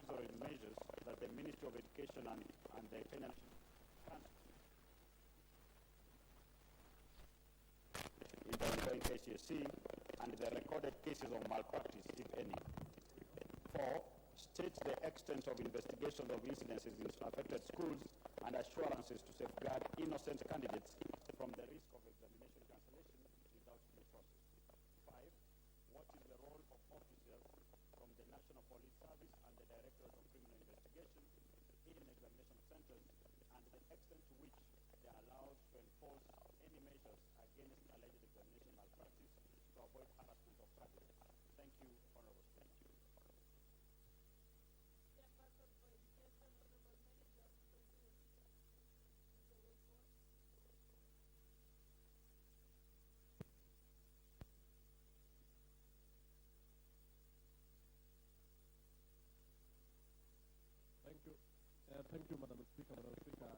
supervisory measures that the Ministry of Education and the Kenyan in the ongoing KCSE and the recorded cases of malpractice, if any. 4. State the extent of investigations of incidences in affected schools and assurances to safeguard innocent candidates from the risk of examination cancellation without due process. 5. What is the role of officers from the National Police Service and the Directors of Criminal Investigation in examination centers and the extent to which they are allowed to enforce any measures against alleged examination malpractice to avoid harassment of candidates. Thank you, Honorable Speaker. Thank you, Madam Speaker. Madam Speaker,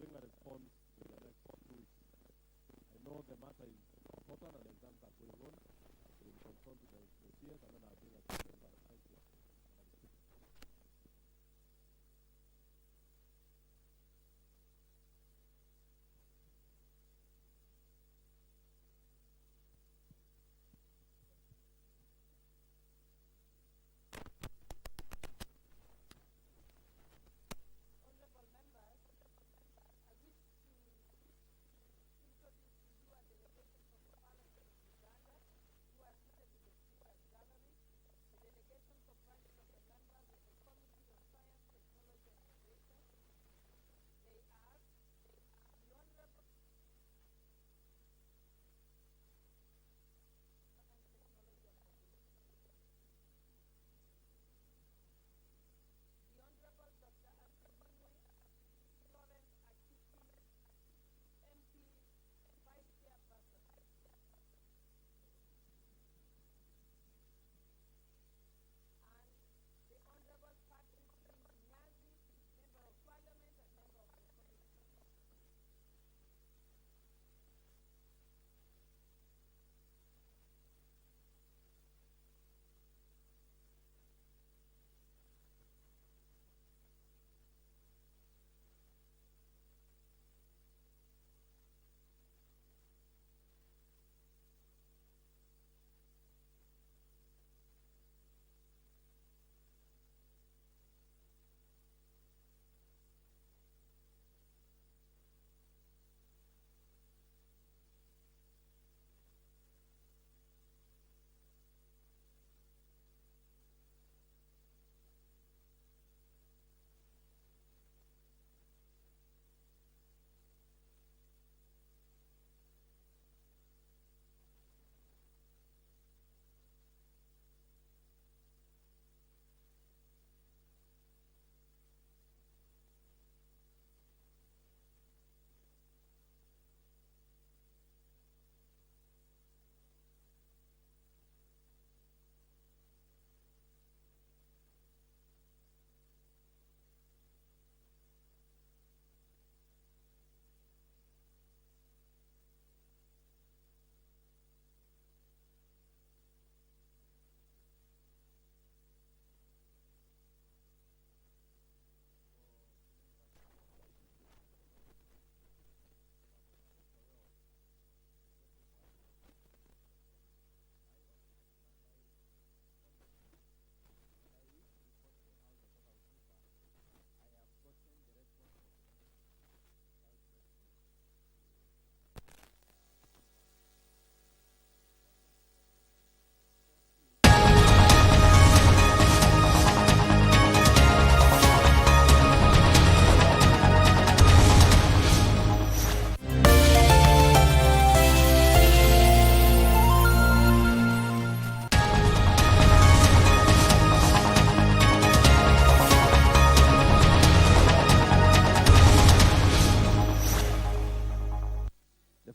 bring a response in the next 2 weeks. I know the matter is important and exams are going on. We will confront the CS and then I'll bring a response. Thank you.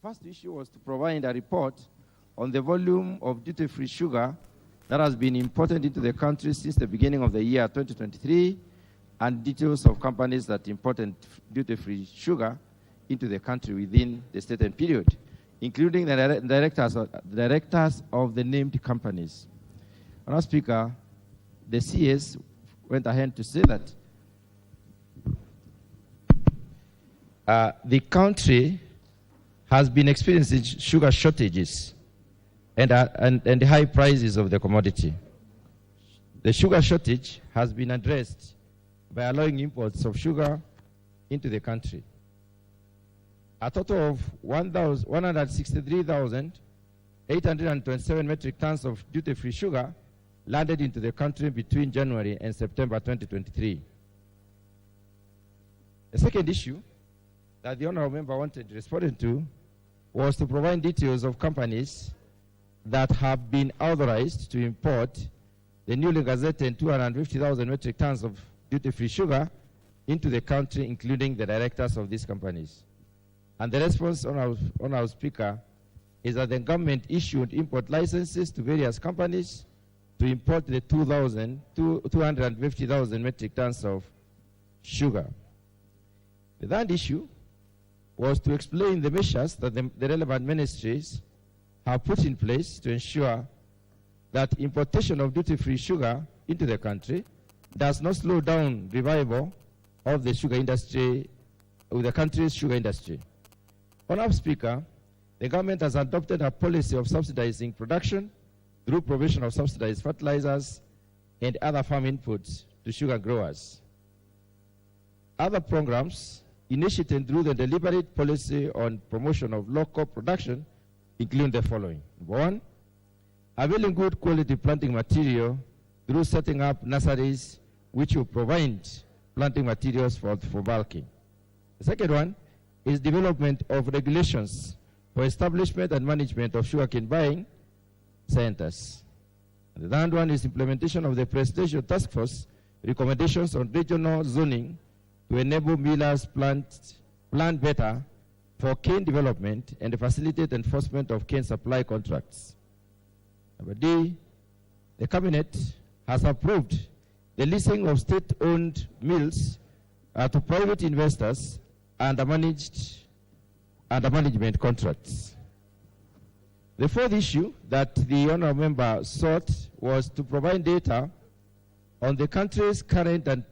first issue was to provide a report on the volume of duty-free sugar that has been imported into the country since the beginning of the year 2023, and details of companies that imported duty-free sugar into the country within the stated period, including the directors of the named companies. Honourable Speaker, the CS went ahead to say that the country has been experiencing sugar shortages and the high prices of the commodity. The sugar shortage has been addressed by allowing imports of sugar into the country. A total of 163,827 metric tons of duty-free sugar landed into the country between January and September 2023. The second issue that the honourable member wanted responding to was to provide details of companies that have been authorized to import the newly gazetted 250,000 metric tons of duty-free sugar into the country, including the directors of these companies. And the response on our Speaker is that the government issued import licenses to various companies to import the 250,000 metric tons of sugar. The third issue was to explain the measures that the relevant ministries have put in place to ensure that importation of duty-free sugar into the country does not slow down revival of the sugar industry, of the country's sugar industry. Honourable Speaker, the government has adopted a policy of subsidizing production through provision of subsidized fertilizers and other farm inputs to sugar growers. Other programs initiated through the deliberate policy on promotion of local production include the following. Number one, availing good quality planting material through setting up nurseries which will provide planting materials for bulking. The second one is development of regulations for establishment and management of sugarcane buying centers. And the third one is implementation of the Presidential Task Force recommendations on regional zoning to enable millers plan better for cane development and facilitate enforcement of cane supply contracts. Number D, the Cabinet has approved the leasing of state-owned mills to private investors under management contracts. The fourth issue that the honourable member sought was to provide data on the country's current and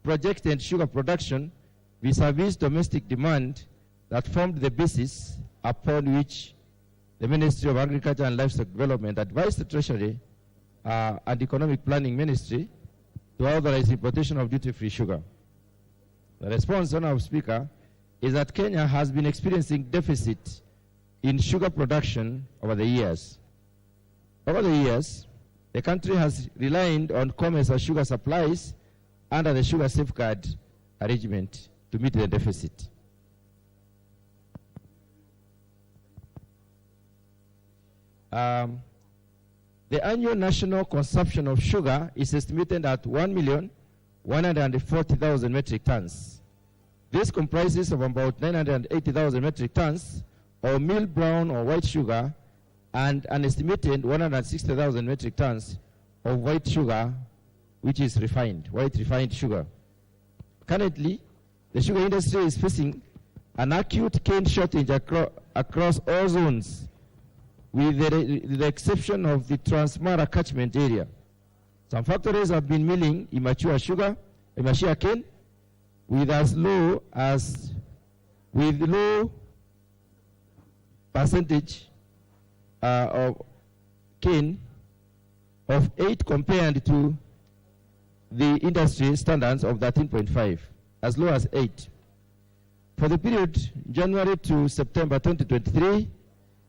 projected sugar production vis-a-vis domestic demand that formed the basis upon which the Ministry of Agriculture and Livestock Development advised the Treasury and Economic Planning Ministry to authorize importation of duty-free sugar. The response, Honourable Speaker, is that Kenya has been experiencing deficit in sugar production over the years. Over the years, the country has relied on commercial sugar supplies under the sugar safeguard arrangement to meet the deficit. The annual national consumption of sugar is estimated at 1,140,000 metric tons. This comprises of about 980,000 metric tons of mill brown or white sugar and an estimated 160,000 metric tons of white sugar, which is white refined sugar. Currently, the sugar industry is facing an acute cane shortage across all zones, with the exception of the Transmara catchment area. Some factories have been milling immature cane with low percentage of cane of 8 compared to the industry standards of 13.5, as low as 8. For the period January to September 2023,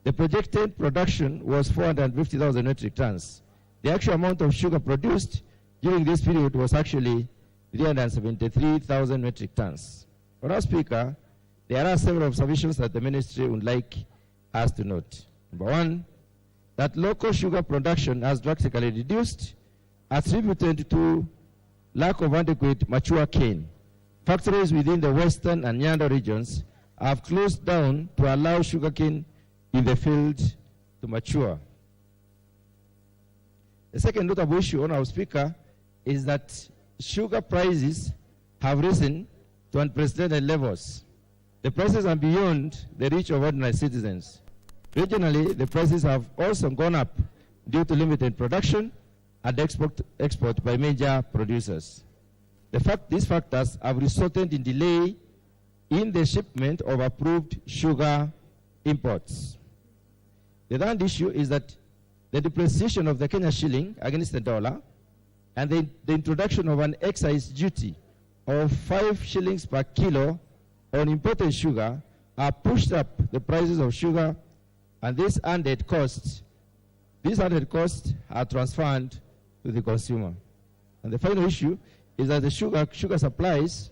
the projected production was 450,000 metric tons. The actual amount of sugar produced during this period was actually 373,000 metric tons. Honourable Speaker, there are several observations that the ministry would like us to note. Number one, that local sugar production has drastically reduced, attributed to lack of adequate mature cane. Factories within the western and Nyando regions have closed down to allow sugarcane in the field to mature. The second notable issue, Honourable Speaker, is that sugar prices have risen to unprecedented levels. The prices are beyond the reach of ordinary citizens. Regionally, the prices have also gone up due to limited production and export by major producers. These factors have resulted in delay in the shipment of approved sugar imports. The third issue is that the depreciation of the Kenya shilling against the dollar and the introduction of an excise duty of 5 shillings per kilo on imported sugar have pushed up the prices of sugar, and these added costs are transferred to the consumer. And the final issue is that the sugar supplies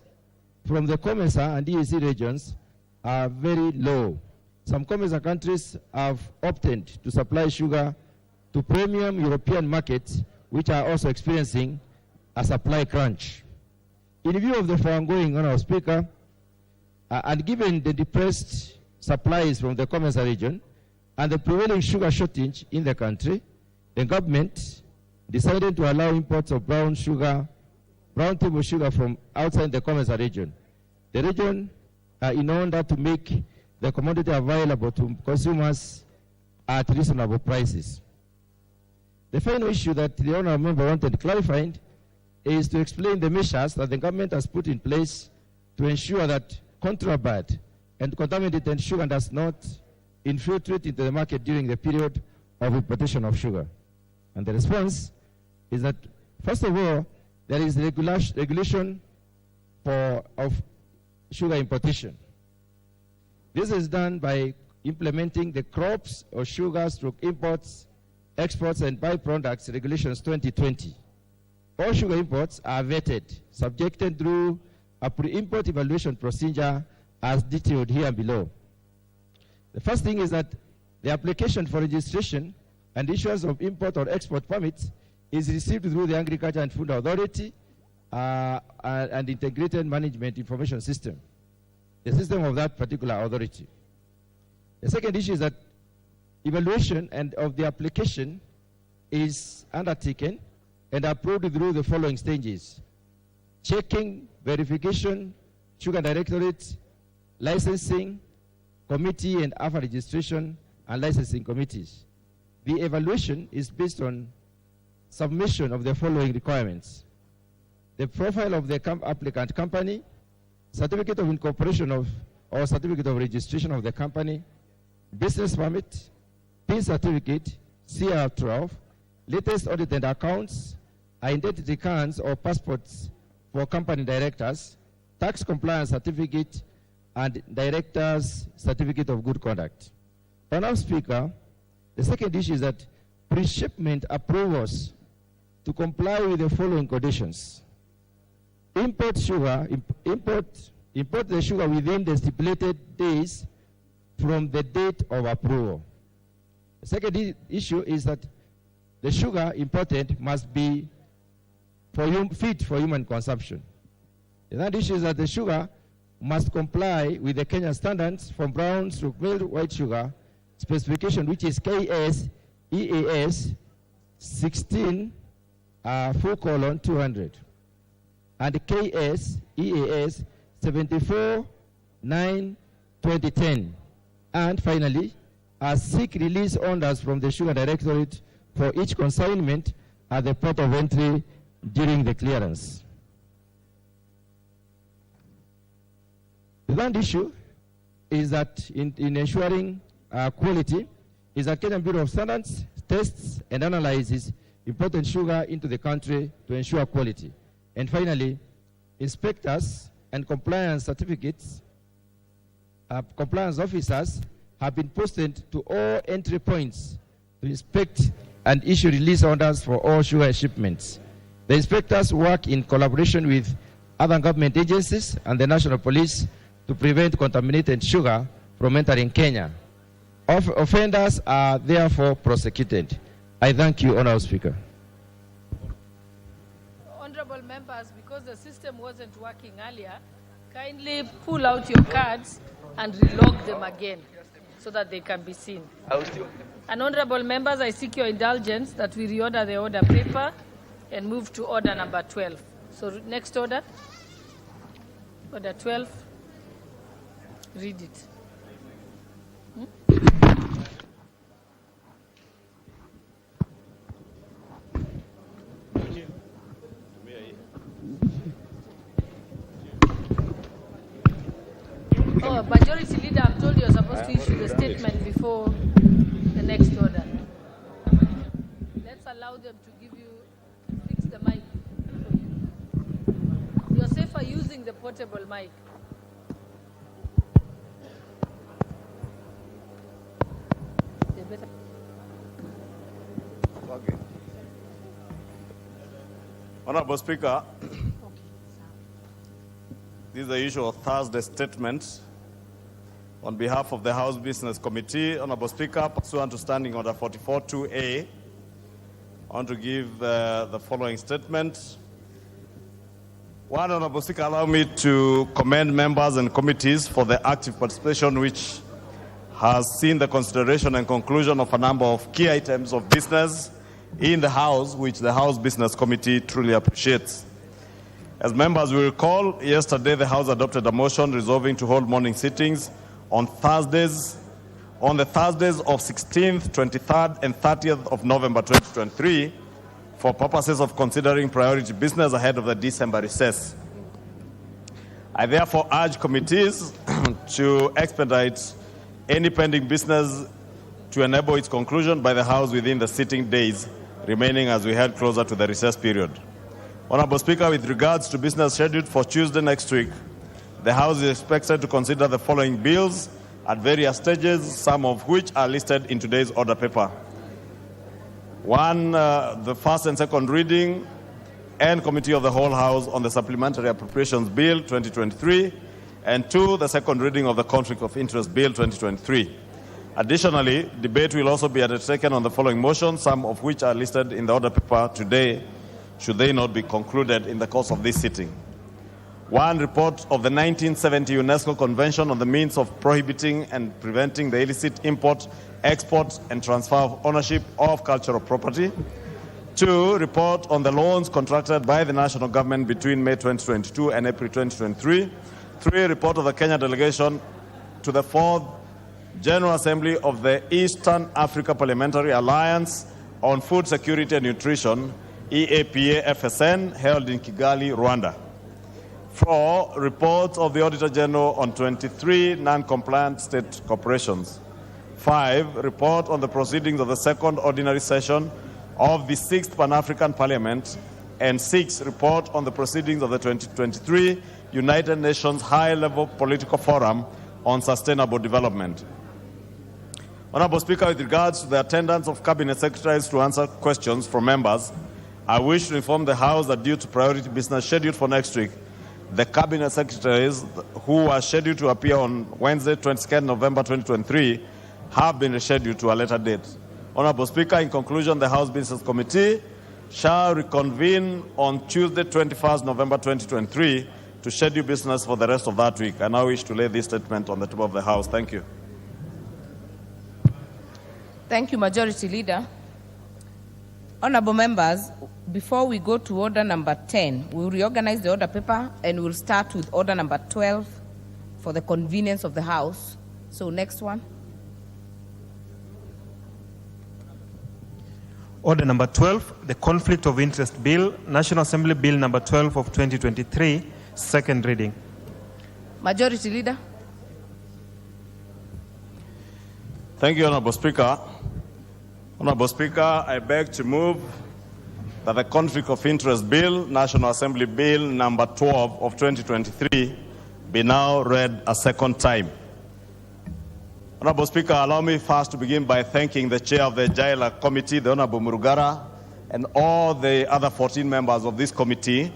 from the COMESA and EAC regions are very low. Some COMESA countries have opted to supply sugar to premium European markets, which are also experiencing a supply crunch. In view of the foregoing, Honourable Speaker, and given the depressed supplies from the COMESA region and the prevailing sugar shortage in the country, the government decided to allow imports of brown table sugar from outside the COMESA region. The region, in order to make the commodity available to consumers at reasonable prices. The final issue that the honourable member wanted clarified is to explain the measures that the government has put in place to ensure that contraband and contaminated sugar does not infiltrate into the market during the period of importation of sugar. And the response is that, first of all, there is regulation of sugar importation. This is done by implementing the crops or sugar imports, exports and byproducts regulations 2020. All sugar imports are vetted, subjected through a pre-import evaluation procedure as detailed here below. The first thing is that the application for registration and issuance of import or export permits is received through the Agriculture and Food Authority and Integrated Management Information System, the system of that particular authority. The second issue is that evaluation of the application is undertaken and approved through the following stages: checking, verification, Sugar Directorate, licensing committee, and AFA registration and licensing committees. The evaluation is based on submission of the following requirements: the profile of the applicant company, certificate of incorporation or certificate of registration of the company, business permit, PIN certificate, CR12, latest audited accounts, identity cards or passports for company directors, tax compliance certificate, and director's certificate of good conduct. Honourable Speaker, the second issue is that pre-shipment approvals to comply with the following conditions: import the sugar within the stipulated days from the date of approval. The second issue is that the sugar imported must be fit for human consumption. The third issue is that the sugar must comply with the Kenya standards from brown to milled white sugar specification, which is KS EAS 16 4:200 and KS EAS 74/9/2010. And finally, seek release orders from the Sugar Directorate for each consignment at the port of entry during the clearance. The third issue is that in ensuring quality is that Kenyan Bureau of Standards tests and analyzes imported sugar into the country to ensure quality. And finally, inspectors and compliance certificates, compliance officers have been posted to all entry points to inspect and issue release orders for all sugar shipments. The inspectors work in collaboration with other government agencies and the National Police to prevent contaminated sugar from entering Kenya. Offenders are therefore prosecuted. I thank you, Honourable Speaker. Honourable members, because the system wasn't working earlier, kindly pull out your cards and relog them again so that they can be seen. And honourable members, I seek your indulgence that we reorder the order paper and move to order number 12. So next order, order 12, read it. them to give you, fix the mic for you. You're safer using the portable mic. Okay. Honorable Speaker, this is the usual Thursday statement. On behalf of the House Business Committee, Honorable Speaker, pursuant to Standing Order 44.2a, I want to give the following statement. One, Honorable Speaker, allow me to commend members and committees for the active participation which has seen the consideration and conclusion of a number of key items of business in the House, which the House Business Committee truly appreciates. As members will recall, yesterday the House adopted a motion resolving to hold morning sittings on the Thursdays of 16th, 23rd, and 30th of November 2023 for purposes of considering priority business ahead of the December recess. I therefore urge committees to expedite any pending business to enable its conclusion by the House within the sitting days remaining as we head closer to the recess period. Honorable Speaker, with regards to business scheduled for Tuesday next week, the House is expected to consider the following bills at various stages, some of which are listed in today's order paper. One, the first and second reading and Committee of the Whole House on the Supplementary Appropriations Bill 2023, and two, the second reading of the Conflict of Interest Bill 2023. Additionally, debate will also be undertaken on the following motions, some of which are listed in the order paper today, should they not be concluded in the course of this sitting. One, report of the 1970 UNESCO Convention on the means of prohibiting and preventing the illicit import, export, and transfer of ownership of cultural property. Two, report on the loans contracted by the national government between May 2022 and April 2023. Three, report of the Kenya delegation to the 4th General Assembly of the Eastern Africa Parliamentary Alliance on Food Security and Nutrition, EAPA-FSN, held in Kigali, Rwanda. 4, report of the Auditor General on 23 non-compliant state corporations. 5, report on the proceedings of the second ordinary session of the 6th Pan-African Parliament. And 6, report on the proceedings of the 2023 United Nations High-Level Political Forum on Sustainable Development. Honorable Speaker, with regards to the attendance of Cabinet Secretaries to answer questions from members, I wish to inform the House that due to priority business scheduled for next week, the Cabinet Secretaries who are scheduled to appear on Wednesday, 22nd November 2023, have been rescheduled to a later date. Honorable Speaker, in conclusion, the House Business Committee shall reconvene on Tuesday, 21st November 2023 to schedule business for the rest of that week. I now wish to lay this statement on the table of the House. Thank you. Thank you, Majority Leader. Honorable members, before we go to order number 10, we'll reorganize the order paper and we'll start with order number 12 for the convenience of the House. So next one. Order number 12, the Conflict of Interest Bill, National Assembly Bill number 12 of 2023, second reading. Majority Leader. Thank you, Honorable Speaker. Honorable Speaker, I beg to move that the Conflict of Interest Bill, National Assembly Bill number 12 of 2023, be now read a second time. Honorable Speaker, allow me first to begin by thanking the Chair of the Jaila Committee, the Honorable Murugara, and all the other 14 members of this committee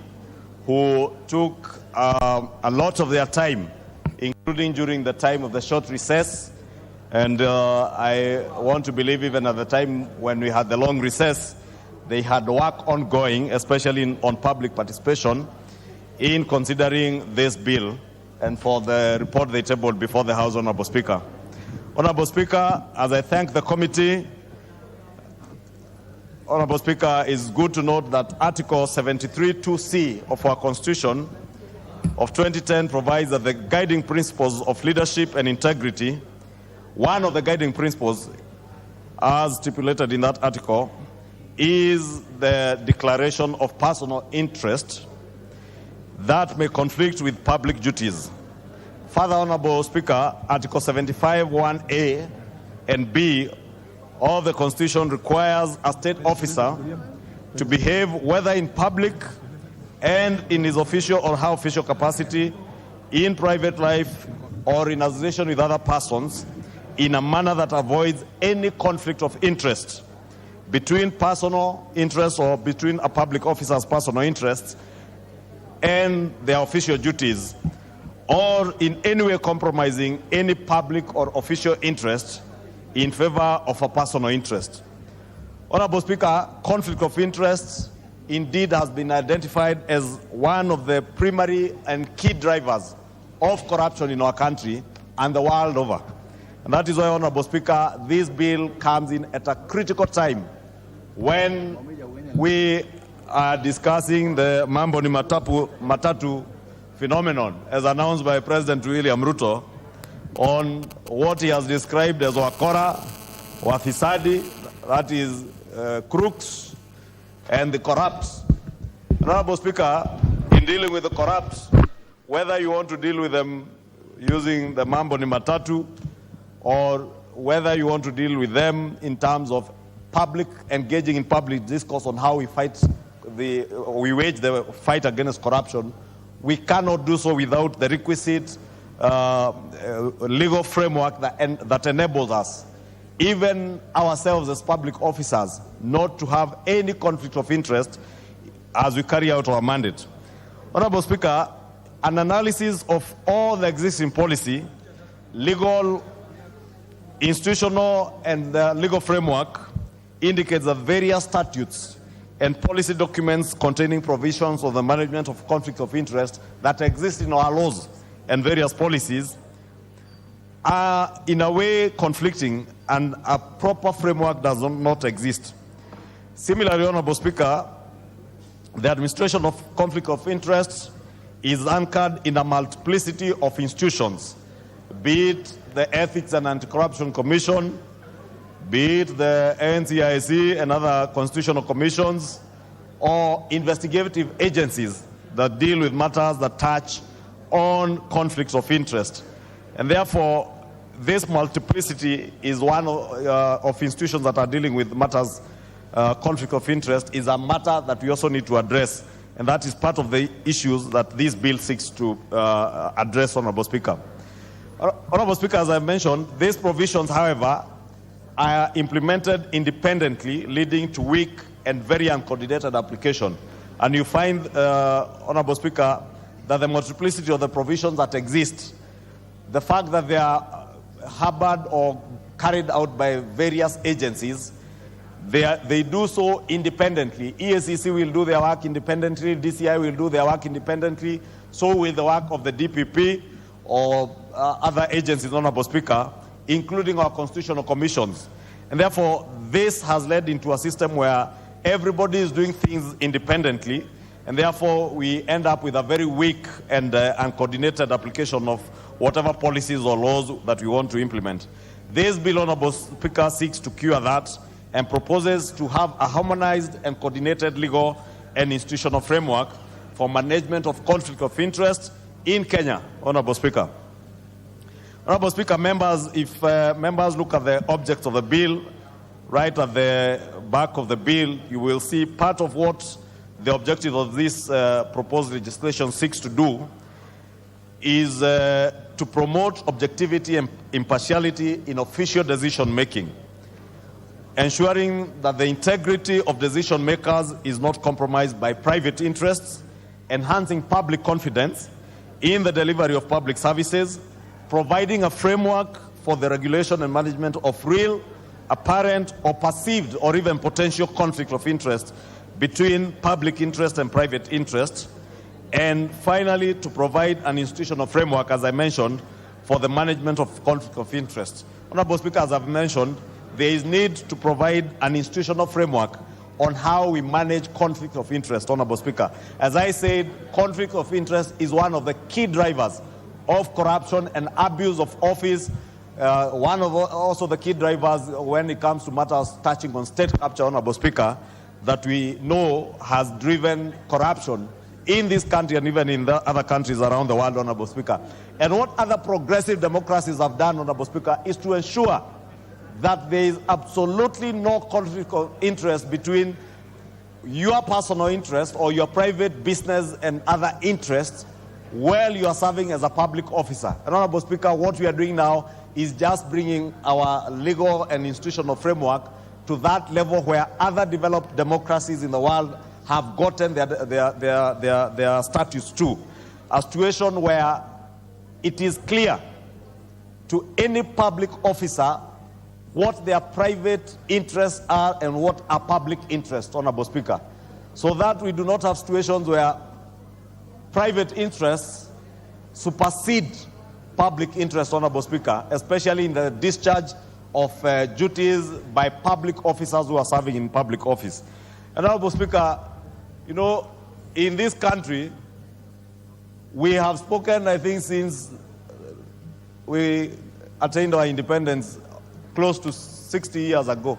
who took a lot of their time, including during the time of the short recess. And I want to believe even at the time when we had the long recess, they had work ongoing, especially on public participation, in considering this bill and for the report they tabled before the House, Honorable Speaker. Honorable Speaker, as I thank the committee, Honorable Speaker, it's good to note that Article 73(2)(c) of our Constitution of 2010 provides that the guiding principles of leadership and integrity, one of the guiding principles, as stipulated in that article, is the declaration of personal interest that may conflict with public duties. Further, Honorable Speaker, Article 75(1)(a) and (b) of the Constitution requires a state officer to behave, whether in public and in his official or her official capacity, in private life or in association with other persons, in a manner that avoids any conflict of interest between personal interests or between a public officer's personal interests and their official duties, or in any way compromising any public or official interest in favor of a personal interest. Honorable Speaker, conflict of interest indeed has been identified as one of the primary and key drivers of corruption in our country and the world over. And that is why, Honorable Speaker, this bill comes in at a critical time when we are discussing the Mambo ni Matatu phenomenon, as announced by President William Ruto, on what he has described as wakora, wafisadi, that is crooks, and the corrupt. Honorable Speaker, in dealing with the corrupt, whether you want to deal with them using the Mambo ni Matatu, or whether you want to deal with them in terms of engaging in public discourse on how we wage the fight against corruption, we cannot do so without the requisite legal framework that enables us, even ourselves as public officers, not to have any conflict of interest as we carry out our mandate. Honorable Speaker, an analysis of all the existing policy, legal, institutional, and legal framework indicates that various statutes and policy documents containing provisions of the management of conflict of interest that exist in our laws and various policies are in a way conflicting, and a proper framework does not exist. Similarly, Honorable Speaker, the administration of conflict of interest is anchored in a multiplicity of institutions, be it the Ethics and Anti-Corruption Commission, be it the NCIC and other constitutional commissions, or investigative agencies that deal with matters that touch on conflicts of interest. And therefore, this multiplicity is one of institutions that are dealing with matters, conflict of interest, is a matter that we also need to address. And that is part of the issues that this bill seeks to address, Honorable Speaker. Honorable Speaker, as I mentioned, these provisions, however, are implemented independently, leading to weak and very uncoordinated application. And you find, Honorable Speaker, that the multiplicity of the provisions that exist, the fact that they are harbored or carried out by various agencies, they do so independently. EACC will do their work independently, DCI will do their work independently, so will the work of the DPP or other agencies, Honorable Speaker, including our constitutional commissions. And therefore, this has led into a system where everybody is doing things independently, and therefore we end up with a very weak and uncoordinated application of whatever policies or laws that we want to implement. This bill, Honorable Speaker, seeks to cure that and proposes to have a harmonized and coordinated legal and institutional framework for management of conflict of interest in Kenya, Honorable Speaker. Honorable Speaker, members, if members look at the objects of the bill, right at the back of the bill, you will see part of what the objective of this proposed legislation seeks to do is to promote objectivity and impartiality in official decision making, ensuring that the integrity of decision makers is not compromised by private interests, enhancing public confidence in the delivery of public services, providing a framework for the regulation and management of real, apparent, or perceived, or even potential conflict of interest between public interest and private interest, and finally, to provide an institutional framework, as I mentioned, for the management of conflict of interest. Honorable Speaker, as I've mentioned, there is need to provide an institutional framework on how we manage conflict of interest, Honorable Speaker. As I said, conflict of interest is one of the key drivers of corruption and abuse of office, one of also the key drivers when it comes to matters touching on state capture, Honorable Speaker, that we know has driven corruption in this country and even in the other countries around the world, Honorable Speaker. And what other progressive democracies have done, Honorable Speaker, is to ensure that there is absolutely no conflict of interest between your personal interest or your private business and other interests while you are serving as a public officer. And Honorable Speaker, what we are doing now is just bringing our legal and institutional framework to that level where other developed democracies in the world have gotten their status to. A situation where it is clear to any public officer what their private interests are and what are public interests, Honorable Speaker, so that we do not have situations where private interests supersede public interest, Honorable Speaker, especially in the discharge of duties by public officers who are serving in public office. And Honorable Speaker, you know, in this country, we have spoken, I think, since we attained our independence close to 60 years ago.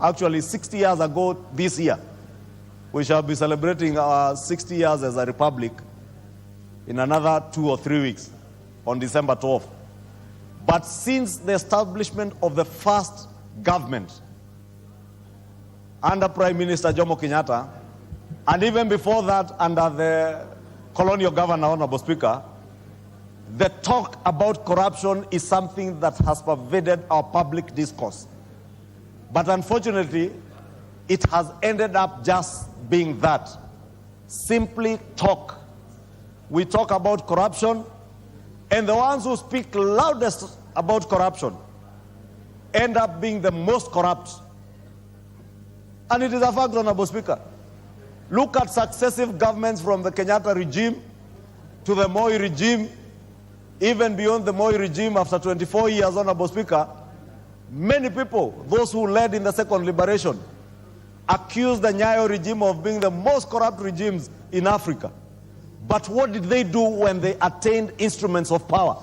Actually, 60 years ago this year. We shall be celebrating our 60 years as a republic in another 2 or 3 weeks on December 12th. But since the establishment of the first government under Prime Minister Jomo Kenyatta, and even before that under the colonial governor, Honorable Speaker, the talk about corruption is something that has pervaded our public discourse. But unfortunately, it has ended up just being that. Simply talk. We talk about corruption, and the ones who speak loudest about corruption end up being the most corrupt. And it is a fact, Honorable Speaker. Look at successive governments from the Kenyatta regime to the Moi regime, even beyond the Moi regime after 24 years, Honorable Speaker. Many people, those who led in the second liberation, accused the Nyayo regime of being the most corrupt regimes in Africa. But what did they do when they attained instruments of power?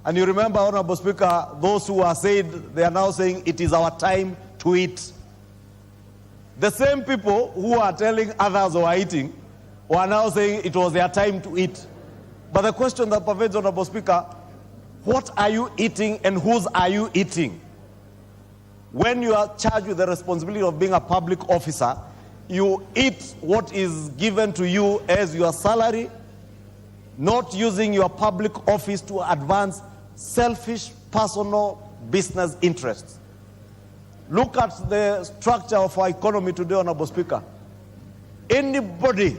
And you remember, Honorable Speaker, those who are said, they are now saying it is our time to eat. The same people who are telling others who are eating are now saying it was their time to eat. But the question that pervades, Honorable Speaker, what are you eating and whose are you eating? When you are charged with the responsibility of being a public officer, you eat what is given to you as your salary, not using your public office to advance selfish, personal business interests. Look at the structure of our economy today, Honorable Speaker. Anybody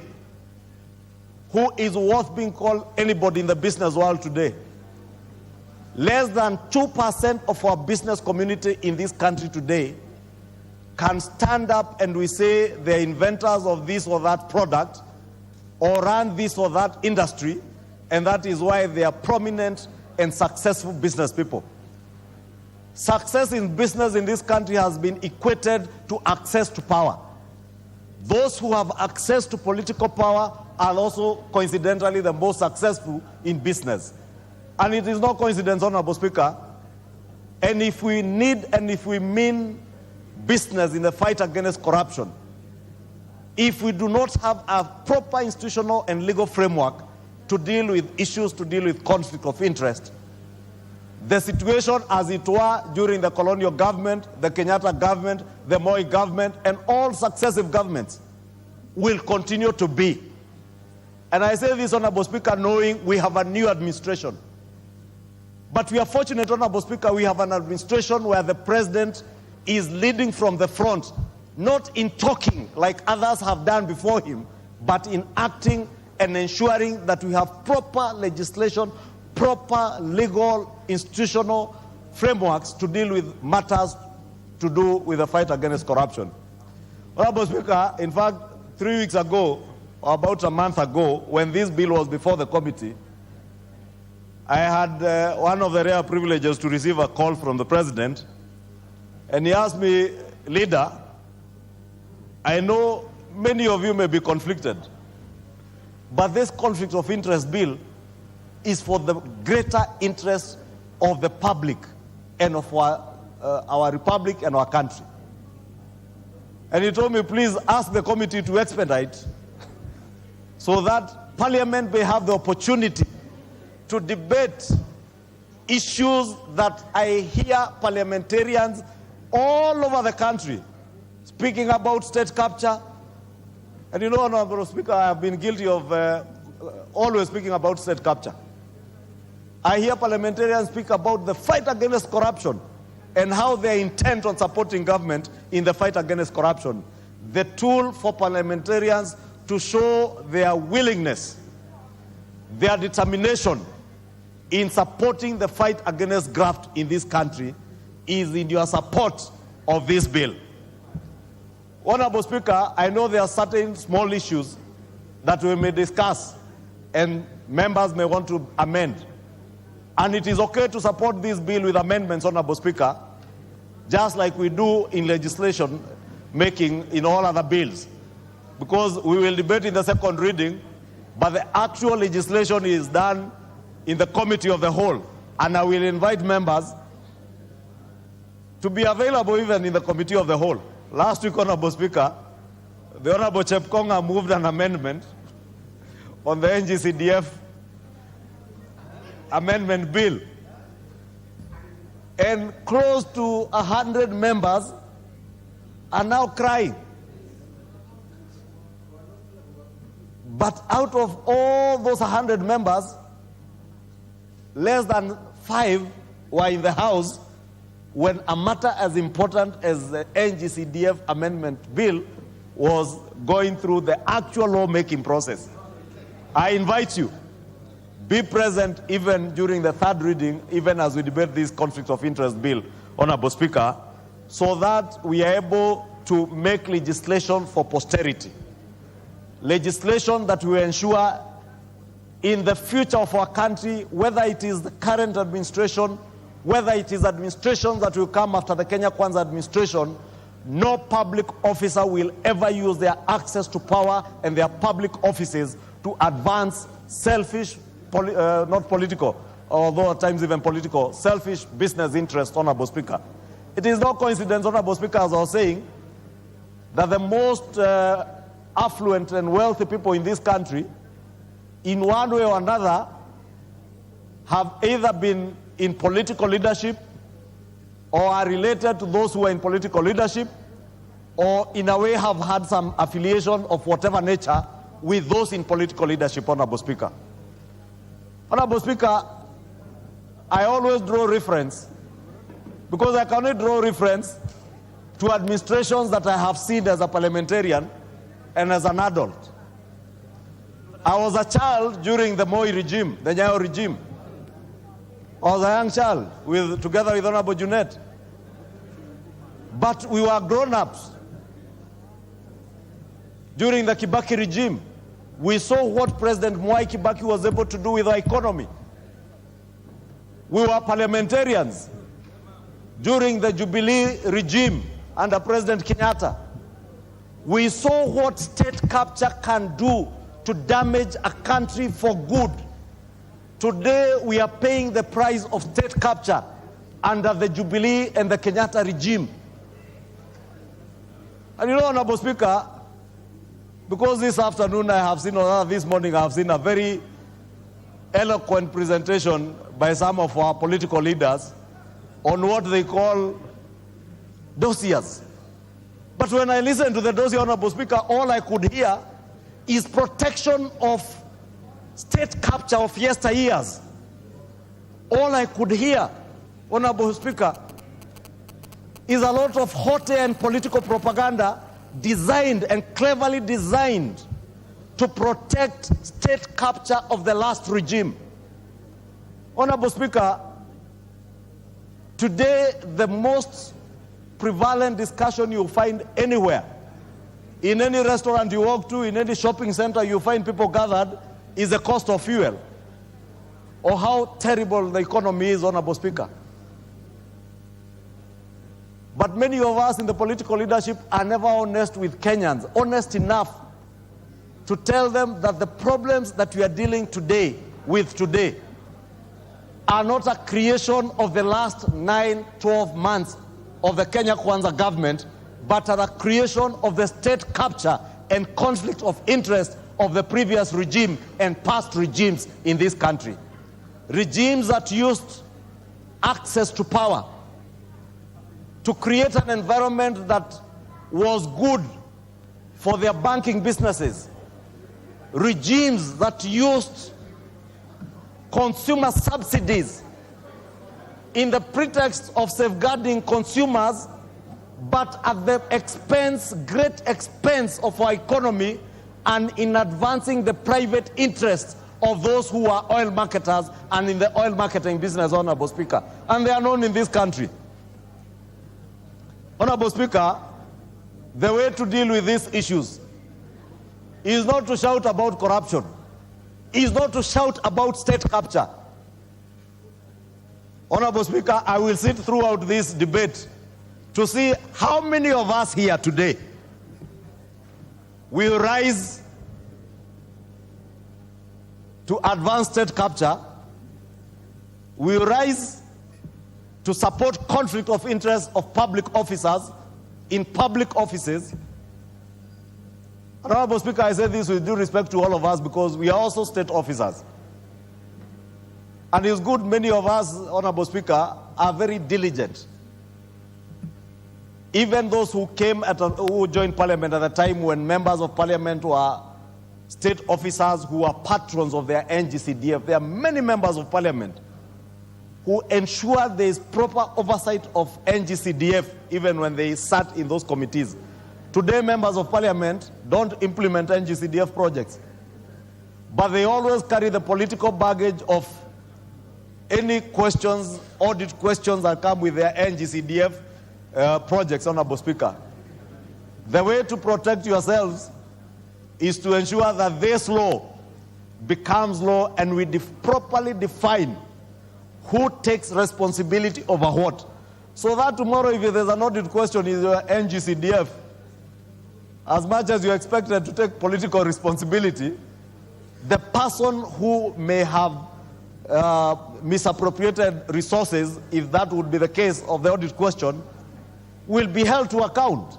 who is worth being called anybody in the business world today, less than 2% of our business community in this country today can stand up and we say they're inventors of this or that product or run this or that industry, and that is why they are prominent and successful business people. Success in business in this country has been equated to access to power. Those who have access to political power are also coincidentally the most successful in business. And it is no coincidence, Honorable Speaker. And if we need and if we mean business in the fight against corruption, if we do not have a proper institutional and legal framework to deal with issues, to deal with conflict of interest, the situation as it were during the colonial government, the Kenyatta government, the Moi government, and all successive governments will continue to be. And I say this, Honorable Speaker, knowing we have a new administration. But we are fortunate, Honorable Speaker, we have an administration where the president is leading from the front, not in talking like others have done before him, but in acting and ensuring that we have proper legislation, proper legal, institutional frameworks to deal with matters to do with the fight against corruption. Honorable Speaker, in fact, 3 weeks ago, or about a month ago, when this bill was before the committee, I had one of the rare privileges to receive a call from the president, and he asked me, Leader, I know many of you may be conflicted, but this conflict of interest bill is for the greater interest of the public and of our republic and our country. And he told me, please ask the committee to expedite so that Parliament may have the opportunity to debate issues that I hear parliamentarians all over the country speaking about state capture. And you know, Honorable Speaker, I have been guilty of always speaking about state capture. I hear parliamentarians speak about the fight against corruption and how they are intent on supporting government in the fight against corruption. The tool for parliamentarians to show their willingness, their determination in supporting the fight against graft in this country is in your support of this bill. Honorable Speaker, I know there are certain small issues that we may discuss and members may want to amend. And it is okay to support this bill with amendments, Honorable Speaker, just like we do in legislation making in all other bills. Because we will debate in the second reading, but the actual legislation is done in the committee of the whole. And I will invite members to be available even in the committee of the whole. Last week, Honorable Speaker, the Honorable Chepkonga moved an amendment on the NGCDF amendment bill. And close to 100 members are now crying. But out of all those 100 members, less than 5 were in the House when a matter as important as the NGCDF amendment bill was going through the actual lawmaking process. I invite you, be present even during the third reading, even as we debate this conflict of interest bill, Honorable Speaker, so that we are able to make legislation for posterity. Legislation that will ensure in the future of our country, whether it is the current administration, whether it is administrations that will come after the Kenya Kwanza administration, no public officer will ever use their access to power and their public offices to advance selfish, not political, although at times even political, selfish business interests, Honorable Speaker. It is no coincidence, Honorable Speaker, as I was saying, that the most affluent and wealthy people in this country, in one way or another, have either been in political leadership or are related to those who are in political leadership, or in a way have had some affiliation of whatever nature with those in political leadership, Honorable Speaker. Honorable Speaker, I always draw reference, because I cannot draw reference to administrations that I have seen as a parliamentarian and as an adult. I was a child during the Moi regime, the Nyayo regime. I was a young child, together with Honorable Junet. But we were grown-ups. During the Kibaki regime, we saw what President Mwai Kibaki was able to do with our economy. We were parliamentarians during the Jubilee regime under President Kenyatta. We saw what state capture can do to damage a country for good. Today, we are paying the price of state capture under the Jubilee and the Kenyatta regime. And you know, Honorable Speaker, because this afternoon I have seen, or this morning I have seen a very eloquent presentation by some of our political leaders on what they call dossiers. But when I listen to the dossier, Honorable Speaker, all I could hear is protection of state capture of yesteryears. All I could hear, Honorable Speaker, is a lot of hot air and political propaganda designed and cleverly designed to protect state capture of the last regime. Honorable Speaker, today the most prevalent discussion you'll find anywhere, in any restaurant you walk to, in any shopping center you find people gathered, is the cost of fuel, or how terrible the economy is, Honorable Speaker. But many of us in the political leadership are never honest with Kenyans, honest enough to tell them that the problems that we are dealing with today are not a creation of the last 9-12 months of the Kenya Kwanza government, but are a creation of the state capture and conflict of interest of the previous regime and past regimes in this country. Regimes that used access to power to create an environment that was good for their banking businesses. Regimes that used consumer subsidies in the pretext of safeguarding consumers, but at the expense, great expense of our economy, and in advancing the private interests of those who are oil marketers and in the oil marketing business, Honorable Speaker. And they are known in this country. Honorable Speaker, the way to deal with these issues is not to shout about corruption, is not to shout about state capture. Honorable Speaker, I will sit throughout this debate to see how many of us here today will rise to advance state capture, will rise to support conflict of interest of public officers in public offices. Honorable Speaker, I say this with due respect to all of us because we are also state officers. And it's good many of us, Honorable Speaker, are very diligent. Even those who who joined Parliament at the time when members of Parliament were state officers who are patrons of their NGCDF. There are many members of Parliament who ensure there is proper oversight of NGCDF even when they sat in those committees. Today, members of Parliament don't implement NGCDF projects, but they always carry the political baggage of any questions, audit questions that come with their NGCDF projects, Honorable Speaker. The way to protect yourselves is to ensure that this law becomes law and we properly define who takes responsibility over what. So that tomorrow, if there's an audit question, is your NGCDF, as much as you're expected to take political responsibility, the person who may have misappropriated resources, if that would be the case of the audit question, will be held to account,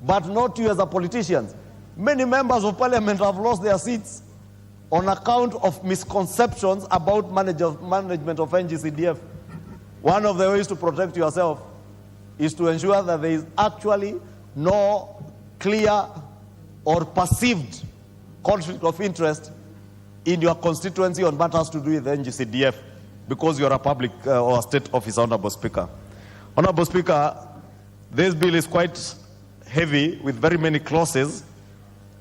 but not you as a politician. Many members of Parliament have lost their seats on account of misconceptions about management of NGCDF. One of the ways to protect yourself is to ensure that there is actually no clear or perceived conflict of interest in your constituency on matters to do with the NGCDF because you're a public or a state officer, Honorable Speaker. Honorable Speaker, this bill is quite heavy with very many clauses,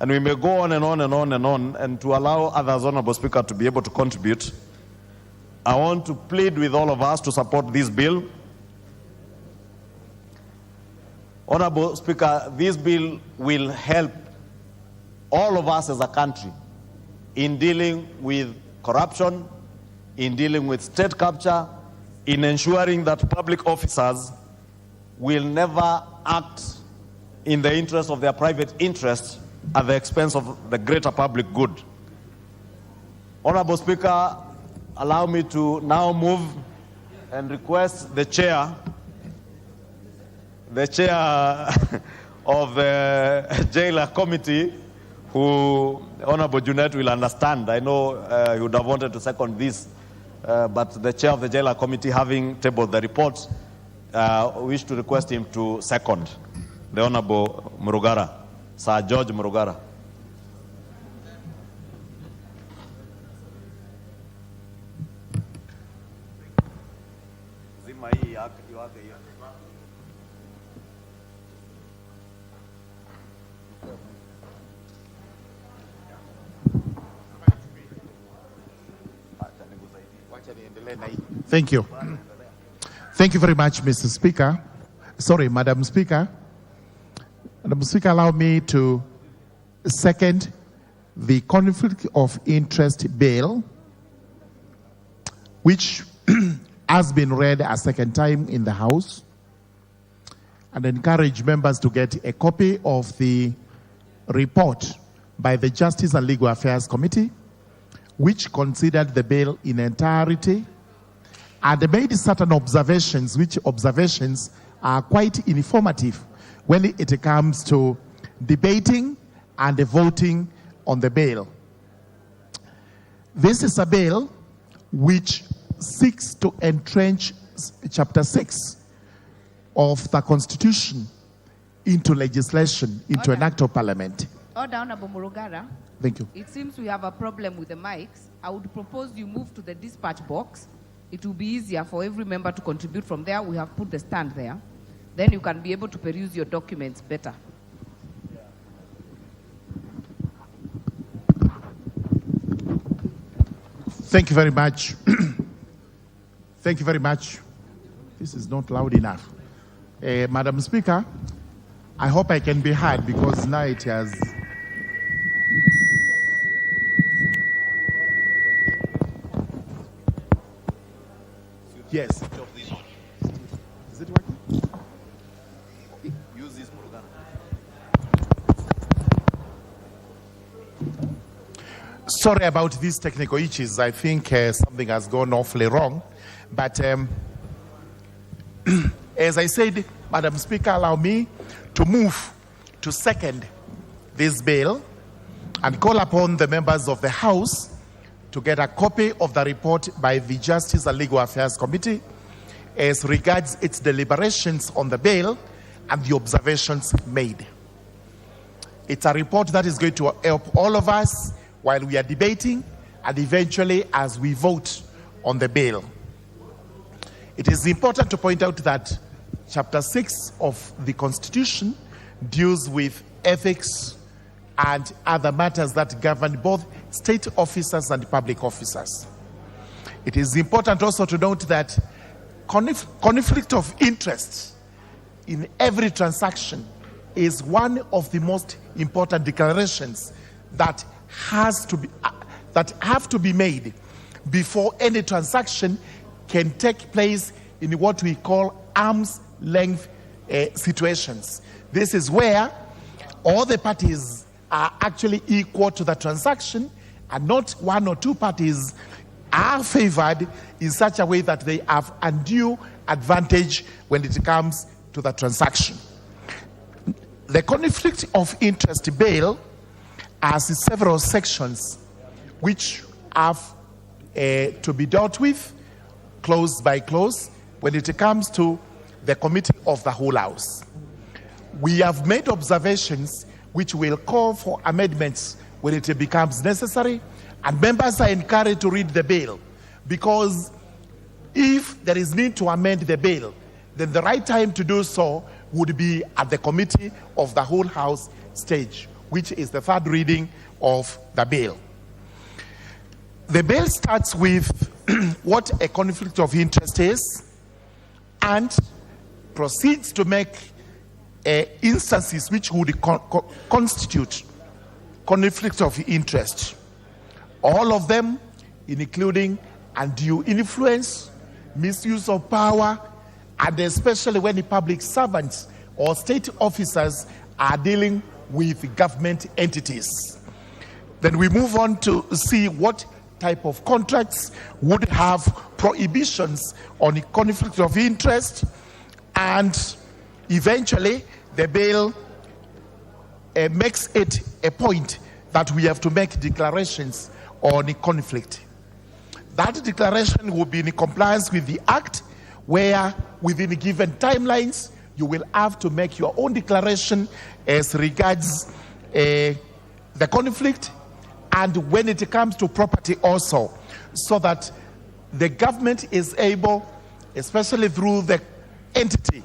and we may go on and on and on and on, and to allow others, Honorable Speaker, to be able to contribute, I want to plead with all of us to support this bill. Honorable Speaker, this bill will help all of us as a country in dealing with corruption, in dealing with state capture, in ensuring that public officers will never act in the interest of their private interests at the expense of the greater public good. Honorable Speaker, allow me to now move and request the chair of the Jailer Committee, who Honorable Junet will understand. I know he would have wanted to second this, but the chair of the Jailer Committee, having tabled the report, wish to request him to second. The Honorable Murugara, Sir George Murugara. Thank you. Thank you very much, Mr. Speaker. Sorry, Madam Speaker. Madam Speaker, allow me to second the conflict of interest bill, which has been read a second time in the House, and encourage members to get a copy of the report by the Justice and Legal Affairs Committee, which considered the bill in entirety and made certain observations, which observations are quite informative when it comes to debating and voting on the bill. This is a bill which seeks to entrench Chapter 6 of the Constitution into legislation, into an act of parliament. Order, Honorable Murugara. Thank you. It seems we have a problem with the mics. I would propose you move to the dispatch box. It will be easier for every member to contribute from there. We have put the stand there. Then you can be able to peruse your documents better. Thank you very much. Thank you very much. This is not loud enough. Madam Speaker, I hope I can be heard because now it has... Yes. Is it working? Use this program. Sorry about these technical issues. I think something has gone awfully wrong. But as I said, Madam Speaker, allow me to move to second this bill and call upon the members of the House to get a copy of the report by the Justice and Legal Affairs Committee as regards its deliberations on the bill and the observations made. It's a report that is going to help all of us while we are debating and eventually as we vote on the bill. It is important to point out that Chapter 6 of the Constitution deals with ethics and other matters that govern both state officers and public officers. It is important also to note that conflict of interest in every transaction is one of the most important declarations that have to be made before any transaction can take place in what we call arm's length situations. This is where all the parties are actually equal to the transaction and not one or two parties are favored in such a way that they have undue advantage when it comes to the transaction. The conflict of interest bill has several sections which have to be dealt with clause by clause when it comes to the committee of the whole House. We have made observations which will call for amendments when it becomes necessary, and members are encouraged to read the bill, because if there is need to amend the bill, then the right time to do so would be at the committee of the whole House stage, which is the third reading of the bill. The bill starts with what a conflict of interest is and proceeds to make instances which would constitute conflict of interest. All of them, including undue influence, misuse of power, and especially when the public servants or state officers are dealing with government entities. Then we move on to see what type of contracts would have prohibitions on conflict of interest, and eventually the bill makes it a point that we have to make declarations on the conflict. That declaration will be in compliance with the Act, where within given timelines you will have to make your own declaration as regards the conflict, and when it comes to property also, so that the government is able, especially through the entity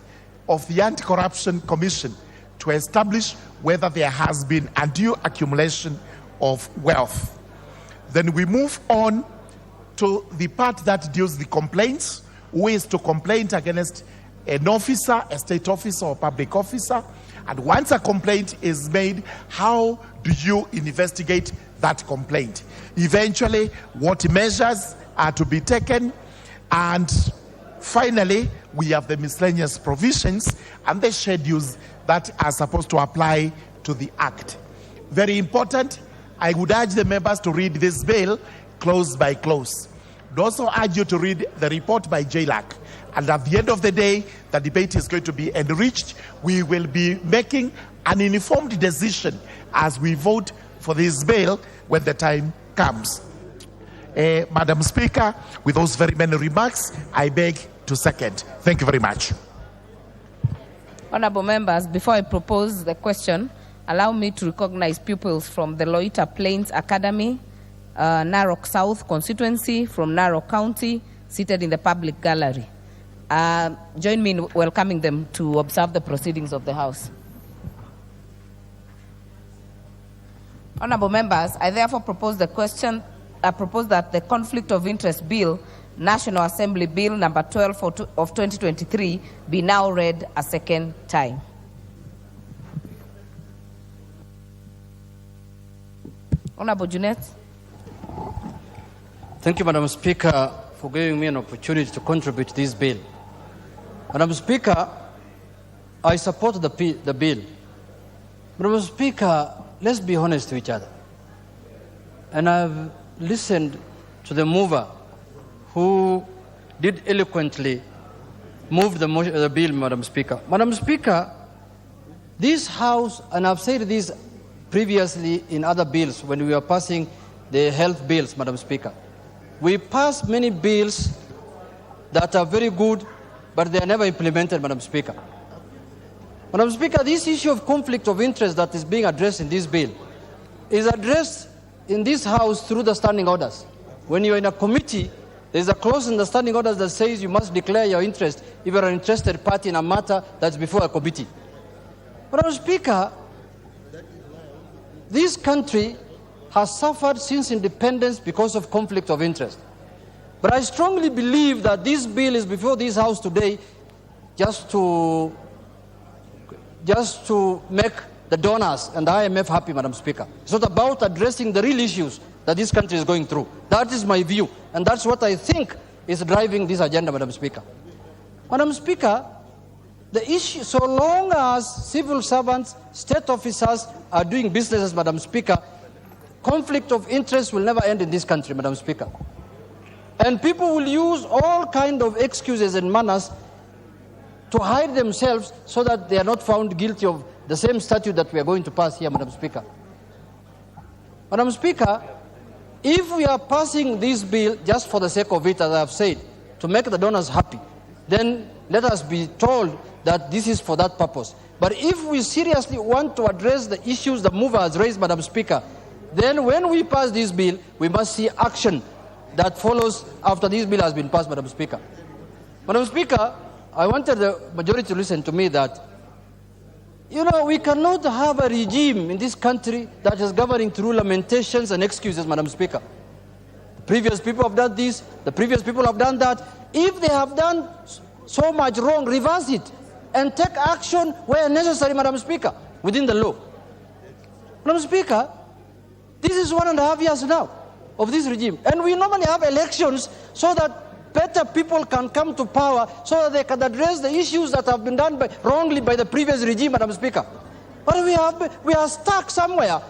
of the Anti-Corruption Commission, to establish whether there has been undue accumulation of wealth. Then we move on to the part that deals with the complaints, who is to complain against an officer, a state officer or public officer. And once a complaint is made, how do you investigate that complaint? Eventually, what measures are to be taken? And finally, we have the miscellaneous provisions and the schedules that are supposed to apply to the Act. Very important. I would urge the members to read this bill clause by clause. I would also urge you to read the report by JLAC. And at the end of the day, the debate is going to be enriched. We will be making an informed decision as we vote for this bill when the time comes. Madam Speaker, with those very many remarks, I beg to second. Thank you very much. Honorable members, before I propose the question, allow me to recognize pupils from the Loita Plains Academy, Narok South constituency from Narok County, seated in the public gallery. Join me in welcoming them to observe the proceedings of the House. Honorable members, I therefore propose the question. I propose that the Conflict of Interest Bill, National Assembly Bill number 12 of 2023, be now read a second time. Honorable Junet. Thank you, Madam Speaker, for giving me an opportunity to contribute to this bill. Madam Speaker, I support the bill. Madam Speaker, let's be honest to each other. And I've listened to the mover who did eloquently move the bill, Madam Speaker. Madam Speaker, this House, and I've said this previously in other bills when we were passing the health bills, Madam Speaker, we pass many bills that are very good, but they are never implemented, Madam Speaker. Madam Speaker, this issue of conflict of interest that is being addressed in this bill is addressed in this House through the standing orders. When you're in a committee, there's a clause in the standing orders that says you must declare your interest if you're an interested party in a matter that's before a committee. Madam Speaker, this country has suffered since independence because of conflict of interest. But I strongly believe that this bill is before this House today just to make the donors and the IMF happy, Madam Speaker. It's not about addressing the real issues that this country is going through. That is my view, and that's what I think is driving this agenda, Madam Speaker. Madam Speaker, the issue, so long as civil servants, state officers are doing businesses, Madam Speaker, conflict of interest will never end in this country, Madam Speaker. And people will use all kinds of excuses and manners to hide themselves so that they are not found guilty of the same statute that we are going to pass here, Madam Speaker. Madam Speaker, if we are passing this bill just for the sake of it, as I have said, to make the donors happy, then let us be told that this is for that purpose. But if we seriously want to address the issues the mover has raised, Madam Speaker, then when we pass this bill, we must see action that follows after this bill has been passed, Madam Speaker. Madam Speaker, I wanted the majority to listen to me that, we cannot have a regime in this country that is governing through lamentations and excuses, Madam Speaker. The previous people have done this, the previous people have done that. If they have done so much wrong, reverse it and take action where necessary, Madam Speaker, within the law. Madam Speaker, this is 1.5 years now of this regime. And we normally have elections so that better people can come to power so that they can address the issues that have been done wrongly by the previous regime, Madam Speaker. But we are stuck somewhere,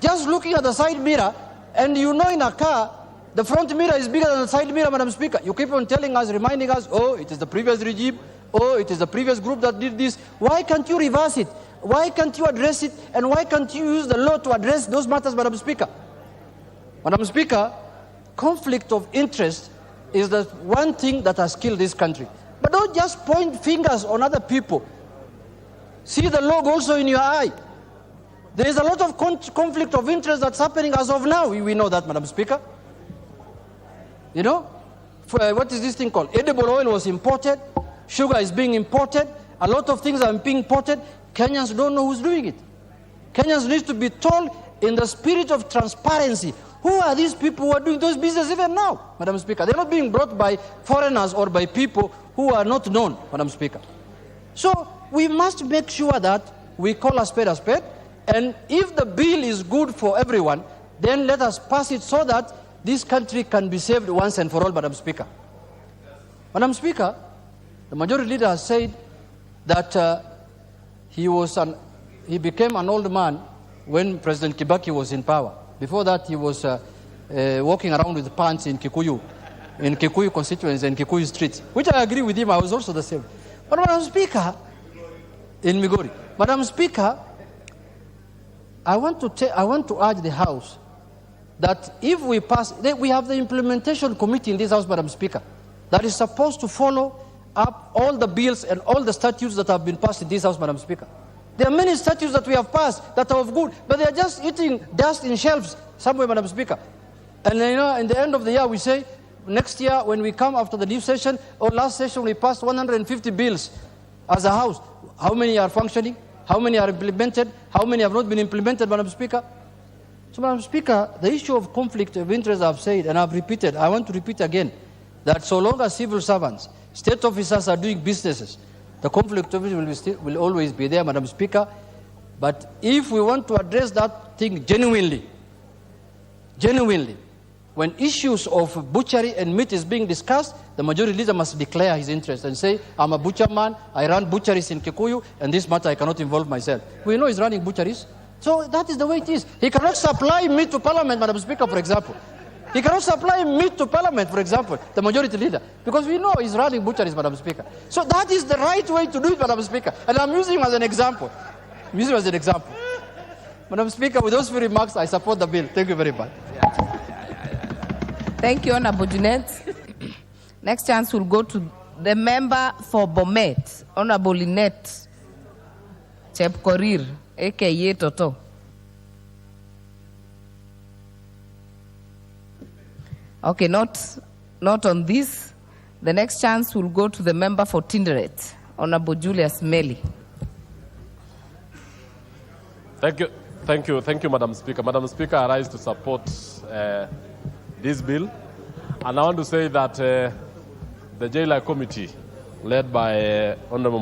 just looking at the side mirror, and in a car, the front mirror is bigger than the side mirror, Madam Speaker. You keep on telling us, reminding us, oh, it is the previous regime, oh, it is the previous group that did this. Why can't you reverse it? Why can't you address it? And why can't you use the law to address those matters, Madam Speaker? Madam Speaker, conflict of interest is the one thing that has killed this country. But don't just point fingers on other people. See the log also in your eye. There is a lot of conflict of interest that's happening as of now. We know that, Madam Speaker. What is this thing called? Edible oil was imported. Sugar is being imported. A lot of things are being imported. Kenyans don't know who's doing it. Kenyans need to be told in the spirit of transparency. Who are these people who are doing those businesses even now, Madam Speaker? They're not being brought by foreigners or by people who are not known, Madam Speaker. So we must make sure that we call a spade, and if the bill is good for everyone, then let us pass it so that this country can be saved once and for all, Madam Speaker. Madam Speaker, the majority leader has said that he became an old man when President Kibaki was in power. Before that, he was walking around with pants in Kikuyu constituency and Kikuyu streets, which I agree with him. I was also the same. But Madam Speaker, in Migori, Madam Speaker, I want to urge the House that if we pass, we have the implementation committee in this House, Madam Speaker, that is supposed to follow up all the bills and all the statutes that have been passed in this House, Madam Speaker. There are many statutes that we have passed that are of good, but they are just eating dust in shelves somewhere, Madam Speaker. And in the end of the year, we say, next year, when we come after the new session, or last session, we passed 150 bills as a House. How many are functioning? How many are implemented? How many have not been implemented, Madam Speaker? So, Madam Speaker, the issue of conflict of interest, I've said, and I've repeated, I want to repeat again, that so long as civil servants, state officers are doing businesses, the conflict of interest will always be there, Madam Speaker. But if we want to address that thing genuinely, when issues of butchery and meat is being discussed, the majority leader must declare his interest and say, I'm a butcher man, I run butcheries in Kikuyu, and this matter I cannot involve myself. We know he's running butcheries. So that is the way it is. He cannot supply meat to Parliament, Madam Speaker, for example. He cannot supply meat to Parliament, for example, the majority leader, because we know he's running butcheries, Madam Speaker. So that is the right way to do it, Madam Speaker. And I'm using him as an example. Madam Speaker, with those few remarks, I support the bill. Thank you very much. Thank you, Honorable Jeanette. Next chance will go to the member for Bomet, Honorable Lynette Chepkorir, a.k.a. Toto. Okay, not on this. The next chance will go to the member for Tinderet, Honorable Julius Meli. Thank you, Madam Speaker. Madam Speaker, I rise to support this bill. And I want to say that the JLI committee, led by Honorable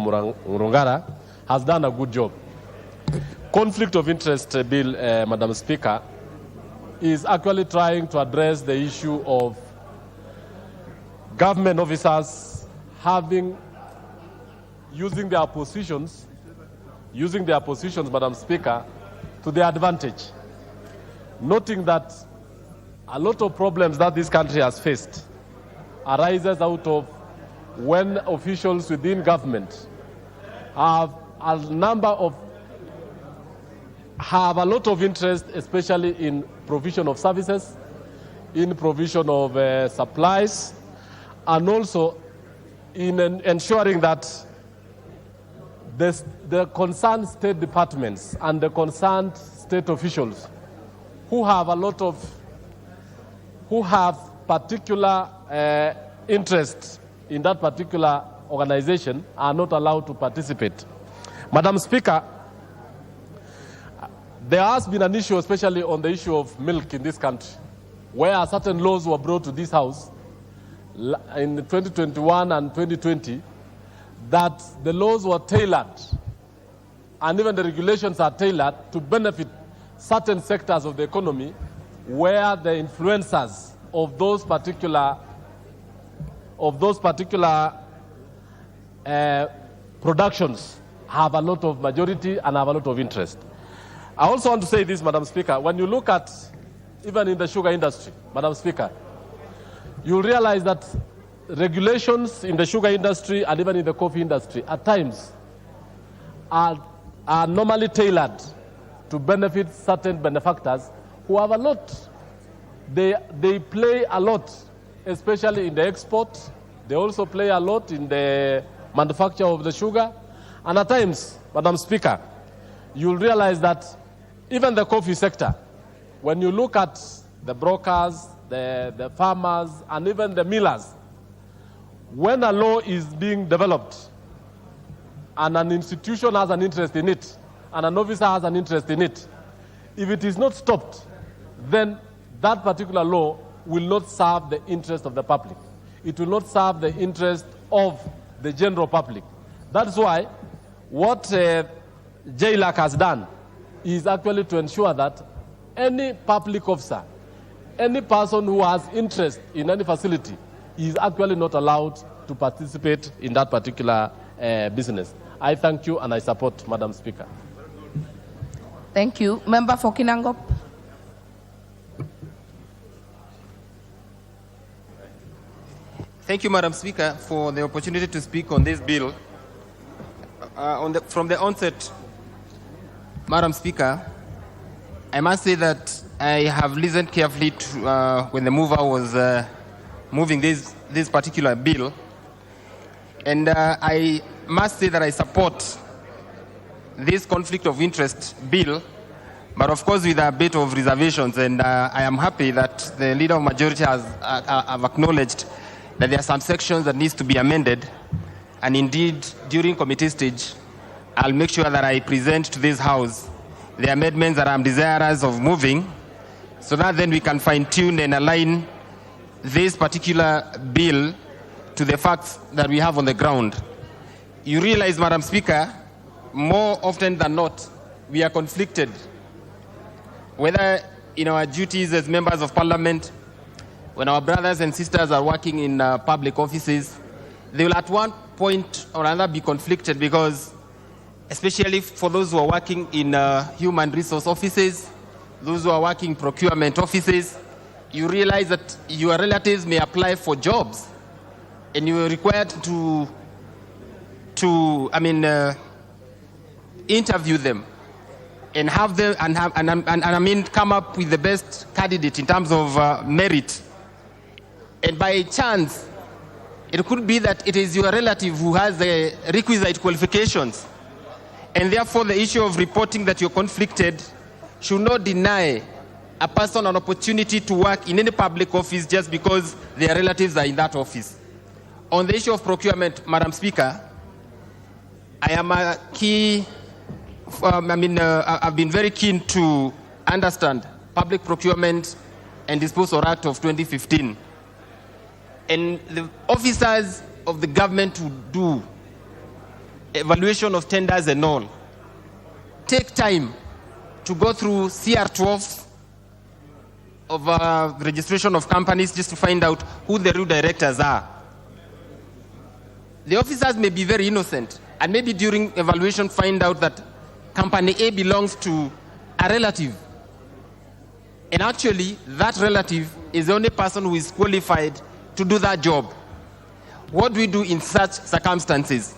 Murungara, has done a good job. Conflict of interest bill, Madam Speaker, is actually trying to address the issue of government officers using their positions, Madam Speaker, to their advantage. Noting that a lot of problems that this country has faced arises out of when officials within government have a lot of interest, especially in provision of services, in provision of supplies, and also in ensuring that the concerned state departments and the concerned state officials who have particular interest in that particular organization are not allowed to participate. Madam Speaker, there has been an issue, especially on the issue of milk in this country, where certain laws were brought to this House in 2021 and 2020, that the laws were tailored, and even the regulations are tailored to benefit certain sectors of the economy where the influencers of those particular productions have a lot of majority and have a lot of interest. I also want to say this, Madam Speaker, when you look at, even in the sugar industry, Madam Speaker, you'll realize that regulations in the sugar industry and even in the coffee industry at times are normally tailored to benefit certain benefactors who have a lot. They play a lot, especially in the export. They also play a lot in the manufacture of the sugar. And at times, Madam Speaker, you'll realize that even the coffee sector, when you look at the brokers, the farmers, and even the millers, when a law is being developed and an institution has an interest in it, and an officer has an interest in it, if it is not stopped, then that particular law will not serve the interest of the public. It will not serve the interest of the general public. That's why what JLAC has done is actually to ensure that any public officer, any person who has interest in any facility is actually not allowed to participate in that particular business. I thank you and I support, Madam Speaker. Thank you. Member for Kinangop. Thank you, Madam Speaker, for the opportunity to speak on this bill. From the onset, Madam Speaker, I must say that I have listened carefully to, when the mover was moving this particular bill. And I must say that I support this conflict of interest bill, but of course with a bit of reservations. And I am happy that the leader of majority has have acknowledged that there are some sections that needs to be amended. And indeed, during committee stage, I'll make sure that I present to this House the amendments that I'm desirous of moving, so that then we can fine-tune and align this particular bill to the facts that we have on the ground. You realize, Madam Speaker, more often than not, we are conflicted, whether in our duties as members of parliament, when our brothers and sisters are working in public offices, they will at one point or another be conflicted, because especially for those who are working in human resource offices, those who are working procurement offices, you realize that your relatives may apply for jobs, and you are required to interview them and have them and come up with the best candidate in terms of merit. And by chance, it could be that it is your relative who has the requisite qualifications, and therefore the issue of reporting that you're conflicted should not deny a person an opportunity to work in any public office just because their relatives are in that office. On the issue of procurement, Madam Speaker, I am a key, I've been very keen to understand Public Procurement and Disposal Act of 2015. And the officers of the government who do evaluation of tenders and all take time to go through CR12 of registration of companies just to find out who the real directors are. The officers may be very innocent, and maybe during evaluation find out that company A belongs to a relative. And actually, that relative is the only person who is qualified to do that job. What do we do in such circumstances?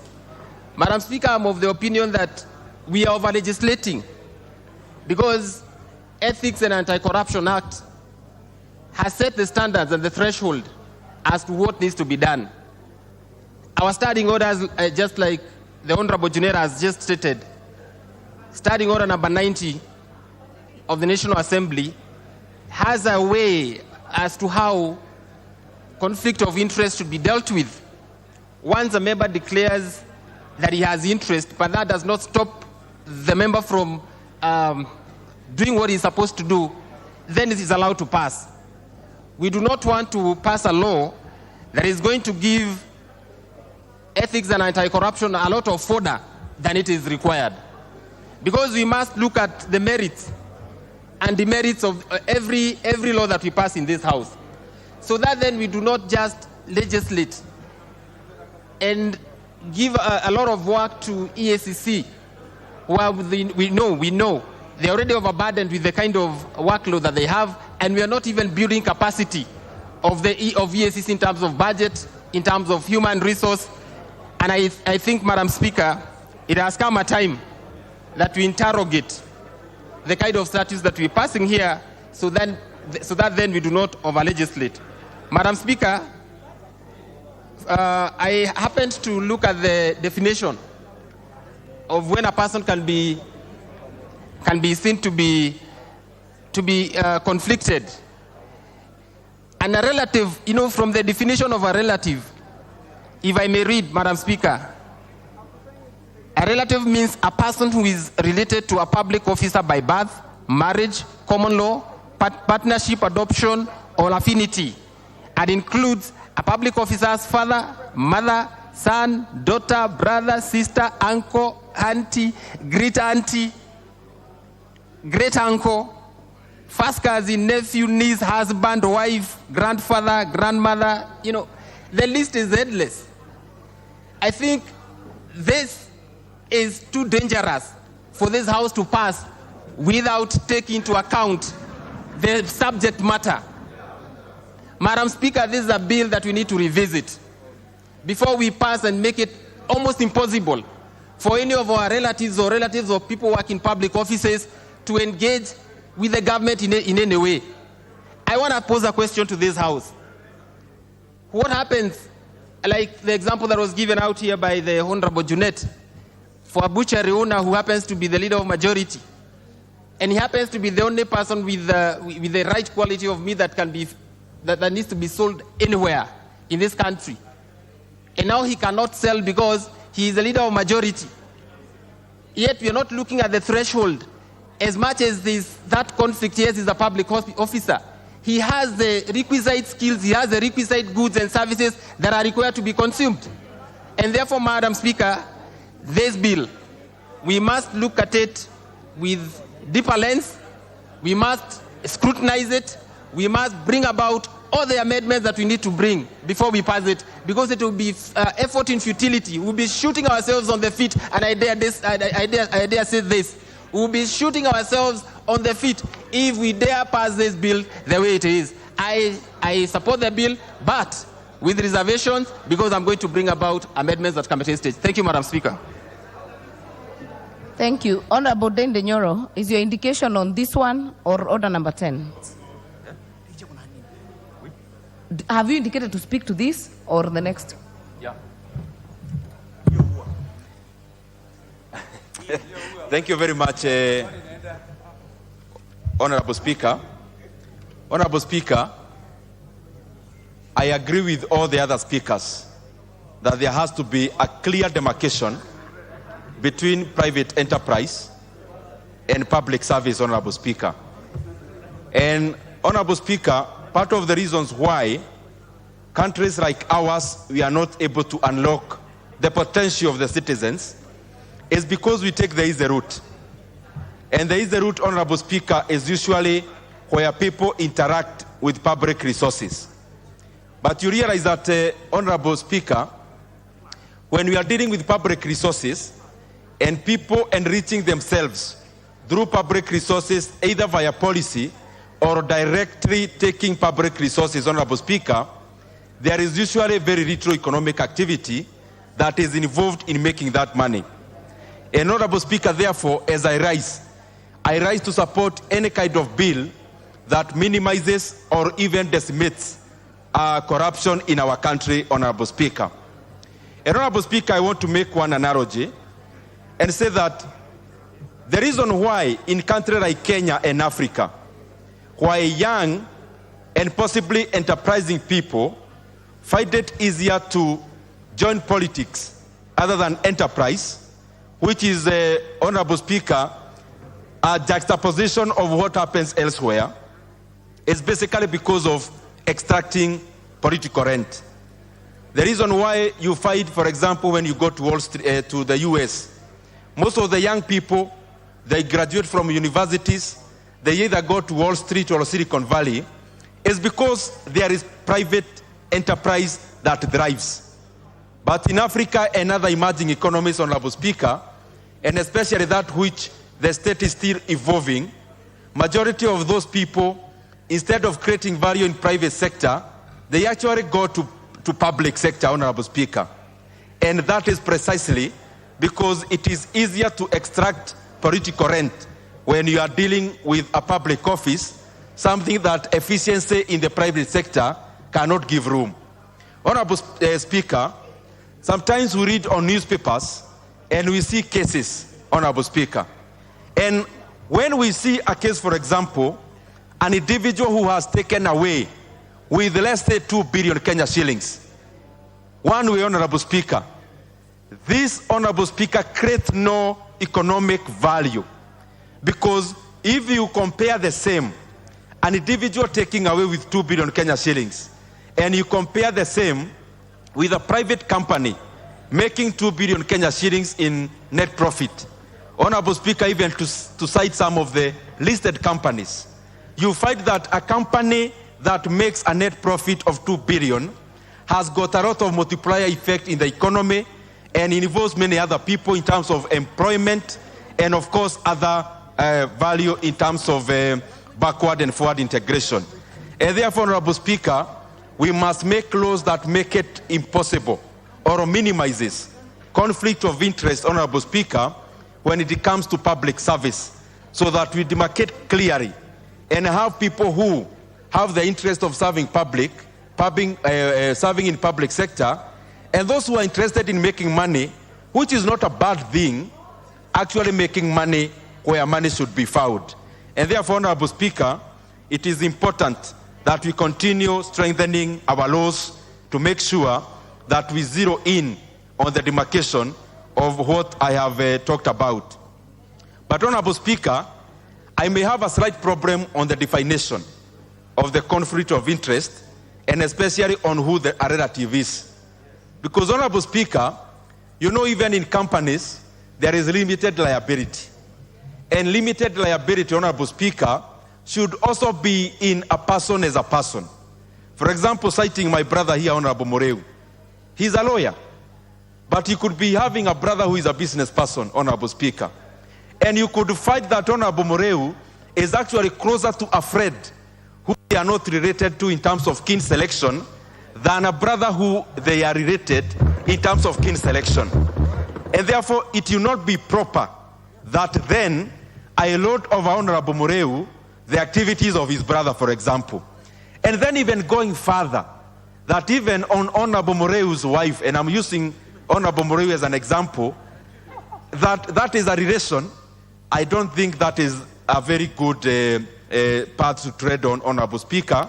Madam Speaker, I'm of the opinion that we are over-legislating, because Ethics and Anti-Corruption Act has set the standards and the threshold as to what needs to be done. Our standing orders, just like the Honorable Junera has just stated, standing order number 90 of the National Assembly has a way as to how conflict of interest should be dealt with. Once a member declares that he has interest, but that does not stop the member from doing what he's supposed to do, then it is allowed to pass. We do not want to pass a law that is going to give ethics and anti-corruption a lot of fodder than it is required. Because we must look at the merits and demerits of every law that we pass in this House, so that then we do not just legislate and give a lot of work to EACC, where we know they're already overburdened with the kind of workload that they have, and we are not even building capacity of EACC in terms of budget, in terms of human resource. And I think, Madam Speaker, it has come a time that we interrogate the kind of statutes that we're passing here, so that then we do not over-legislate. Madam Speaker, I happened to look at the definition of when a person can be seen to be conflicted. And a relative, from the definition of a relative, if I may read, Madam Speaker, a relative means a person who is related to a public officer by birth, marriage, common law, partnership, adoption, or affinity, and includes a public officer's father, mother, son, daughter, brother, sister, uncle, auntie, great uncle, first cousin, nephew, niece, husband, wife, grandfather, grandmother. The list is endless. I think this is too dangerous for this House to pass without taking into account the subject matter. Madam Speaker, this is a bill that we need to revisit before we pass and make it almost impossible for any of our relatives or relatives of people working in public offices to engage with the government in any way. I want to pose a question to this House. What happens like the example that was given out here by the Honorable Junet, for a butchery owner who happens to be the leader of majority, and he happens to be the only person with the right quality of meat that needs to be sold anywhere in this country. And now he cannot sell because he is the leader of majority. Yet we are not looking at the threshold. As much as that conflict, yes, is a public officer, he has the requisite skills, he has the requisite goods and services that are required to be consumed. And therefore, Madam Speaker, this bill, we must look at it with deeper lens, we must scrutinize it, we must bring about all the amendments that we need to bring before we pass it, because it will be effort in futility. We'll be shooting ourselves on the feet, and I dare say this. We'll be shooting ourselves on the feet if we dare pass this bill the way it is. I support the bill, but with reservations, because I'm going to bring about amendments that come at a stage. Thank you, Madam Speaker. Thank you. Honorable Dende Nyoro, is your indication on this one or order number 10? Have you indicated to speak to this or the next? Yeah. Thank you very much, Honorable Speaker. Honorable Speaker, I agree with all the other speakers that there has to be a clear demarcation between private enterprise and public service, Honorable Speaker. And, Honorable Speaker, part of the reasons why countries like ours, we are not able to unlock the potential of the citizens is because we take the easy route. And the easy route, Honorable Speaker, is usually where people interact with public resources. But you realize that, Honorable Speaker, when we are dealing with public resources and people enriching themselves through public resources, either via policy or directly taking public resources, Honorable Speaker, there is usually very little economic activity that is involved in making that money. And Honorable Speaker, therefore, as I rise to support any kind of bill that minimizes or even decimates corruption in our country, Honorable Speaker. And Honorable Speaker, I want to make one analogy and say that the reason why in countries like Kenya and Africa, why young and possibly enterprising people find it easier to join politics other than enterprise, which is, Honorable Speaker, a juxtaposition of what happens elsewhere, is basically because of extracting political rent. The reason why you find, for example, when you go to Wall Street, to the US, most of the young people, they graduate from universities, they either go to Wall Street or Silicon Valley, is because there is private enterprise that thrives. But in Africa and other emerging economies, Honorable Speaker, and especially that which the state is still evolving, majority of those people, instead of creating value in private sector, they actually go to public sector, Honorable Speaker. And that is precisely because it is easier to extract political rent when you are dealing with a public office, something that efficiency in the private sector cannot give room. Honorable Speaker, sometimes we read on newspapers and we see cases, Honorable Speaker. And when we see a case, for example, an individual who has taken away with, let's say, 2 billion Kenya shillings, one way, Honorable Speaker, this, Honorable Speaker, creates no economic value. Because if you compare the same, an individual taking away with 2 billion Kenya shillings, and you compare the same with a private company making 2 billion Kenya shillings in net profit, Honorable Speaker, even to cite some of the listed companies, you find that a company that makes a net profit of 2 billion has got a lot of multiplier effect in the economy and involves many other people in terms of employment and, of course, other value in terms of backward and forward integration. And therefore, Honorable Speaker, we must make laws that make it impossible or minimizes conflict of interest, Honorable Speaker, when it comes to public service, so that we demarcate clearly and have people who have the interest of serving in public sector And those who are interested in making money, which is not a bad thing, actually making money where money should be found. And therefore, Honorable Speaker, it is important that we continue strengthening our laws to make sure that we zero in on the demarcation of what I have talked about. But Honorable Speaker, I may have a slight problem on the definition of the conflict of interest, and especially on who the relative is. Because, Honorable Speaker, you know, even in companies, there is limited liability. And limited liability, Honorable Speaker, should also be in a person as a person. For example, citing my brother here, Honorable Moreu. He's a lawyer, but he could be having a brother who is a business person, Honorable Speaker. And you could find that Honorable Moreu is actually closer to a friend who they are not related to in terms of kin selection than a brother who they are related in terms of kin selection. And therefore, it will not be proper that then I load over Honorable Moreu the activities of his brother, for example. And then even going further, that even on Honorable Moreu's wife, and I'm using Honorable Moreu as an example, that is a relation. I don't think that is a very good path to tread on, Honorable Speaker,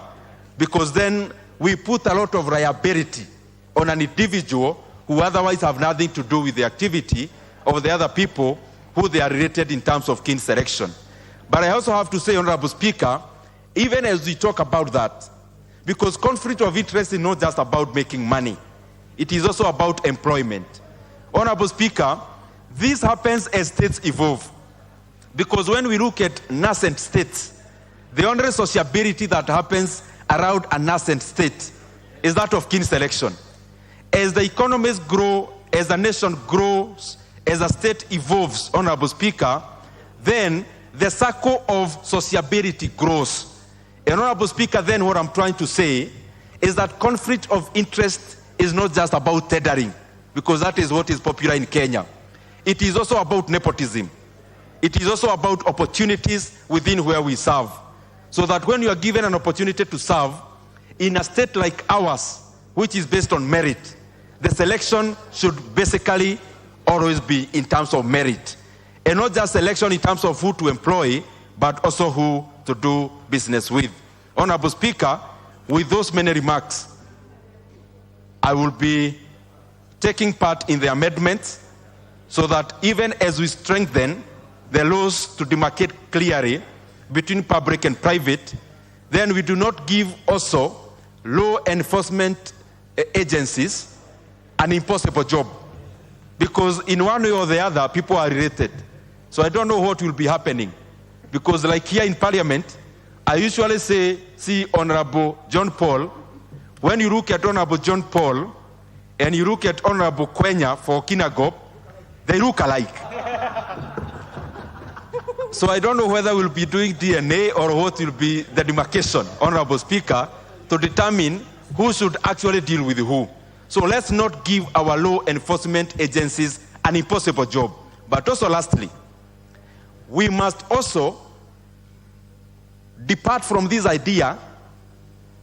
because then we put a lot of liability on an individual who otherwise have nothing to do with the activity of the other people who they are related in terms of kin selection. But I also have to say, Honorable Speaker, even as we talk about that, because conflict of interest is not just about making money, it is also about employment. Honorable Speaker, this happens as states evolve. Because when we look at nascent states, the only sociability that happens around a nascent state is that of kin selection. As the economies grow, as a nation grows, as a state evolves, Honorable Speaker, then the circle of sociability grows. And Honorable Speaker, then what I'm trying to say is that conflict of interest is not just about tethering, because that is what is popular in Kenya. It is also about nepotism. It is also about opportunities within where we serve. So that when you are given an opportunity to serve in a state like ours, which is based on merit, the selection should basically always be in terms of merit. And not just selection in terms of who to employ, but also who to do business with. Honorable Speaker, with those many remarks, I will be taking part in the amendments so that even as we strengthen the laws to demarcate clearly between public and private, then we do not give also law enforcement agencies an impossible job. Because in one way or the other, people are related. So I don't know what will be happening. Because like here in Parliament, I usually say, see Honorable John Paul. When you look at Honorable John Paul and you look at Honorable Kwenya for Kinagop, they look alike. So I don't know whether we'll be doing DNA or what will be the demarcation, Honorable Speaker, to determine who should actually deal with who. So let's not give our law enforcement agencies an impossible job. But also lastly, we must also depart from this idea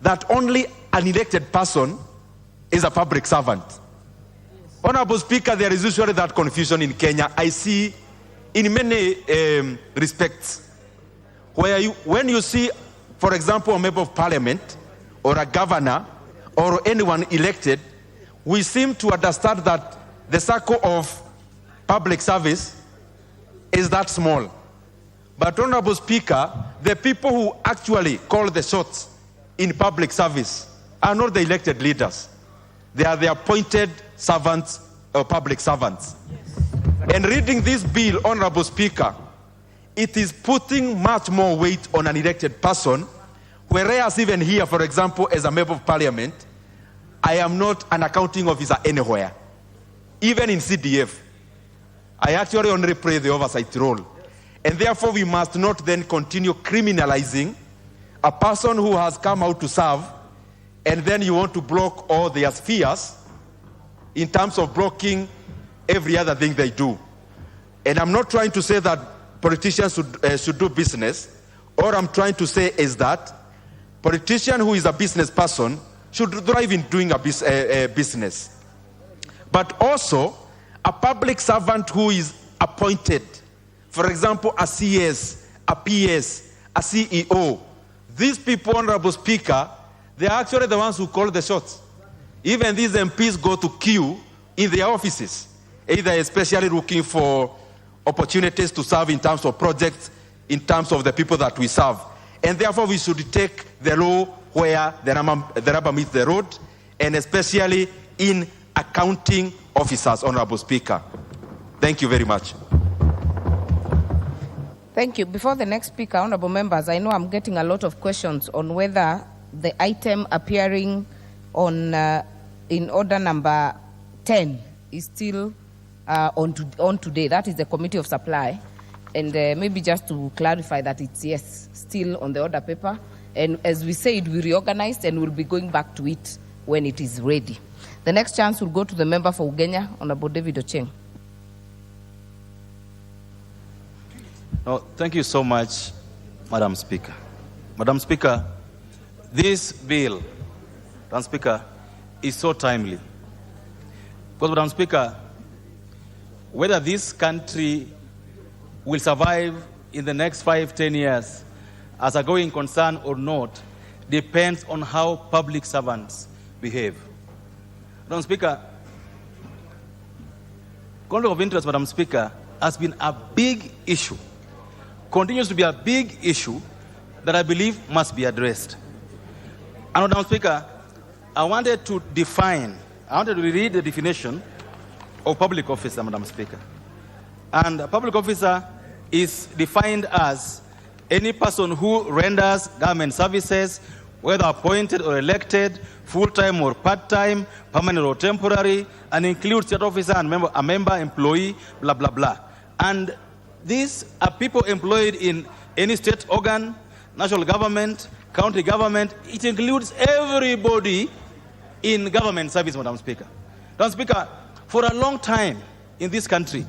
that only an elected person is a public servant. Honorable Speaker, there is usually that confusion in Kenya. I see in many respects, where when you see, for example, a member of parliament or a governor or anyone elected, we seem to understand that the circle of public service is that small. But Honorable Speaker, the people who actually call the shots in public service are not the elected leaders. They are the appointed servants or public servants. And reading this bill, Honorable Speaker, it is putting much more weight on an elected person, whereas even here, for example, as a member of parliament, I am not an accounting officer anywhere. Even in CDF, I actually only play the oversight role. And therefore, we must not then continue criminalizing a person who has come out to serve, and then you want to block all their spheres in terms of blocking every other thing they do. And I'm not trying to say that politicians should do business. All I'm trying to say is that politician who is a business person should thrive in doing a business. but also a public servant who is appointed. For example, a CS, a PS, a CEO. These people, Honorable Speaker, they are actually the ones who call the shots. Even these MPs go to queue in their offices, either especially looking for opportunities to serve in terms of projects, in terms of the people that we serve. And therefore, we should take the law where the rubber meets the road, and especially in accounting officers, Honorable Speaker. Thank you very much. Thank you. Before the next speaker, honorable members, I know I'm getting a lot of questions on whether the item appearing on in order number 10 is still on today. That is the Committee of Supply. And maybe just to clarify that it's, yes, still on the order paper. And as we said, we reorganized and we'll be going back to it when it is ready. The next chance will go to the member for Ugenya, Honorable David Ocheng. Oh, thank you so much, Madam Speaker. Madam Speaker, this bill, Madam Speaker, is so timely. Because, Madam Speaker, whether this country will survive in the next 5-10 years as a going concern or not depends on how public servants behave. Madam Speaker, conflict of interest, Madam Speaker, has been a big issue, continues to be a big issue that I believe must be addressed. And Madam Speaker, I wanted to read the definition of public officer, Madam Speaker. And a public officer is defined as any person who renders government services, whether appointed or elected, full-time or part-time, permanent or temporary, and includes state officer and a member employee, blah, blah, blah. And these are people employed in any state organ, national government, county government. It includes everybody in government service, Madam Speaker. Madam Speaker, for a long time in this country,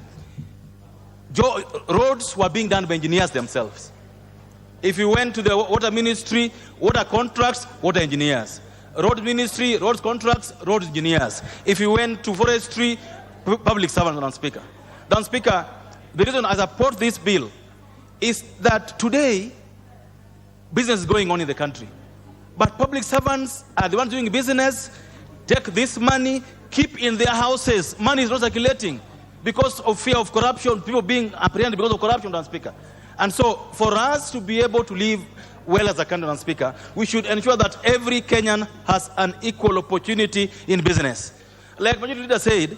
roads were being done by engineers themselves. If you went to the water ministry, water contracts, water engineers. Road ministry, roads contracts, road engineers. If you went to forestry, public servants, Madam Speaker. Madam Speaker, the reason I support this bill is that today, business is going on in the country. But public servants are the ones doing business, take this money, keep in their houses. Money is not circulating because of fear of corruption, people being apprehended because of corruption, Madam Speaker. And so, for us to be able to live well as a country, Madam Speaker, we should ensure that every Kenyan has an equal opportunity in business. Like Majority Leader said,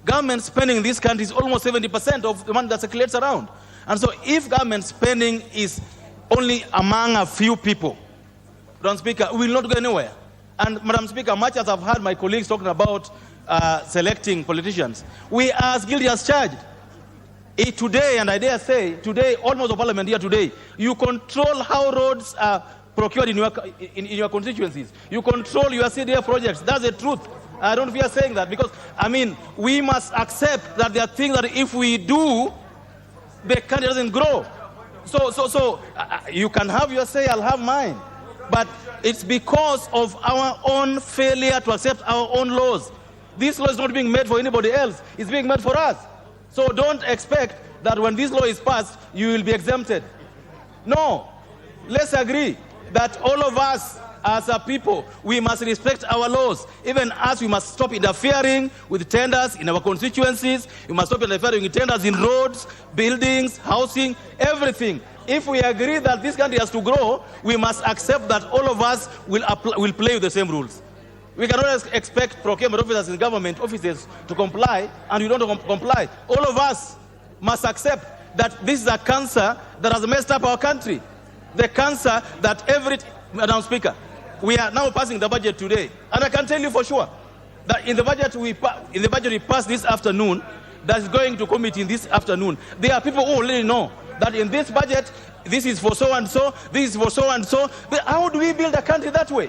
government spending in this country is almost 70% of the money that circulates around. And so, if government spending is only among a few people, Madam Speaker, we will not go anywhere. And Madam Speaker, much as I've heard my colleagues talking about selecting politicians, we are as guilty as charged. Today, and I dare say, today, almost the parliament here today, you control how roads are procured in your constituencies. You control your CDF projects. That's the truth. I don't fear saying that because, I mean, we must accept that there are things that if we do, the country doesn't grow. So you can have your say, I'll have mine. But it's because of our own failure to accept our own laws. This law is not being made for anybody else. It's being made for us. So don't expect that when this law is passed, you will be exempted. No. Let's agree that all of us as a people, we must respect our laws. Even us, we must stop interfering with tenders in our constituencies. We must stop interfering with tenders in roads, buildings, housing, everything. If we agree that this country has to grow, we must accept that all of us will play with the same rules. We cannot expect procurement officers in government offices to comply, and we don't comply. All of us must accept that this is a cancer that has messed up our country. The cancer that Madam Speaker, we are now passing the budget today, and I can tell you for sure that in the budget we passed this afternoon, that's going to committee this afternoon, there are people who already know that in this budget, this is for so and so, this is for so and so. But how do we build a country that way?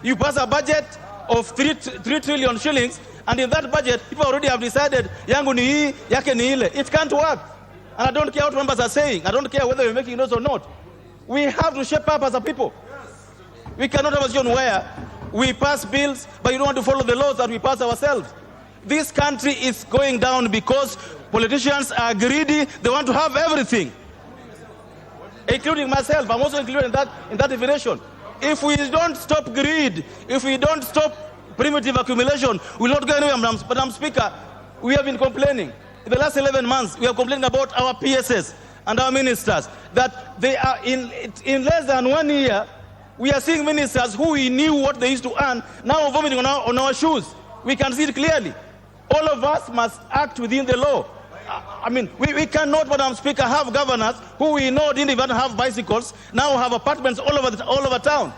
You pass a budget of 3 trillion shillings, and in that budget, people already have decided, yangu ni hii, yake ni ile. It can't work. And I don't care what members are saying. I don't care whether you're making notes or not. We have to shape up as a people. We cannot have a situation where we pass bills, but you don't want to follow the laws that we pass ourselves. This country is going down because politicians are greedy. They want to have everything, including myself. I'm also included in that definition. If we don't stop greed, if we don't stop primitive accumulation, we'll not go anywhere. Madam Speaker, we have been complaining. In the last 11 months, we have complained about our PSS and our ministers, that they are in less than 1 year, we are seeing ministers who we knew what they used to earn, now vomiting on our shoes. We can see it clearly. All of us must act within the law. I mean, we cannot, Madam Speaker, have governors who we know didn't even have bicycles, now have apartments all over town.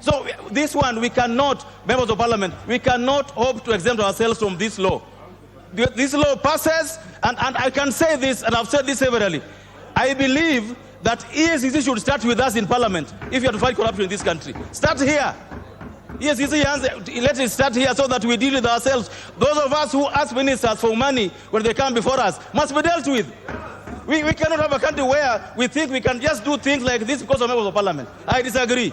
So this one, we cannot, members of parliament, we cannot hope to exempt ourselves from this law. This law passes, and I can say this, and I've said this severally. I believe that EACC should start with us in parliament if you have to fight corruption in this country. Start here. EACC, let it start here so that we deal with ourselves. Those of us who ask ministers for money when they come before us must be dealt with. We cannot have a country where we think we can just do things like this because of members of parliament. I disagree.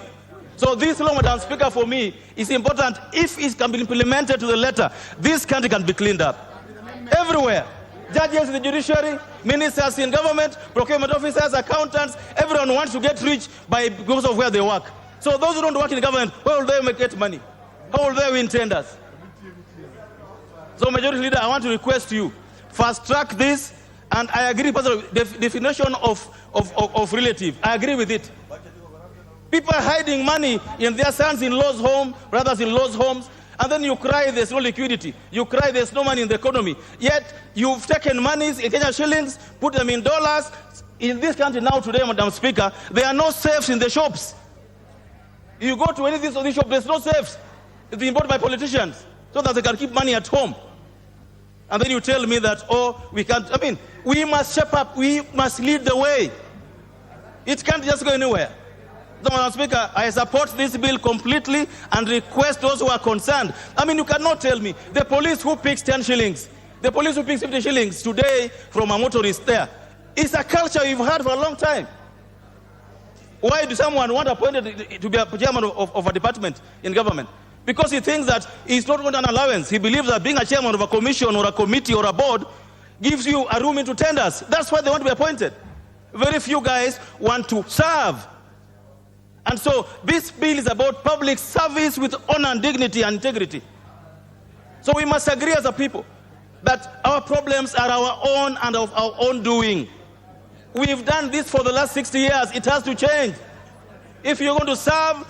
So this law, Madam Speaker, for me is important. If it can be implemented to the letter, this country can be cleaned up. Everywhere. Judges in the judiciary, ministers in government, procurement officers, accountants, everyone wants to get rich because of where they work. So those who don't work in government, where will they get money? How will they win tenders? So, Majority Leader, I want to request you, fast track this, and I agree with the definition of relative. I agree with it. People are hiding money in their sons-in-law's home, brothers-in-law's homes, and then you cry there's no liquidity. You cry there's no money in the economy. Yet you've taken monies in Kenya shillings, put them in dollars. In this country now today, Madam Speaker, there are no safes in the shops. You go to any of these shops, there's no safes. It's been bought by politicians so that they can keep money at home. And then you tell me that, oh, we can't. I mean, we must shape up. We must lead the way. It can't just go anywhere. So, Madam Speaker, I support this bill completely and request those who are concerned. I mean, you cannot tell me the police who picks 10 shillings, the police who picks 50 shillings today from a motorist there. It's a culture we've had for a long time. Why do someone want appointed to be a chairman of a department in government? Because he thinks that he's not going to an allowance. He believes that being a chairman of a commission or a committee or a board gives you a room into tenders. That's why they want to be appointed. Very few guys want to serve. And so this bill is about public service with honor and dignity and integrity. So we must agree as a people that our problems are our own and of our own doing. We've done this for the last 60 years. It has to change. If you're going to serve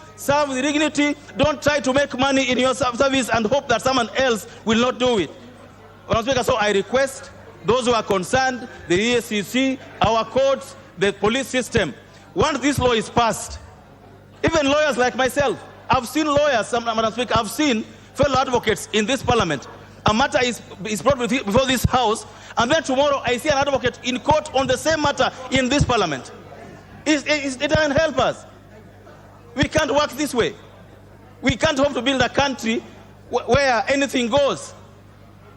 with dignity. Don't try to make money in your service and hope that someone else will not do it. Madam Speaker, so I request those who are concerned, the EACC, our courts, the police system, once this law is passed, even lawyers like myself, I've seen lawyers, Madam Speaker, I've seen fellow advocates in this parliament. A matter is brought before this house, and then tomorrow I see an advocate in court on the same matter in this parliament. It doesn't help us. We can't work this way. We can't hope to build a country where anything goes.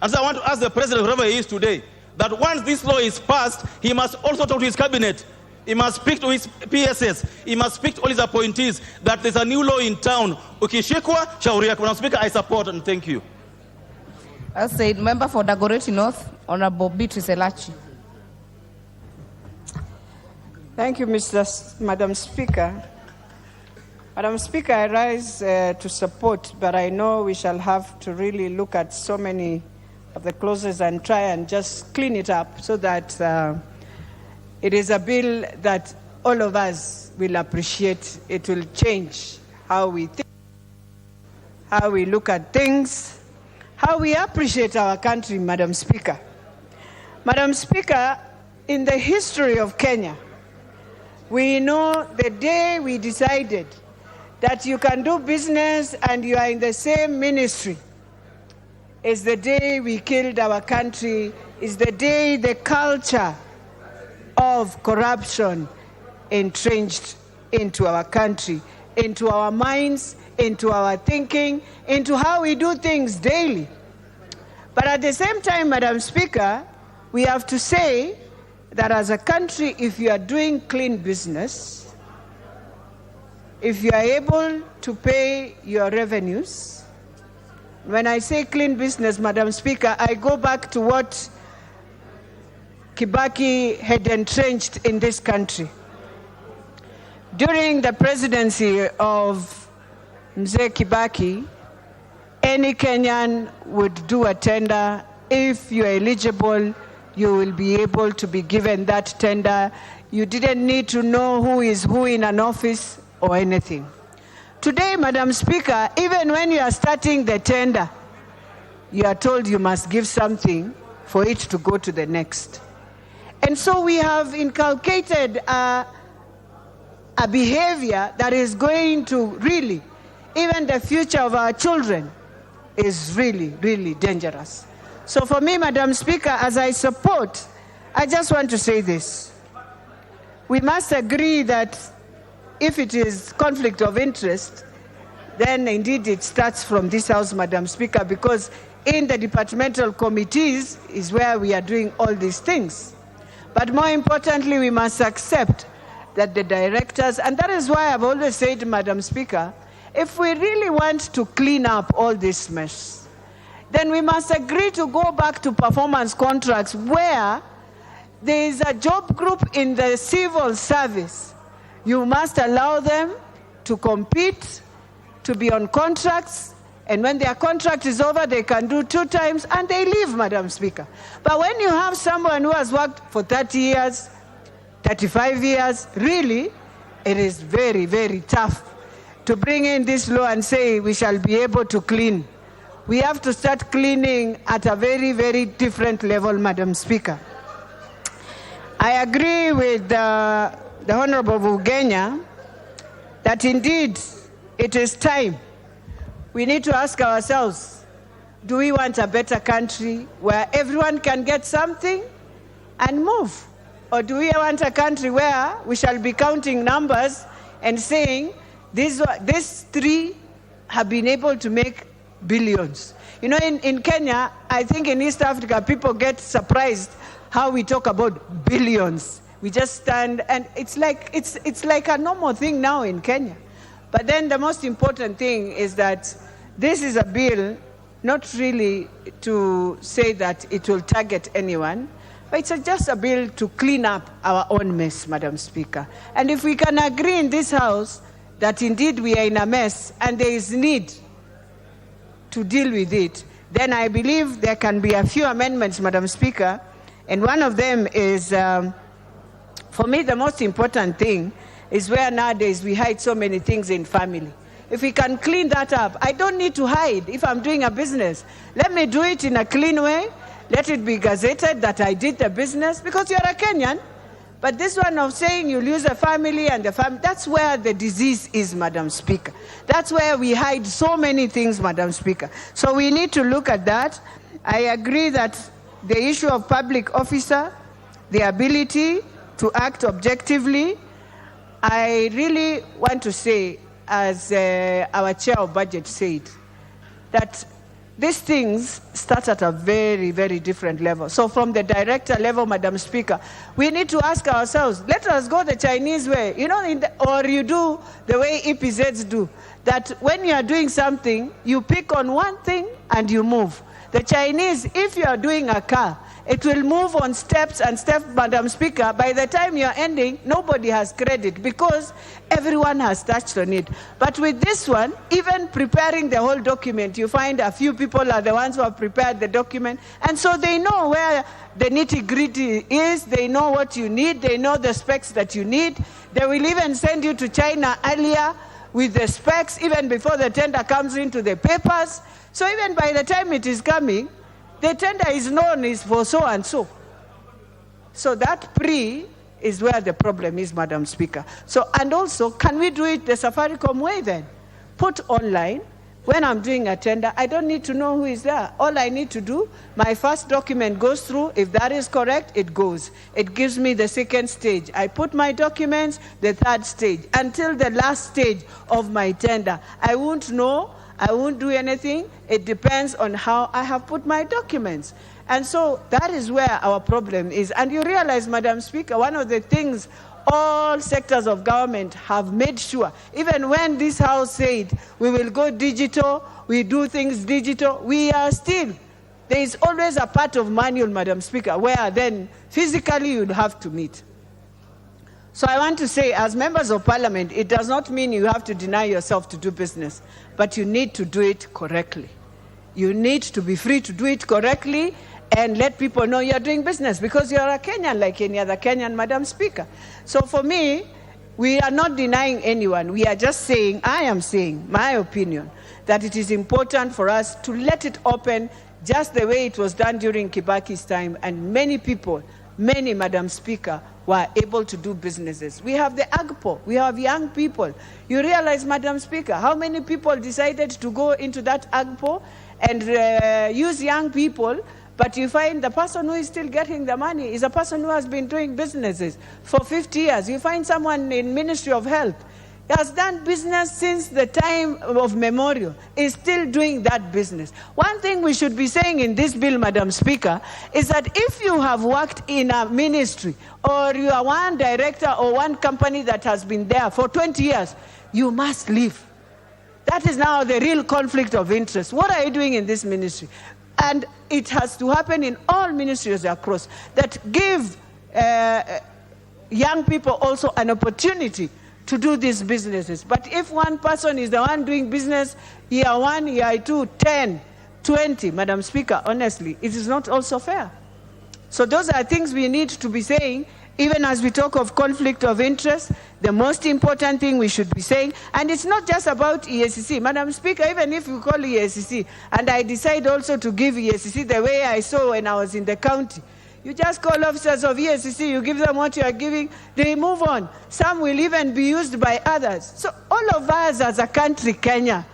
And so I want to ask the president, whoever he is today, that once this law is passed, he must also talk to his cabinet. He must speak to his PSS. He must speak to all his appointees that there's a new law in town. Ukishikwa, shauri yako. Madam Speaker, I support and thank you. I'll say, member for Dagoretti North, Honorable Beatrice Elachi. Thank you, Madam Speaker. Madam Speaker, I rise to support, but I know we shall have to really look at so many of the clauses and try and just clean it up so that it is a bill that all of us will appreciate. It will change how we think, how we look at things, how we appreciate our country, Madam Speaker. Madam Speaker, in the history of Kenya, we know the day we decided that you can do business and you are in the same ministry is the day we killed our country, is the day the culture of corruption entrenched into our country, into our minds, into our thinking, into how we do things daily. But at the same time, Madam Speaker, we have to say that as a country, if you are doing clean business, if you are able to pay your revenues, When I say clean business, Madam Speaker, I go back to what Kibaki had entrenched in this country. During the presidency of Mzee Kibaki, any Kenyan would do a tender. If you're eligible, you will be able to be given that tender. You didn't need to know who is who in an office or anything. Today, Madam Speaker, even when you are starting the tender, you are told you must give something for it to go to the next. And so we have inculcated a behavior that is going to really, even the future of our children is really, really dangerous. So for me, Madam Speaker, as I support, I just want to say this. We must agree that if it is conflict of interest, then indeed it starts from this House, Madam Speaker, because in the departmental committees is where we are doing all these things. But more importantly, we must accept that the directors, and that is why I've always said, Madam Speaker, if we really want to clean up all this mess, then we must agree to go back to performance contracts where there is a job group in the civil service. You must allow them to compete, to be on contracts, and when their contract is over, they can do 2 times, and they leave, Madam Speaker. But when you have someone who has worked for 30 years, 35 years, really, it is very, very tough to bring in this law and say we shall be able to clean. We have to start cleaning at a very, very different level, Madam Speaker. I agree with the Honorable Vugenya that indeed it is time. We need to ask ourselves, do we want a better country where everyone can get something and move? Or do we want a country where we shall be counting numbers and saying, these 3 have been able to make billions? You know, in Kenya, I think in East Africa, people get surprised how we talk about billions. We just stand, and it's like a normal thing now in Kenya. But then the most important thing is that this is a bill not really to say that it will target anyone, but it's just a bill to clean up our own mess, Madam Speaker. And if we can agree in this House that indeed we are in a mess and there is need to deal with it, then I believe there can be a few amendments, Madam Speaker, and one of them is, for me, the most important thing is where nowadays we hide so many things in family. If we can clean that up, I don't need to hide if I'm doing a business. Let me do it in a clean way. Let it be gazetted that I did the business, because you're a Kenyan. But this one of saying you lose a family and the family, that's where the disease is, Madam Speaker. That's where we hide so many things, Madam Speaker. So we need to look at that. I agree that the issue of public officer, the ability to act objectively, I really want to say, as our chair of budget said, that these things start at a very, very different level. So from the director level, Madam Speaker, we need to ask ourselves, let us go the Chinese way, you know, or you do the way EPZs do, that when you are doing something, you pick on one thing and you move. The Chinese, if you are doing a car, it will move on steps and steps, Madam Speaker. By the time you're ending, nobody has credit because everyone has touched on it. But with this one, even preparing the whole document, you find a few people are the ones who have prepared the document. And so they know where the nitty-gritty is. They know what you need. They know the specs that you need. They will even send you to China earlier with the specs, even before the tender comes into the papers. So even by the time it is coming, the tender is known is for so and so. So that pre is where the problem is, Madam Speaker. So, and also, can we do it the Safaricom way then? Put online, when I'm doing a tender, I don't need to know who is there. All I need to do, my first document goes through. If that is correct, it goes. It gives me the second stage. I put my documents, the third stage, until the last stage of my tender. I won't know. I won't do anything. It depends on how I have put my documents. And so that is where our problem is. And you realize, Madam Speaker, one of the things all sectors of government have made sure, even when this House said we will go digital, we do things digital, we are still, there is always a part of manual, Madam Speaker, where then physically you'd have to meet. So I want to say, as members of parliament, it does not mean you have to deny yourself to do business, but you need to do it correctly. You need to be free to do it correctly and let people know you're doing business, because you're a Kenyan like any other Kenyan, Madam Speaker. So for me, we are not denying anyone. We are just saying, I am saying, my opinion, that it is important for us to let it open just the way it was done during Kibaki's time, and many people, many, Madam Speaker, were able to do businesses. We have the AGPO, we have young people. You realize, Madam Speaker, how many people decided to go into that AGPO and use young people, but you find the person who is still getting the money is a person who has been doing businesses for 50 years. You find someone in Ministry of Health, has done business since the time of memorial, is still doing that business. One thing we should be saying in this bill, Madam Speaker, is that if you have worked in a ministry, or you are one director or one company that has been there for 20 years, you must leave. That is now the real conflict of interest. What are you doing in this ministry? And it has to happen in all ministries across, that give young people also an opportunity to do these businesses. But if one person is the one doing business, year 1, year 2, 10, 20, Madam Speaker, honestly, it is not also fair. So those are things we need to be saying, even as we talk of conflict of interest. The most important thing we should be saying, and it's not just about EACC. Madam Speaker, even if you call EACC, and I decide also to give EACC the way I saw when I was in the county, you just call officers of EACC, you give them what you are giving, they move on. Some will even be used by others. So all of us as a country, Kenya,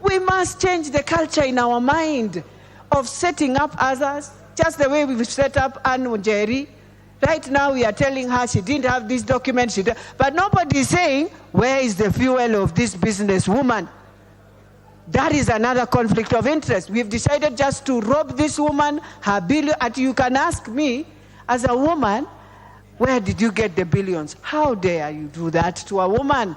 we must change the culture in our mind of setting up others, just the way we've set up Anne Njeri. Right now we are telling her she didn't have this document, but nobody is saying, where is the fuel of this businesswoman? That is another conflict of interest. We've decided just to rob this woman her billion. And you can ask me, as a woman, where did you get the billions? How dare you do that to a woman?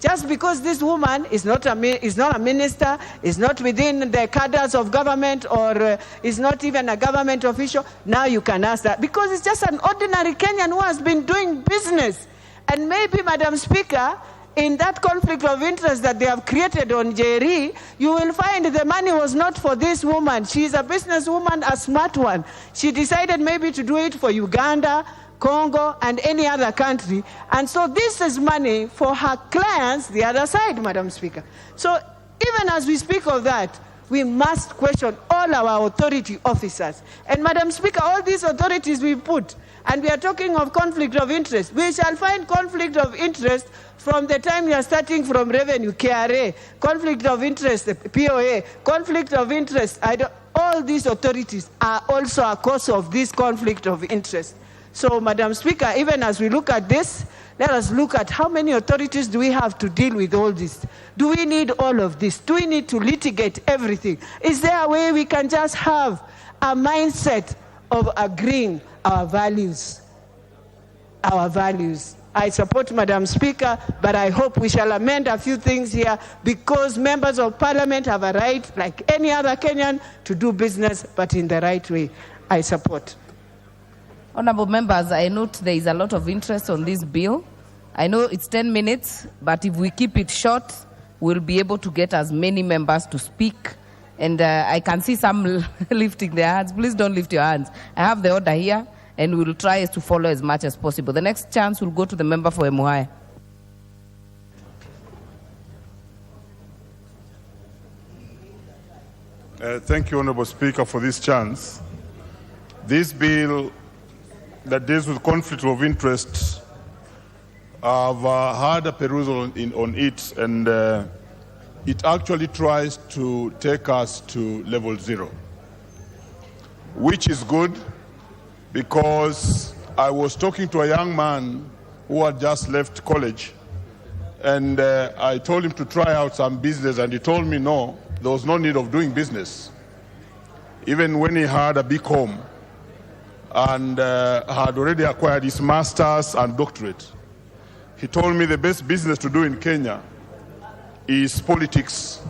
Just because this woman is not a minister, is not within the cadres of government, or is not even a government official, now you can ask that. Because it's just an ordinary Kenyan who has been doing business. And maybe, Madam Speaker, in that conflict of interest that they have created on Njeri, you will find the money was not for this woman. She is a businesswoman, a smart one. She decided maybe to do it for Uganda, Congo, and any other country. And so this is money for her clients, the other side, Madam Speaker. So even as we speak of that, we must question all our authority officers. And Madam Speaker, all these authorities we put, and we are talking of conflict of interest, we shall find conflict of interest from the time you are starting from revenue, KRA, conflict of interest, POA, conflict of interest. All these authorities are also a cause of this conflict of interest. So, Madam Speaker, even as we look at this, let us look at how many authorities do we have to deal with all this. Do we need all of this? Do we need to litigate everything? Is there a way we can just have a mindset of agreeing our values? Our values. I support Madam Speaker, but I hope we shall amend a few things here, because members of parliament have a right, like any other Kenyan, to do business, but in the right way. I support. Honorable members, I note there is a lot of interest on this bill. I know it's 10 minutes, but if we keep it short, we'll be able to get as many members to speak. And I can see some lifting their hands. Please don't lift your hands. I have the order here, and we'll try to follow as much as possible. The next chance will go to the member for Emuhaya. Thank you, Honorable Speaker, for this chance. This bill that deals with conflict of interest, I've had a perusal on it, and it actually tries to take us to level 0, which is good, because I was talking to a young man who had just left college, and I told him to try out some business, and he told me no, there was no need of doing business. Even when he had a big home, and had already acquired his master's and doctorate. He told me the best business to do in Kenya is politics,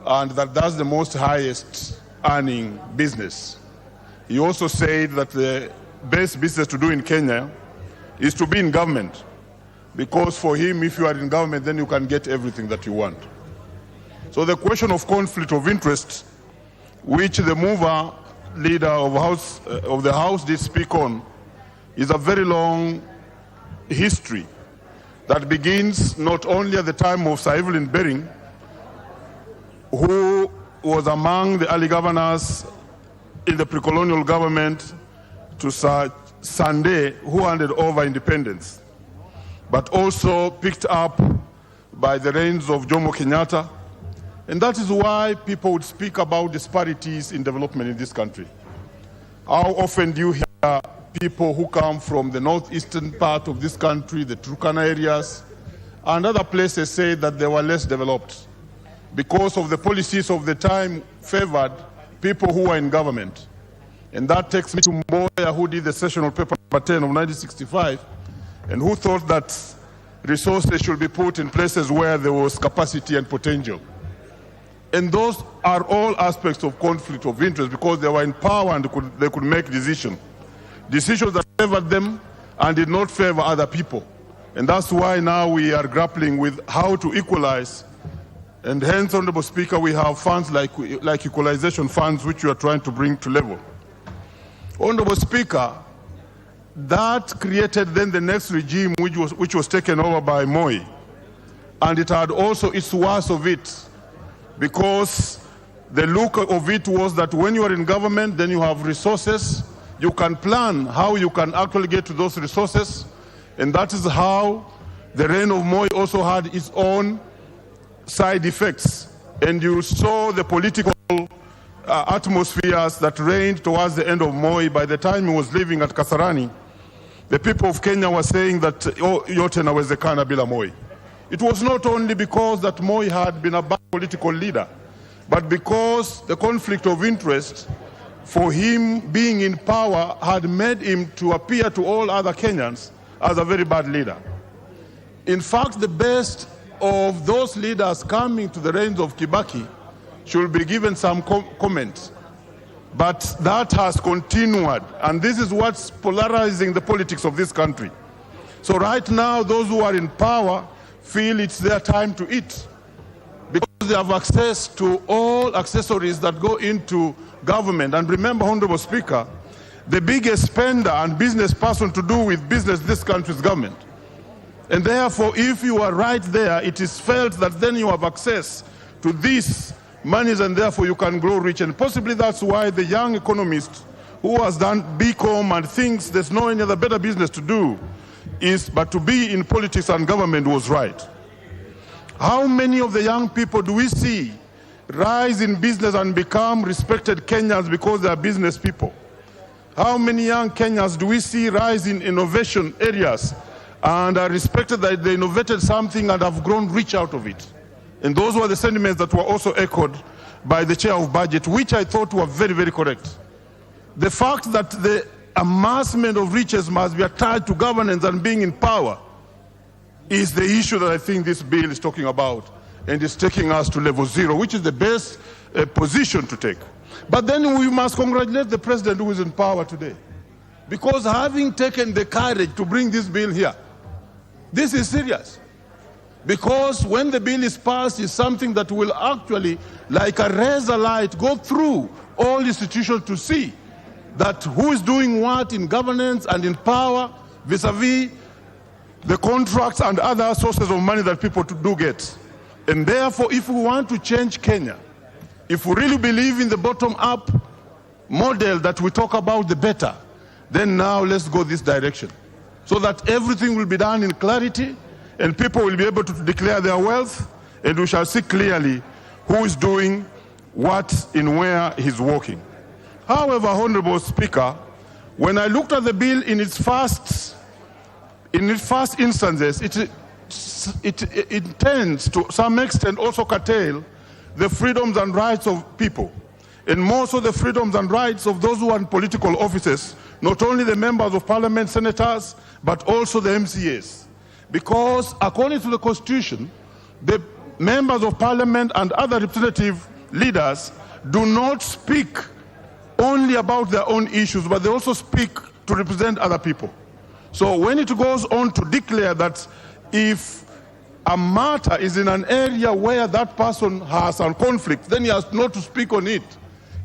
and that's the most highest earning business. He also said that the best business to do in Kenya is to be in government, because for him, if you are in government, then you can get everything that you want. So the question of conflict of interest, which the mover leader of the House did speak on, is a very long history that begins not only at the time of Sir Evelyn Baring, who was among the early governors in the pre-colonial government, to Sir Sande, who handed over independence, but also picked up by the reigns of Jomo Kenyatta. And that is why people would speak about disparities in development in this country. How often do you hear people who come from the northeastern part of this country, the Turkana areas, and other places say that they were less developed because of the policies of the time favored people who were in government? And that takes me to Mboya, who did the sessional paper number 10 of 1965, and who thought that resources should be put in places where there was capacity and potential. And those are all aspects of conflict of interest, because they were in power and they could make decisions that favored them and did not favor other people. And that's why now we are grappling with how to equalize. And hence, Honorable Speaker, we have funds like equalization funds, which we are trying to bring to level. Honorable Speaker, that created then the next regime, which was taken over by Moi. And it had also its worst of it, because the look of it was that when you are in government, then you have resources. You can plan how you can actually get to those resources. And that is how the reign of Moi also had its own side effects. And you saw the political atmospheres that reigned towards the end of Moi. By the time he was living at Kasarani, the people of Kenya were saying that yote inawezekana bila Moi. It was not only because that Moi had been a bad political leader, but because the conflict of interest for him being in power had made him to appear to all other Kenyans as a very bad leader. In fact, the best of those leaders coming to the reigns of Kibaki should be given some comment. But that has continued, and this is what's polarizing the politics of this country. So right now, those who are in power feel it's their time to eat, because they have access to all accessories that go into government. And remember, Honorable Speaker, the biggest spender and business person to do with business this country is government. And therefore, if you are right there, it is felt that then you have access to these monies, and therefore you can grow rich. And possibly that's why the young economist who has done BCom and thinks there's no any other better business to do but to be in politics and government was right. How many of the young people do we see rise in business and become respected Kenyans because they are business people? How many young Kenyans do we see rise in innovation areas and are respected that they innovated something and have grown rich out of it? And those were the sentiments that were also echoed by the chair of budget, which I thought were very, very correct. The fact that the amassment of riches must be attached to governance and being in power is the issue that I think this bill is talking about, and is taking us to level zero, which is the best position to take. But then we must congratulate the president who is in power today, because having taken the courage to bring this bill here, this is serious. Because when the bill is passed, it's something that will actually, like a razor light, go through all institutions to see that who is doing what in governance and in power vis-a-vis the contracts and other sources of money that people do get. And therefore, if we want to change Kenya, if we really believe in the bottom-up model that we talk about, the better, then now let's go this direction, so that everything will be done in clarity and people will be able to declare their wealth, and we shall see clearly who is doing what in where he's working. However, Honorable Speaker, when I looked at the bill in its first instances, it intends to some extent also curtail the freedoms and rights of people. and more so the freedoms and rights of those who are in political offices, not only the members of parliament, senators, but also the MCAs. Because according to the Constitution, the members of parliament and other representative leaders do not speak only about their own issues, but they also speak to represent other people. So when it goes on to declare that if a matter is in an area where that person has a conflict, then he has not to speak on it.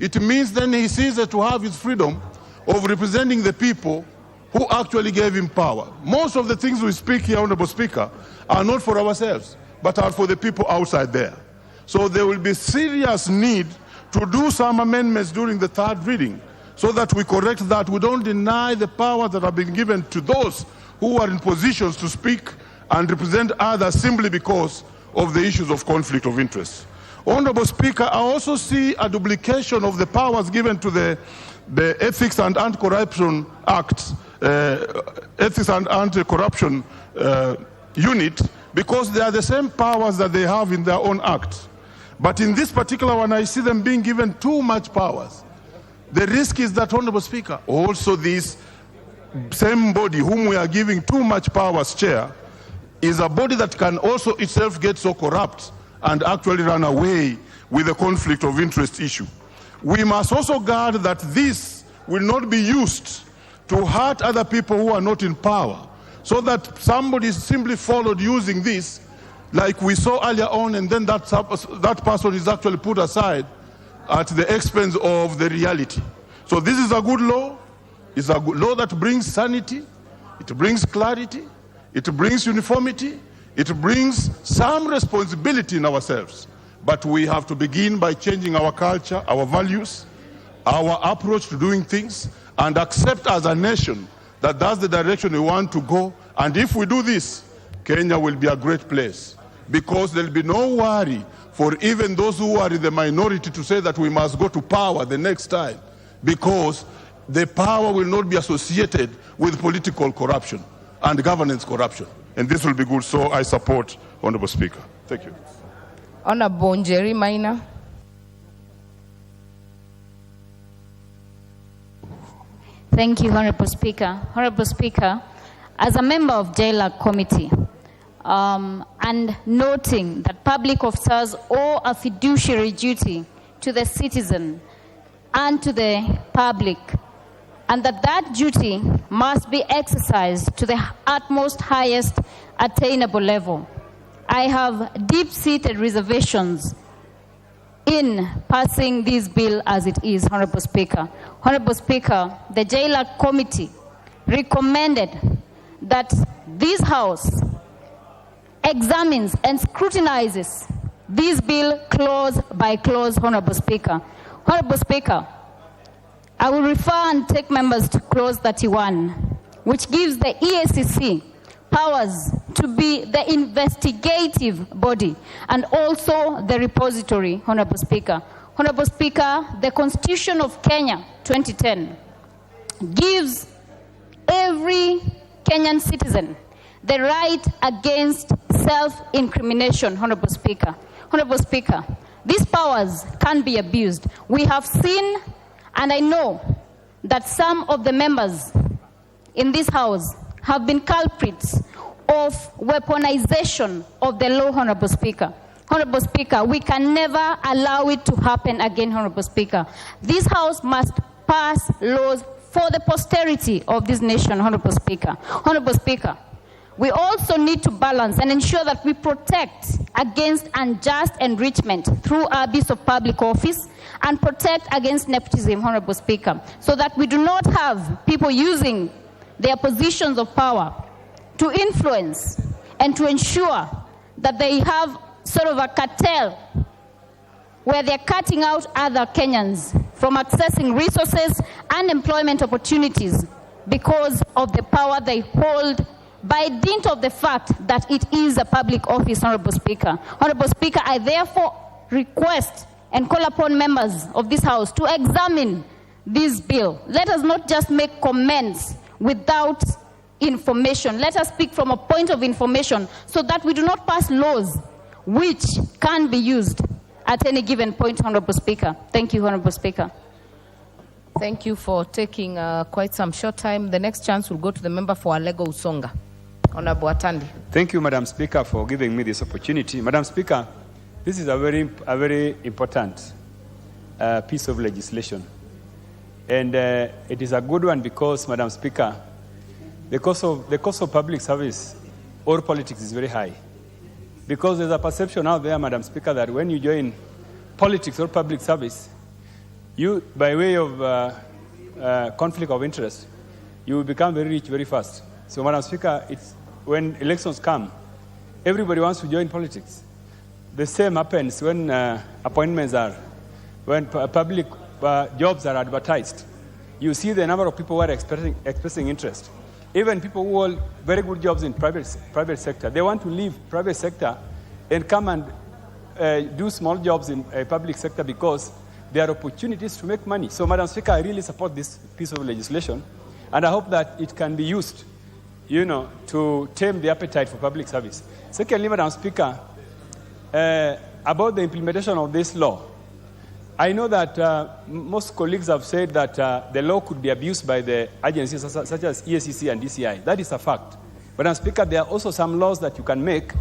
It means then he ceases to have his freedom of representing the people who actually gave him power. Most of the things we speak here, Honorable Speaker, are not for ourselves, but are for the people outside there. So there will be serious need to do some amendments during the third reading so that we correct that. We don't deny the powers that have been given to those who are in positions to speak and represent others simply because of the issues of conflict of interest. Honorable Speaker, I also see a duplication of the powers given to the Ethics and Anti-Corruption Act, Ethics and Anti-Corruption Unit, because they are the same powers that they have in their own act. But in this particular one, I see them being given too much powers. The risk is that, Honorable Speaker, also this same body whom we are giving too much powers, Chair, is a body that can also itself get so corrupt and actually run away with the conflict of interest issue. We must also guard that this will not be used to hurt other people who are not in power, so that somebody simply followed using this like we saw earlier on, and then that person is actually put aside at the expense of the reality. So this is a good law. It's a good law that brings sanity, it brings clarity, it brings uniformity, it brings some responsibility in ourselves. But we have to begin by changing our culture, our values, our approach to doing things, and accept as a nation that that's the direction we want to go. And if we do this, Kenya will be a great place, because there'll be no worry for even those who are in the minority to say that we must go to power the next time, because the power will not be associated with political corruption and governance corruption. And this will be good. So I support, Honorable Speaker. Thank you. Honorable Njeri Maina. Thank you, Honorable Speaker. Honorable Speaker, as a member of JLAC Committee, and noting that public officers owe a fiduciary duty to the citizen and to the public, and that duty must be exercised to the utmost highest attainable level, I have deep-seated reservations in passing this bill as it is, Honorable Speaker. Honorable Speaker, the JLAC Committee recommended that this House examines and scrutinizes this bill clause by clause, Honorable Speaker. Honorable Speaker, I will refer and take members to clause 31, which gives the EACC powers to be the investigative body and also the repository, Honorable Speaker. Honorable Speaker, the Constitution of Kenya 2010 gives every Kenyan citizen the right against self-incrimination, Honorable Speaker. Honorable Speaker, these powers can be abused. We have seen, and I know that some of the members in this House have been culprits of weaponization of the law, Honorable Speaker. Honorable Speaker, we can never allow it to happen again, Honorable Speaker. This House must pass laws for the posterity of this nation, Honorable Speaker. Honorable Speaker, we also need to balance and ensure that we protect against unjust enrichment through abuse of public office and protect against nepotism, Honorable Speaker, so that we do not have people using their positions of power to influence and to ensure that they have sort of a cartel where they're cutting out other Kenyans from accessing resources and employment opportunities because of the power they hold by dint of the fact that it is a public office, Honorable Speaker. Honorable Speaker, I therefore request and call upon members of this House to examine this bill. Let us not just make comments without information. Let us speak from a point of information so that we do not pass laws which can be used at any given point, Honorable Speaker. Thank you, Honorable Speaker. Thank you for taking quite some short time. The next chance will go to the member for Alego Usonga. Honorable Atandi. Thank you, Madam Speaker, for giving me this opportunity. Madam Speaker, this is a very important piece of legislation. And it is a good one because, Madam Speaker, the cost of public service or politics is very high. Because there's a perception out there, Madam Speaker, that when you join politics or public service, you, by way of conflict of interest, you will become very rich very fast. So, Madam Speaker, when elections come, everybody wants to join politics. The same happens when appointments are, when public jobs are advertised. You see the number of people who are expressing interest. Even people who hold very good jobs in private sector, they want to leave private sector and come and do small jobs in public sector because there are opportunities to make money. So, Madam Speaker, I really support this piece of legislation, and I hope that it can be used, to tame the appetite for public service. Secondly, Madam Speaker, about the implementation of this law, I know that most colleagues have said that the law could be abused by the agencies such as EACC and DCI. That is a fact. But, Madam Speaker, there are also some laws that you can make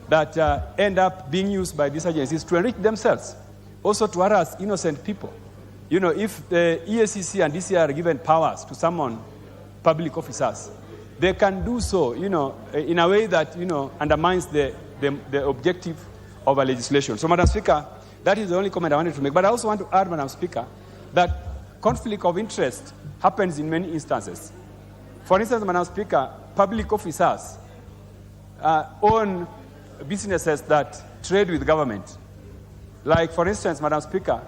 that end up being used by these agencies to enrich themselves, also to harass innocent people. If the EACC and DCI are given powers to summon public officers, they can do so, in a way that, undermines the objective of a legislation. So, Madam Speaker, that is the only comment I wanted to make. But I also want to add, Madam Speaker, that conflict of interest happens in many instances. For instance, Madam Speaker, public officers own businesses that trade with government. Like, for instance, Madam Speaker,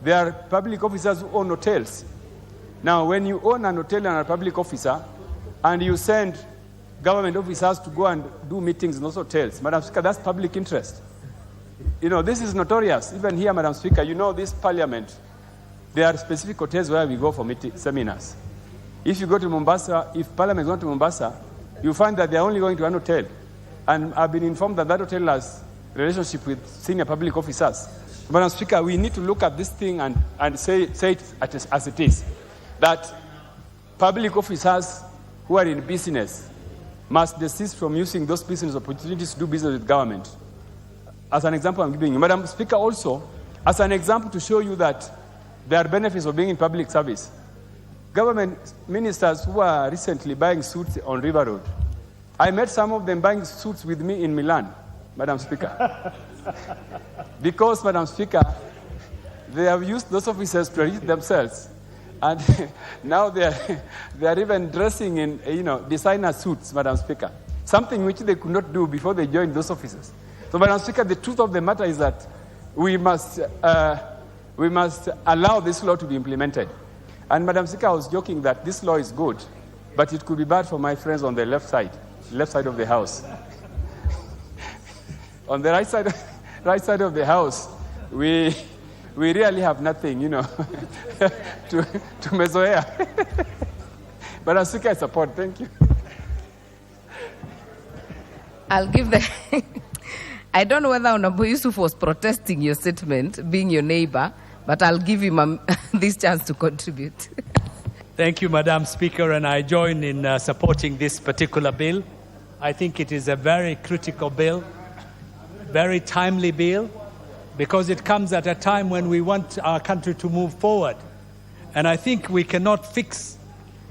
there are public officers who own hotels. Now, when you own an hotel and a public officer, and you send government officers to go and do meetings in those hotels, Madam Speaker, that's public interest. This is notorious. Even here, Madam Speaker, this parliament, there are specific hotels where we go for seminars. If you go to Mombasa, if parliament goes to Mombasa, you find that they're only going to one hotel. And I've been informed that that hotel has relationship with senior public officers. Madam Speaker, we need to look at this thing and say it as it is, that public officers who are in business must desist from using those business opportunities to do business with government. As an example I'm giving you. Madam Speaker, also, as an example to show you that there are benefits of being in public service, government ministers who are recently buying suits on River Road, I met some of them buying suits with me in Milan, Madam Speaker. Because, Madam Speaker, they have used those officers to enrich themselves. And now they are even dressing in, designer suits, Madam Speaker. Something which they could not do before they joined those offices. So, Madam Speaker, the truth of the matter is that we must allow this law to be implemented. And, Madam Speaker, I was joking that this law is good, but it could be bad for my friends on the left side of the House. On the right side of the House, we really have nothing, to mesoea. But Madam Speaker, I support. Thank you. I'll give the... I don't know whether Honorable Yusuf was protesting your statement, being your neighbor, but I'll give him this chance to contribute. Thank you, Madam Speaker, and I join in supporting this particular bill. I think it is a very critical bill, very timely bill, because it comes at a time when we want our country to move forward. And I think we cannot fix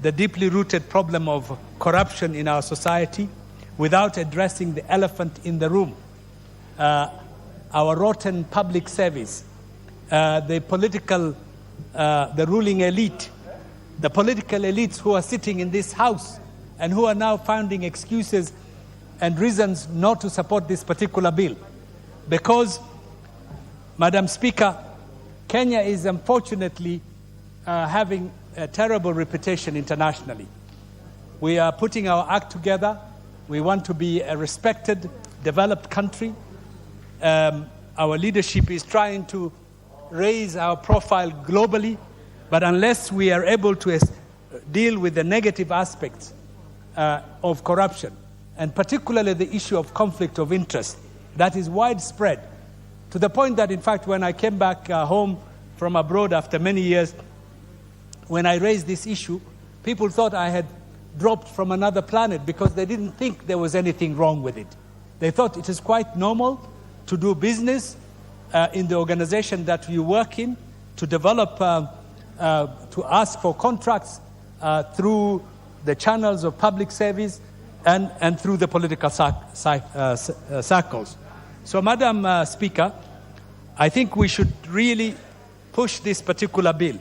the deeply rooted problem of corruption in our society without addressing the elephant in the room. Our rotten public service, the ruling elite, the political elites who are sitting in this House and who are now finding excuses and reasons not to support this particular bill. Because, Madam Speaker, Kenya is unfortunately having a terrible reputation internationally. We are putting our act together. We want to be a respected, developed country. Our leadership is trying to raise our profile globally, but unless we are able to deal with the negative aspects of corruption, and particularly the issue of conflict of interest that is widespread, To the point that, in fact, when I came back home from abroad after many years, when I raised this issue, people thought I had dropped from another planet because they didn't think there was anything wrong with it. They thought it is quite normal to do business in the organization that you work in, to develop, to ask for contracts through the channels of public service and through the political circles. So, Madam Speaker, I think we should really push this particular bill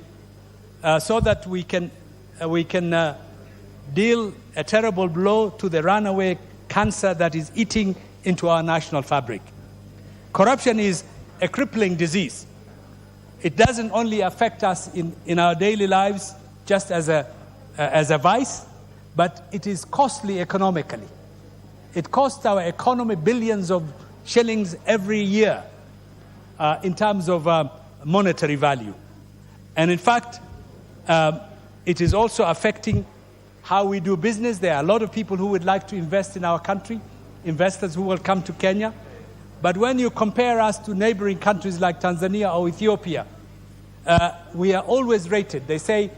so that we can deal a terrible blow to the runaway cancer that is eating into our national fabric. Corruption is a crippling disease. It doesn't only affect us in our daily lives just as a vice, but it is costly economically. It costs our economy billions of shillings every year in terms of monetary value. And in fact, it is also affecting how we do business. There are a lot of people who would like to invest in our country, investors who will come to Kenya. But when you compare us to neighboring countries like Tanzania or Ethiopia, we are always rated. They say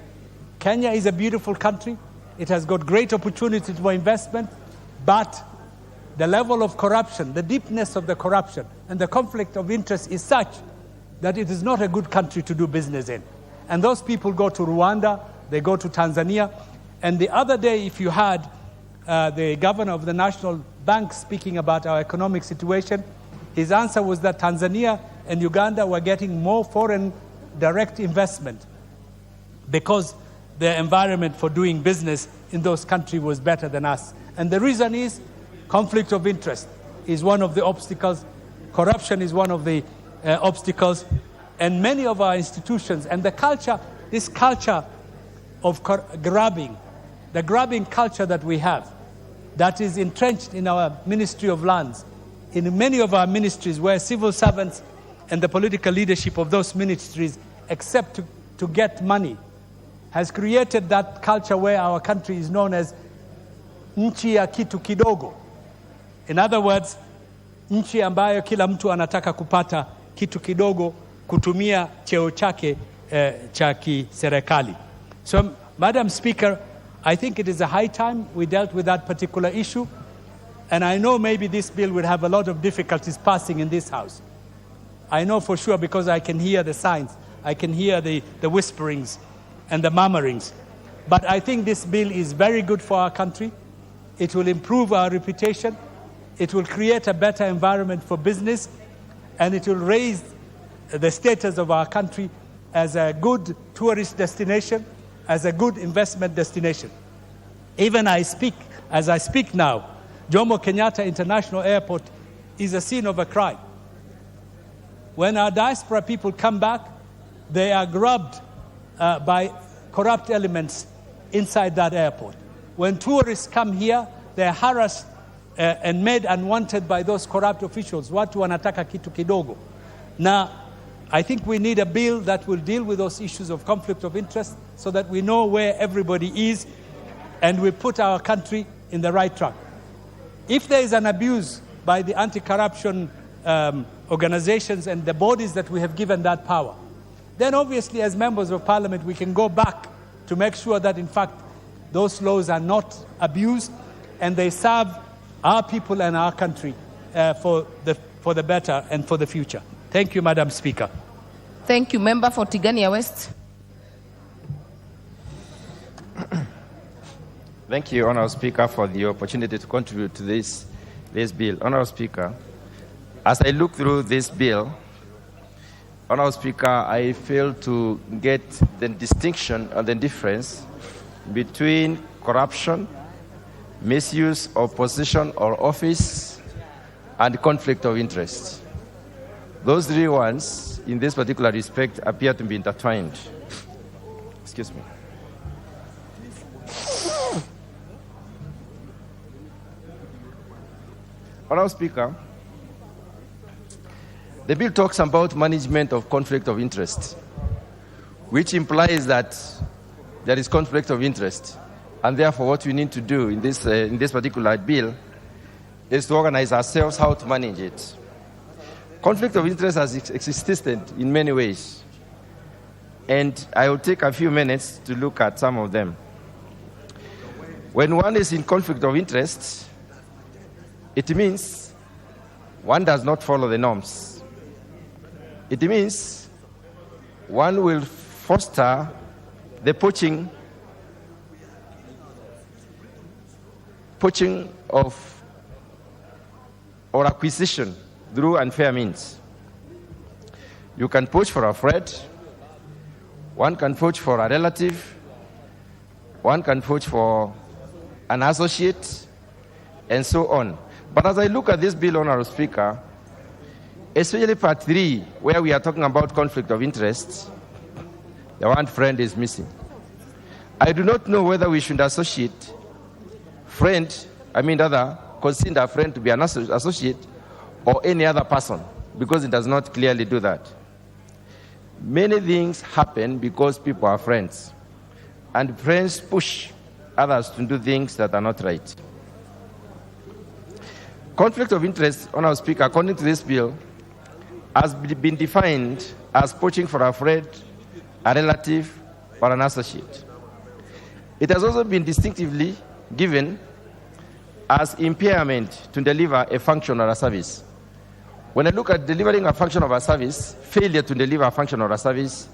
Kenya is a beautiful country. It has got great opportunities for investment, but the level of corruption, the deepness of the corruption, and the conflict of interest is such that it is not a good country to do business in. And those people go to Rwanda, they go to Tanzania. And the other day, if you had the governor of the National Bank speaking about our economic situation, his answer was that Tanzania and Uganda were getting more foreign direct investment because the environment for doing business in those countries was better than us. And the reason is conflict of interest is one of the obstacles. Corruption is one of the obstacles. And many of our institutions and the culture, this culture of grabbing, the grabbing culture that we have, that is entrenched in our Ministry of Lands, in many of our ministries where civil servants and the political leadership of those ministries accept to get money, has created that culture where our country is known as nchi ya kitu kidogo. In other words, nchi ambayo kila mtu anataka kupata kitu kidogo kutumia cheo chake cha kiserikali. So, Madam Speaker, I think it is a high time we dealt with that particular issue. And I know maybe this bill would have a lot of difficulties passing in this House. I know for sure because I can hear the signs. I can hear the whisperings and the murmurings. But I think this bill is very good for our country. It will improve our reputation. It will create a better environment for business. And it will raise the status of our country as a good tourist destination, as a good investment destination. Even as I speak now, Jomo Kenyatta International Airport is a scene of a crime. When our diaspora people come back, they are grabbed by corrupt elements inside that airport. When tourists come here, they are harassed and made unwanted by those corrupt officials. Watu wanataka kitu kidogo. Now, I think we need a bill that will deal with those issues of conflict of interest so that we know where everybody is and we put our country in the right track. If there is an abuse by the anti-corruption organizations and the bodies that we have given that power, then obviously as members of parliament we can go back to make sure that in fact those laws are not abused and they serve our people and our country for the better and for the future. Thank you, Madam Speaker. Thank you. Member for Tigania West. Thank you, Honourable Speaker, for the opportunity to contribute to this bill. Honourable Speaker, as I look through this bill, Honourable Speaker, I fail to get the distinction and the difference between corruption, misuse of position or office, and conflict of interest. Those three ones, in this particular respect, appear to be intertwined. Excuse me. Honourable Speaker, the bill talks about management of conflict of interest, which implies that there is conflict of interest, and therefore what we need to do in this particular bill is to organize ourselves how to manage it. Conflict of interest has existed in many ways. And I will take a few minutes to look at some of them. When one is in conflict of interest, it means one does not follow the norms. It means one will foster the poaching of or acquisition through unfair means. You can poach for a friend, one can poach for a relative, one can poach for an associate, and so on. But as I look at this bill, Honorable Speaker, especially part 3, where we are talking about conflict of interest, the one friend is missing. I do not know whether we should consider a friend to be an associate or any other person, because it does not clearly do that. Many things happen because people are friends, and friends push others to do things that are not right. Conflict of interest, Honorable Speaker, according to this bill, has been defined as poaching for a friend, a relative, or an associate. It has also been distinctively given as impairment to deliver a function or a service. When I look at delivering a function of a service, failure to deliver a function or a service,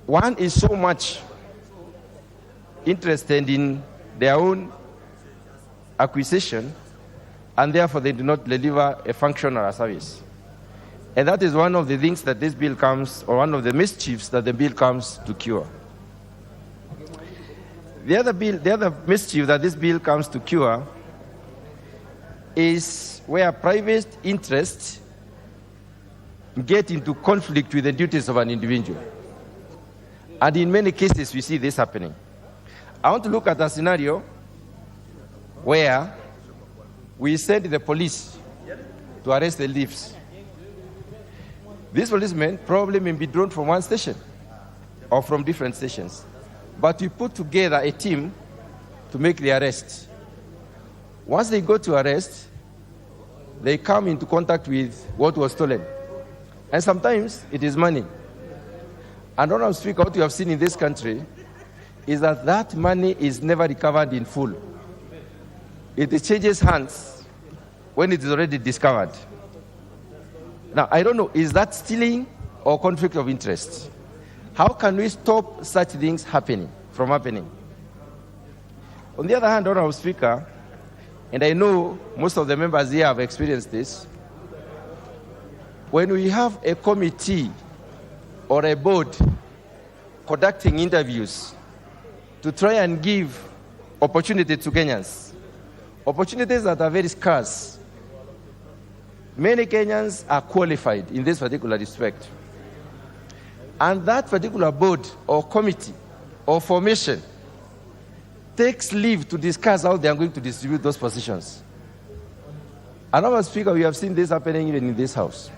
one is so much interested in their own acquisition, and therefore they do not deliver a function or a service. And that is one of the things that this bill comes, or one of the mischiefs that the bill comes to cure. The other mischief that this bill comes to cure is where private interests get into conflict with the duties of an individual. And in many cases, we see this happening. I want to look at a scenario where we send the police to arrest the thieves. These policemen probably may be drawn from one station or from different stations. But we put together a team to make the arrest. Once they go to arrest, they come into contact with what was stolen. And sometimes it is money. And Honorable Speaker, what you have seen in this country is that that money is never recovered in full. It changes hands when it is already discovered. Now, I don't know, is that stealing or conflict of interest? How can we stop such things from happening? On the other hand, Honorable Speaker, and I know most of the members here have experienced this, when we have a committee or a board conducting interviews to try and give opportunity to Kenyans, opportunities that are very scarce, many Kenyans are qualified in this particular respect. And that particular board or committee or formation takes leave to discuss how they are going to distribute those positions. And Honorable Speaker, we have seen this happening even in this House.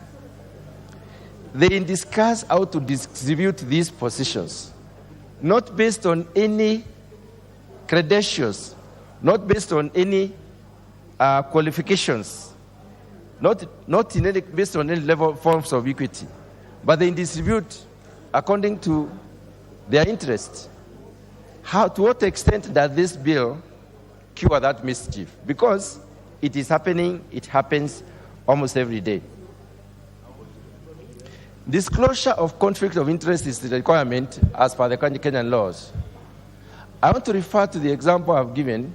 They discuss how to distribute these positions, not based on any credentials, not based on any qualifications, not based on any level forms of equity, but they distribute according to their interests. To what extent does this bill cure that mischief? Because it is happening, it happens almost every day. Disclosure of conflict of interest is the requirement as per the Kenyan laws. I want to refer to the example I've given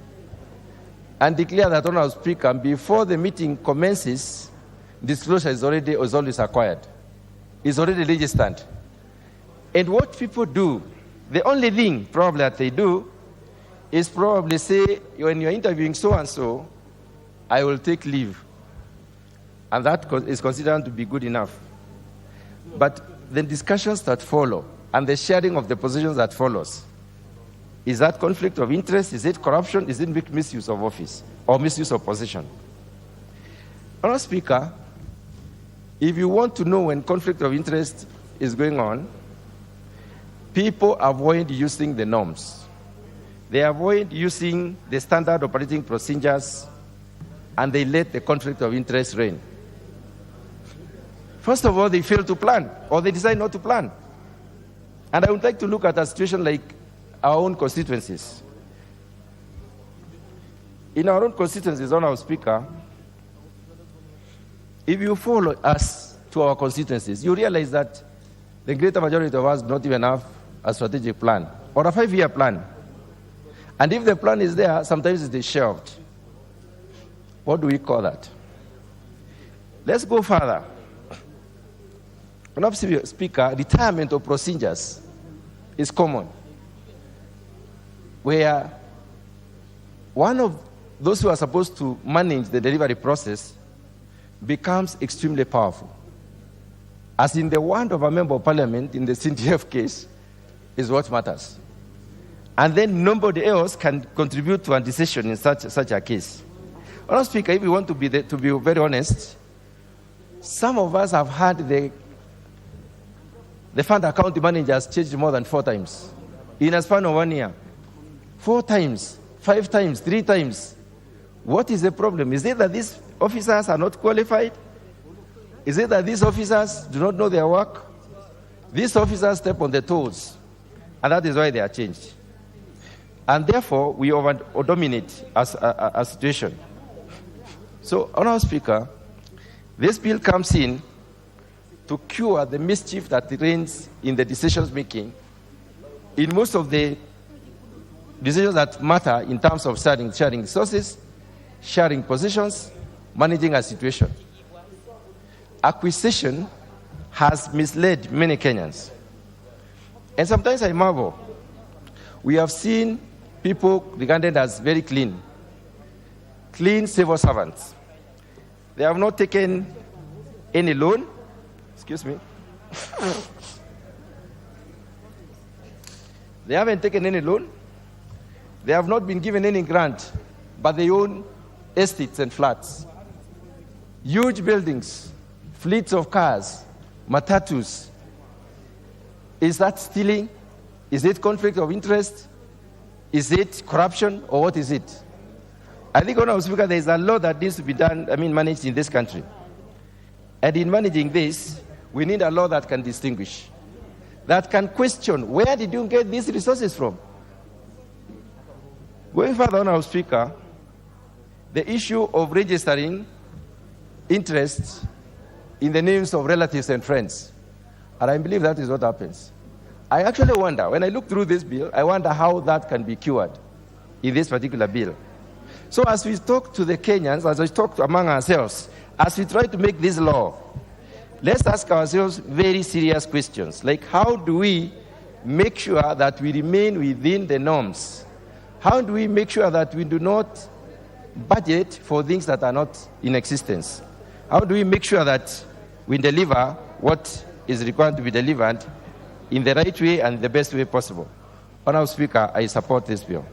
and declare that, Honorable Speaker, before the meeting commences, disclosure is always acquired. It's already registered. And what people do, the only thing probably that they do is probably say, when you're interviewing so-and-so, I will take leave. And that is considered to be good enough. But the discussions that follow and the sharing of the positions that follows, is that conflict of interest? Is it corruption? Is it misuse of office or misuse of position? Honorable Speaker, if you want to know when conflict of interest is going on, people avoid using the norms. They avoid using the standard operating procedures, and they let the conflict of interest reign. First of all, they fail to plan, or they decide not to plan. And I would like to look at a situation like our own constituencies. In our own constituencies, Honourable Speaker, if you follow us to our constituencies, you realize that the greater majority of us do not even have a strategic plan or a 5-year plan. And if the plan is there, sometimes it is shelved. What do we call that? Let's go further. Honourable Speaker, retirement of procedures is common, where one of those who are supposed to manage the delivery process becomes extremely powerful. As in the word of a member of parliament in the CDF case is what matters. And then nobody else can contribute to a decision in such a case. Honourable Speaker, if we want to be very honest, some of us have had the fund account managers changed more than 4 times in a span of 1 year. 4 times, 5 times, 3 times. What is the problem? Is it that these officers are not qualified? Is it that these officers do not know their work? These officers step on the toes, and that is why they are changed. And therefore, we over-dominate a situation. So, Honourable Speaker, this bill comes in to cure the mischief that reigns in the decisions making in most of the decisions that matter in terms of sharing resources, sharing positions, managing a situation. Acquisition has misled many Kenyans. And sometimes I marvel. We have seen people regarded as very clean civil servants. They have not taken any loan. Excuse me. They haven't taken any loan. They have not been given any grant, but they own estates and flats, huge buildings, fleets of cars, matatus. Is that stealing? Is it conflict of interest? Is it corruption, or what is it? I think, Honourable Speaker, there is a law that needs to be managed in this country. And in managing this, we need a law that can distinguish, that can question, where did you get these resources from? Going further, Honourable Speaker, the issue of registering interest in the names of relatives and friends, and I believe that is what happens. I actually wonder, when I look through this bill, I wonder how that can be cured in this particular bill. So as we talk to the Kenyans, as we talk among ourselves, as we try to make this law, let's ask ourselves very serious questions, like how do we make sure that we remain within the norms? How do we make sure that we do not budget for things that are not in existence? How do we make sure that we deliver what is required to be delivered in the right way and the best way possible? Honourable Speaker, I support this bill.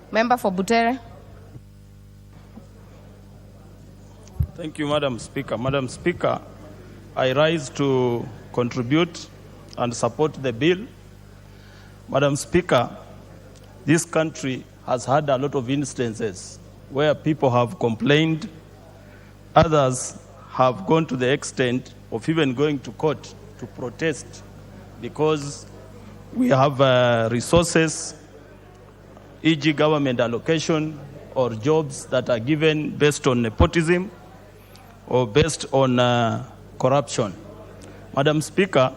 Member for Butere. Thank you, Madam Speaker. Madam Speaker, I rise to contribute and support the bill. Madam Speaker, this country has had a lot of instances where people have complained. Others have gone to the extent of even going to court to protest because we have resources, e.g. government allocation or jobs that are given based on nepotism or based on corruption. Madam Speaker,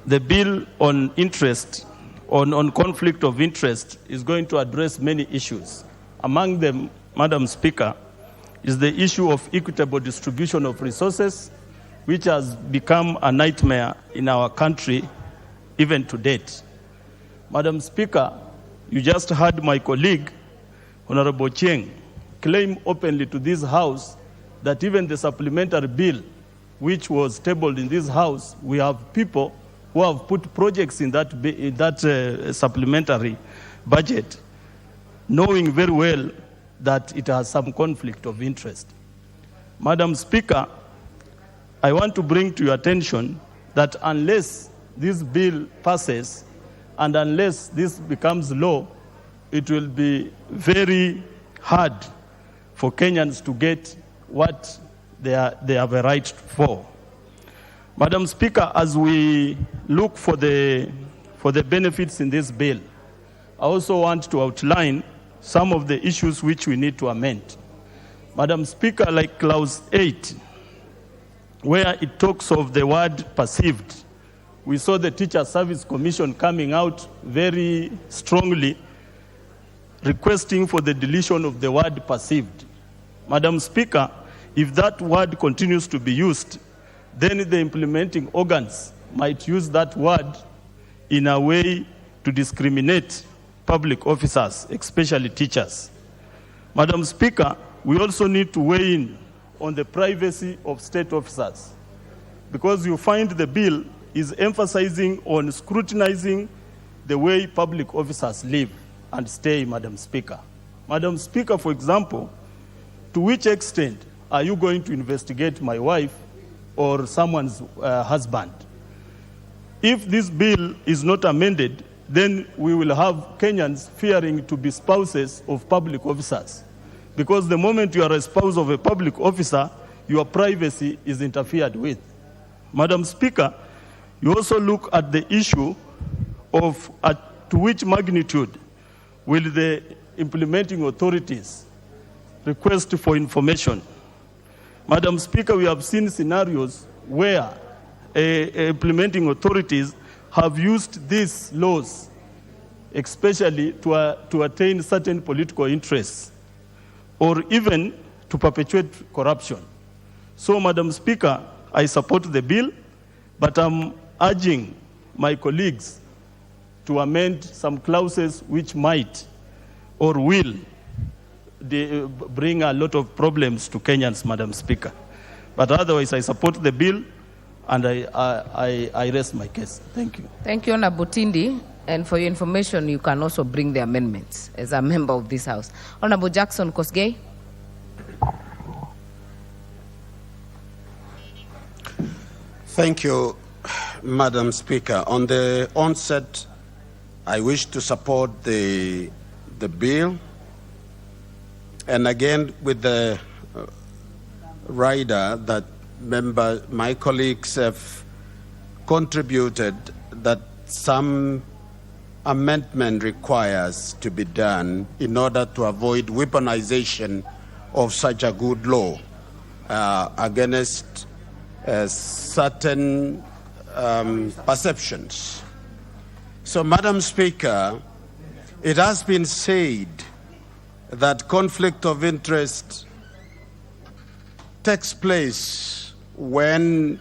the bill on interest, on conflict of interest is going to address many issues. Among them, Madam Speaker, is the issue of equitable distribution of resources, which has become a nightmare in our country even to date. Madam Speaker, you just heard my colleague, Honorable Cheng, claim openly to this House that even the supplementary bill, which was tabled in this House, we have people who have put projects in that supplementary budget, knowing very well that it has some conflict of interest. Madam Speaker, I want to bring to your attention that unless this bill passes and unless this becomes law, it will be very hard for Kenyans to get what they have a right for. Madam Speaker, as we look for the benefits in this bill, I also want to outline some of the issues which we need to amend. Madam Speaker, like clause 8, where it talks of the word perceived, we saw the Teacher Service Commission coming out very strongly requesting for the deletion of the word perceived. Madam Speaker, if that word continues to be used, then the implementing organs might use that word in a way to discriminate public officers, especially teachers. Madam Speaker, we also need to weigh in on the privacy of state officers, because you find the bill is emphasizing on scrutinizing the way public officers live and stay, Madam Speaker. Madam Speaker, for example, to which extent are you going to investigate my wife or someone's husband? If this bill is not amended, then we will have Kenyans fearing to be spouses of public officers. Because the moment you are a spouse of a public officer, your privacy is interfered with. Madam Speaker, you also look at the issue of to which magnitude will the implementing authorities request for information. Madam Speaker, we have seen scenarios where implementing authorities have used these laws, especially to attain certain political interests, or even to perpetuate corruption. So, Madam Speaker, I support the bill, but I'm urging my colleagues to amend some clauses which might or will bring a lot of problems to Kenyans, Madam Speaker. But otherwise, I support the bill, and I rest my case. Thank you. Thank you, Honorable Tindi. And for your information, you can also bring the amendments as a member of this House. Honorable Jackson Kosgei. Thank you, Madam Speaker. On the onset, I wish to support the bill. And again, with the rider that my colleagues have contributed, that some amendment requires to be done in order to avoid weaponization of such a good law against certain perceptions. So, Madam Speaker, it has been said that conflict of interest takes place when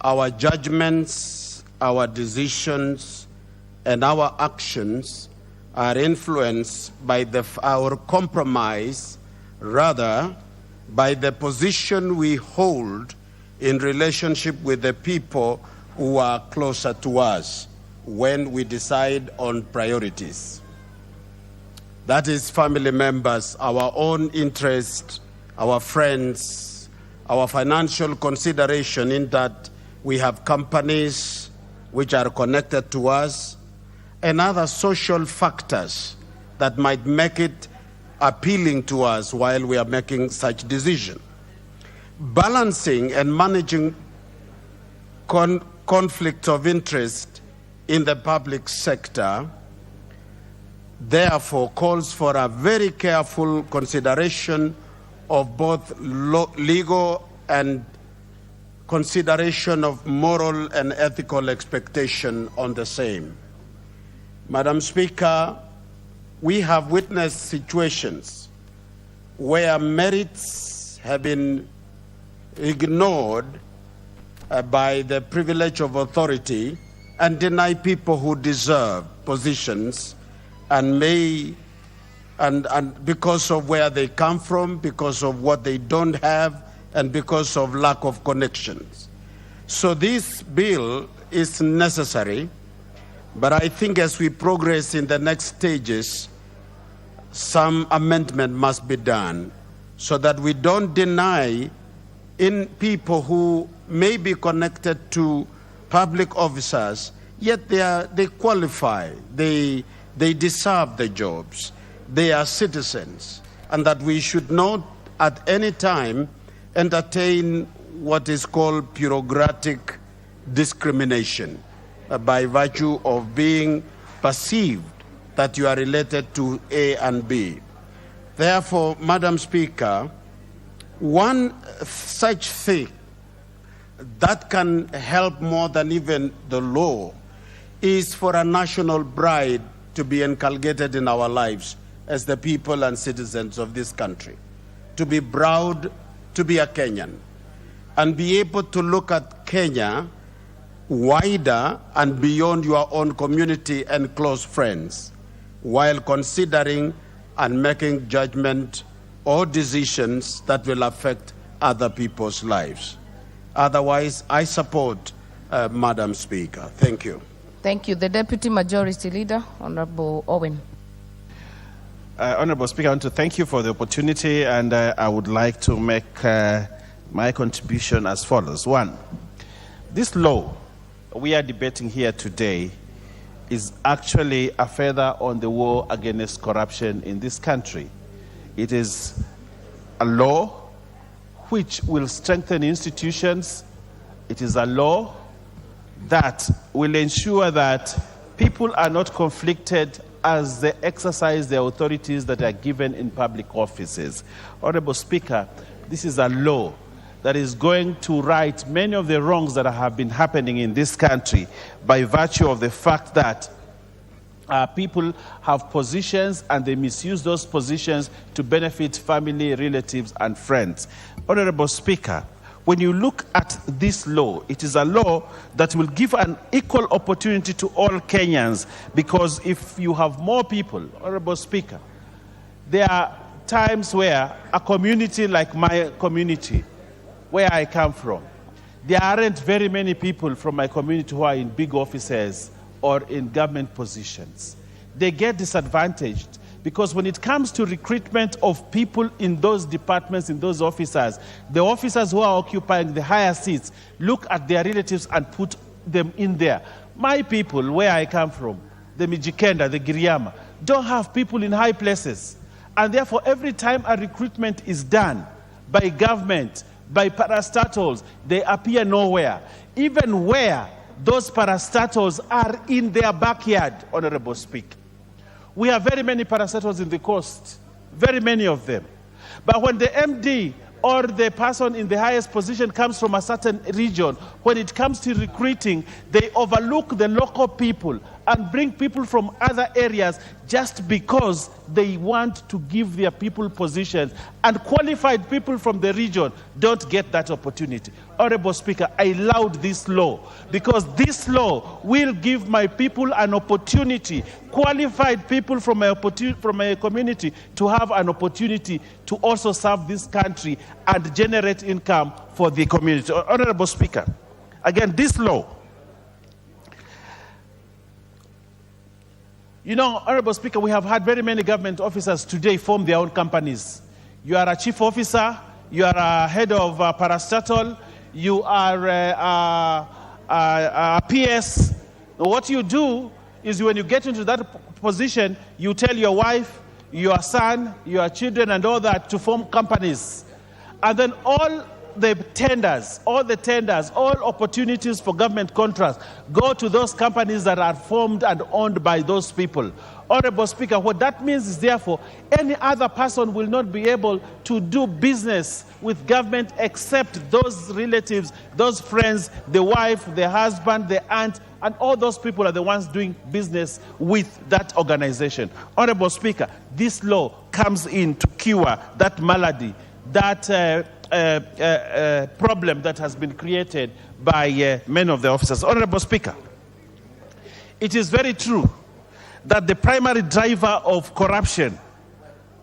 our judgments, our decisions, and our actions are influenced by our compromise, rather by the position we hold in relationship with the people who are closer to us when we decide on priorities. That is family members, our own interest, our friends, our financial consideration in that we have companies which are connected to us, and other social factors that might make it appealing to us while we are making such decision. Balancing and managing conflict of interest in the public sector therefore calls for a very careful consideration of both legal and consideration of moral and ethical expectation on the same. Madam Speaker, we have witnessed situations where merits have been ignored by the privilege of authority and deny people who deserve positions and because of where they come from, because of what they don't have, and because of lack of connections. So this bill is necessary, but I think as we progress in the next stages, some amendment must be done so that we don't deny in people who may be connected to public officers, yet they qualify, they deserve the jobs, they are citizens, and that we should not at any time entertain what is called bureaucratic discrimination by virtue of being perceived that you are related to A and B. Therefore, Madam Speaker, one such thing that can help more than even the law is for a national pride to be inculcated in our lives as the people and citizens of this country, to be proud to be a Kenyan and be able to look at Kenya wider and beyond your own community and close friends while considering and making judgment or decisions that will affect other people's lives. Otherwise, I support Madam Speaker. Thank you. Thank you. The Deputy Majority Leader, Honorable Owen. Honorable Speaker, I want to thank you for the opportunity, and I would like to make my contribution as follows. One, this law we are debating here today is actually a feather on the war against corruption in this country. It is a law which will strengthen institutions. It is a law that will ensure that people are not conflicted as they exercise the authorities that are given in public offices. Honorable Speaker, this is a law that is going to right many of the wrongs that have been happening in this country by virtue of the fact that people have positions and they misuse those positions to benefit family, relatives, and friends. Honorable Speaker, when you look at this law, it is a law that will give an equal opportunity to all Kenyans, because if you have more people, Honorable Speaker, there are times where a community like my community, where I come from, there aren't very many people from my community who are in big offices or in government positions. They get disadvantaged because when it comes to recruitment of people in those departments, in those officers, the officers who are occupying the higher seats look at their relatives and put them in there. My people, where I come from, the Mijikenda, the Giriama, don't have people in high places. And therefore, every time a recruitment is done by government, by parastatals, they appear nowhere. Even where those parastatals are in their backyard, Honorable Speaker. We have very many parastatals in the coast, very many of them. But when the MD or the person in the highest position comes from a certain region, when it comes to recruiting, they overlook the local people and bring people from other areas just because they want to give their people positions. And qualified people from the region don't get that opportunity. Honorable Speaker, I laud this law because this law will give my people an opportunity, qualified people from my community, to have an opportunity to also serve this country and generate income for the community. Honorable Speaker, again, this law, you know, Honorable Speaker, we have had very many government officers today form their own companies. You are a chief officer, you are a head of parastatal, you are a PS. What you do is when you get into that position, you tell your wife, your son, your children, and all that to form companies. And then all tenders, all opportunities for government contracts go to those companies that are formed and owned by those people. Honorable Speaker, what that means is therefore any other person will not be able to do business with government except those relatives, those friends, the wife, the husband, the aunt, and all those people are the ones doing business with that organization. Honorable Speaker, this law comes in to cure that malady, that problem that has been created by many of the officers. Honorable Speaker, it is very true that the primary driver of corruption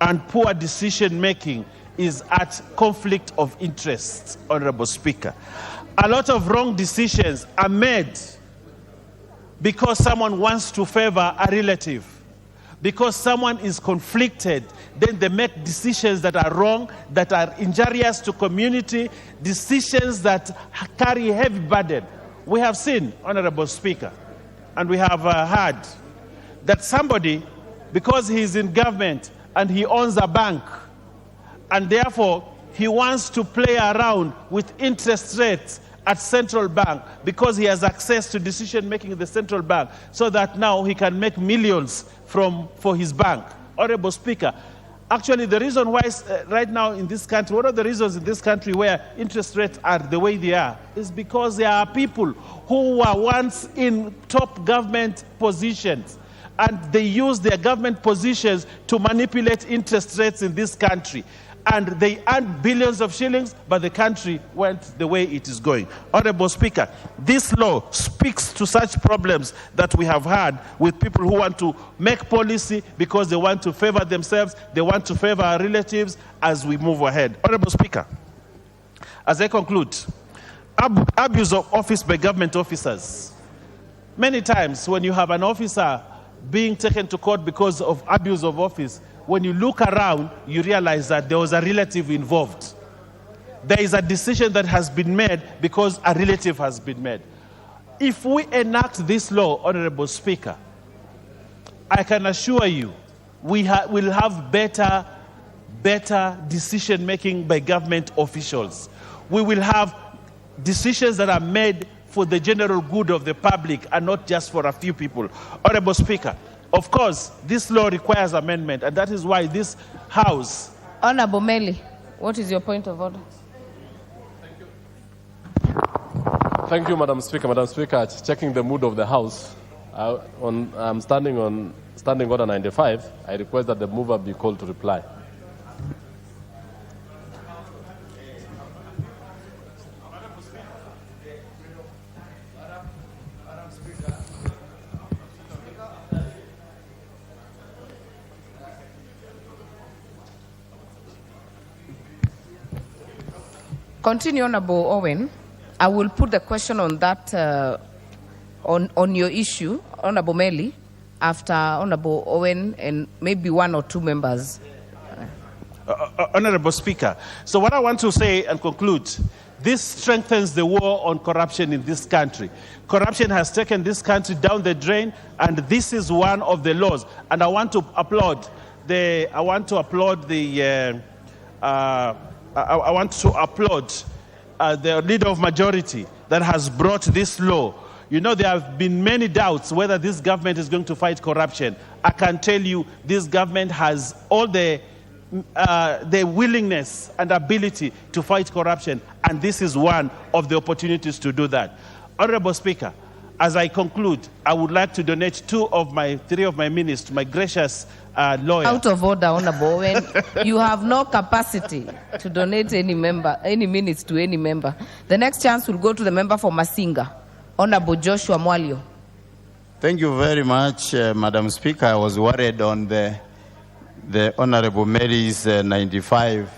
and poor decision making is at conflict of interest. Honorable Speaker, a lot of wrong decisions are made because someone wants to favor a relative, because someone is conflicted. Then they make decisions that are wrong, that are injurious to community, decisions that carry heavy burden. We have seen, Honorable Speaker, and we have heard that somebody, because he is in government and he owns a bank, and therefore he wants to play around with interest rates at central bank because he has access to decision making in the central bank, so that now he can make millions for his bank. Honorable Speaker, actually the reason why right now in this country, one of the reasons in this country where interest rates are the way they are is because there are people who were once in top government positions, and they use their government positions to manipulate interest rates in this country. And they earned billions of shillings, but the country went the way it is going. Honorable Speaker, this law speaks to such problems that we have had with people who want to make policy because they want to favor themselves, they want to favor our relatives as we move ahead. Honorable Speaker, as I conclude, abuse of office by government officers. Many times when you have an officer being taken to court because of abuse of office, when you look around, you realize that there was a relative involved. There is a decision that has been made because a relative has been made. If we enact this law, Honorable Speaker, I can assure you we will have better decision making by government officials. We will have decisions that are made for the general good of the public and not just for a few people. Honorable Speaker, of course, this law requires amendment, and that is why this House... Honorable Meli, what is your point of order? Thank you, Madam Speaker. Madam Speaker, checking the mood of the House, I'm standing on Standing Order 95. I request that the mover be called to reply. Continue, Honorable Owen. I will put the question on that, on your issue, Honorable Meli, after Honorable Owen and maybe one or two members. Honorable Speaker, so what I want to say and conclude, this strengthens the war on corruption in this country. Corruption has taken this country down the drain, and this is one of the laws. And I want to applaud the leader of majority that has brought this law. You know, there have been many doubts whether this government is going to fight corruption. I can tell you this government has all the willingness and ability to fight corruption, and this is one of the opportunities to do that. Honorable Speaker, as I conclude, I would like to donate three of my minutes to my gracious lawyer. Out of order, Honorable Owen. You have no capacity to donate any minutes to any member. The next chance will go to the member for Masinga, Honorable Joshua Mwalio. Thank you very much, Madam Speaker. I was worried on the Honorable Mary's 95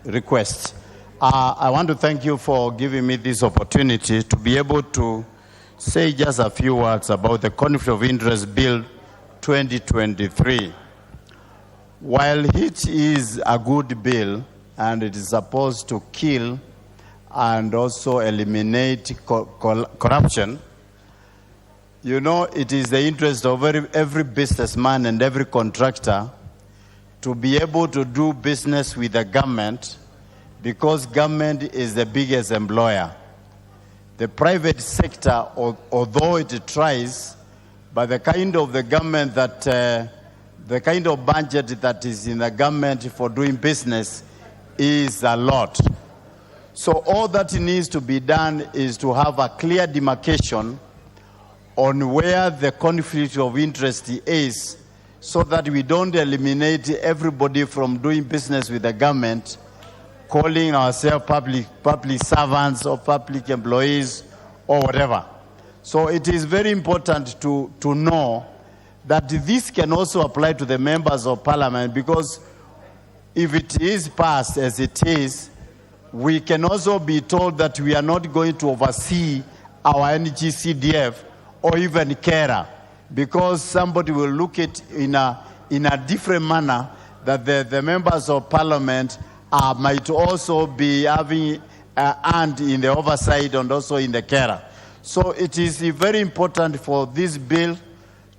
request. I want to thank you for giving me this opportunity to be able to say just a few words about the Conflict of Interest Bill 2023. While it is a good bill and it is supposed to kill and also eliminate corruption, you know, it is the interest of every businessman and every contractor to be able to do business with the government, because government is the biggest employer. The private sector, although it tries, but the kind of the government that, the kind of budget that is in the government for doing business is a lot. So all that needs to be done is to have a clear demarcation on where the conflict of interest is, so that we don't eliminate everybody from doing business with the government, calling ourselves public servants or public employees or whatever. So it is very important to know that this can also apply to the members of parliament, because if it is passed as it is, we can also be told that we are not going to oversee our NGCDF or even CARA, because somebody will look at it in a different manner, that the members of parliament might also be having a hand in the oversight and also in the CARA. So it is very important for this bill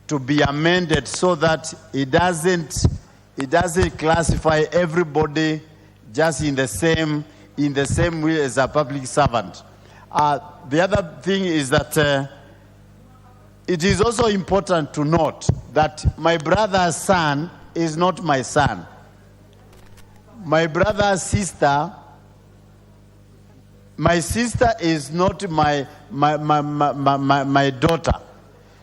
to be amended so that it doesn't it doesn't classify everybody just in the same way as a public servant. The other thing is that it is also important to note that my brother's son is not my son. My brother's sister, my sister is not my daughter.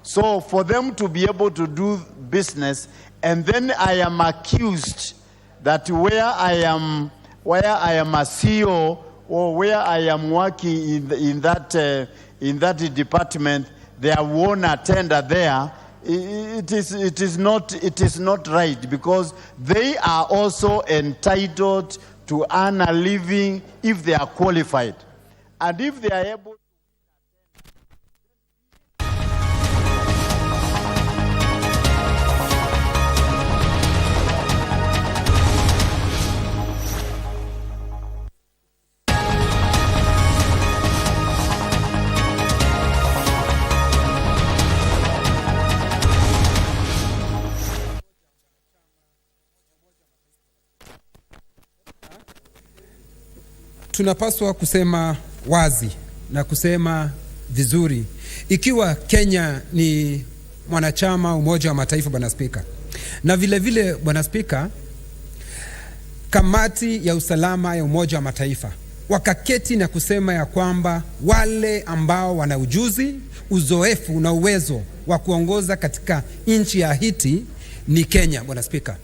So for them to be able to do business, and then I am accused that where I am a CEO or where I am working in that department, they have won a tender there. It is not right, because they are also entitled to earn a living if they are qualified, and if they are able. Tunapaswa kusema wazi na kusema vizuri. Ikiwa Kenya ni mwanachama Umoja wa Mataifa, Bwana Spika, na vile vile Bwana Spika, kamati ya usalama ya Umoja wa Mataifa wakaketi na kusema ya kwamba wale ambao wana ujuzi, uzoefu na uwezo wa kuongoza katika nchi ya Haiti ni Kenya, Bwana Spika.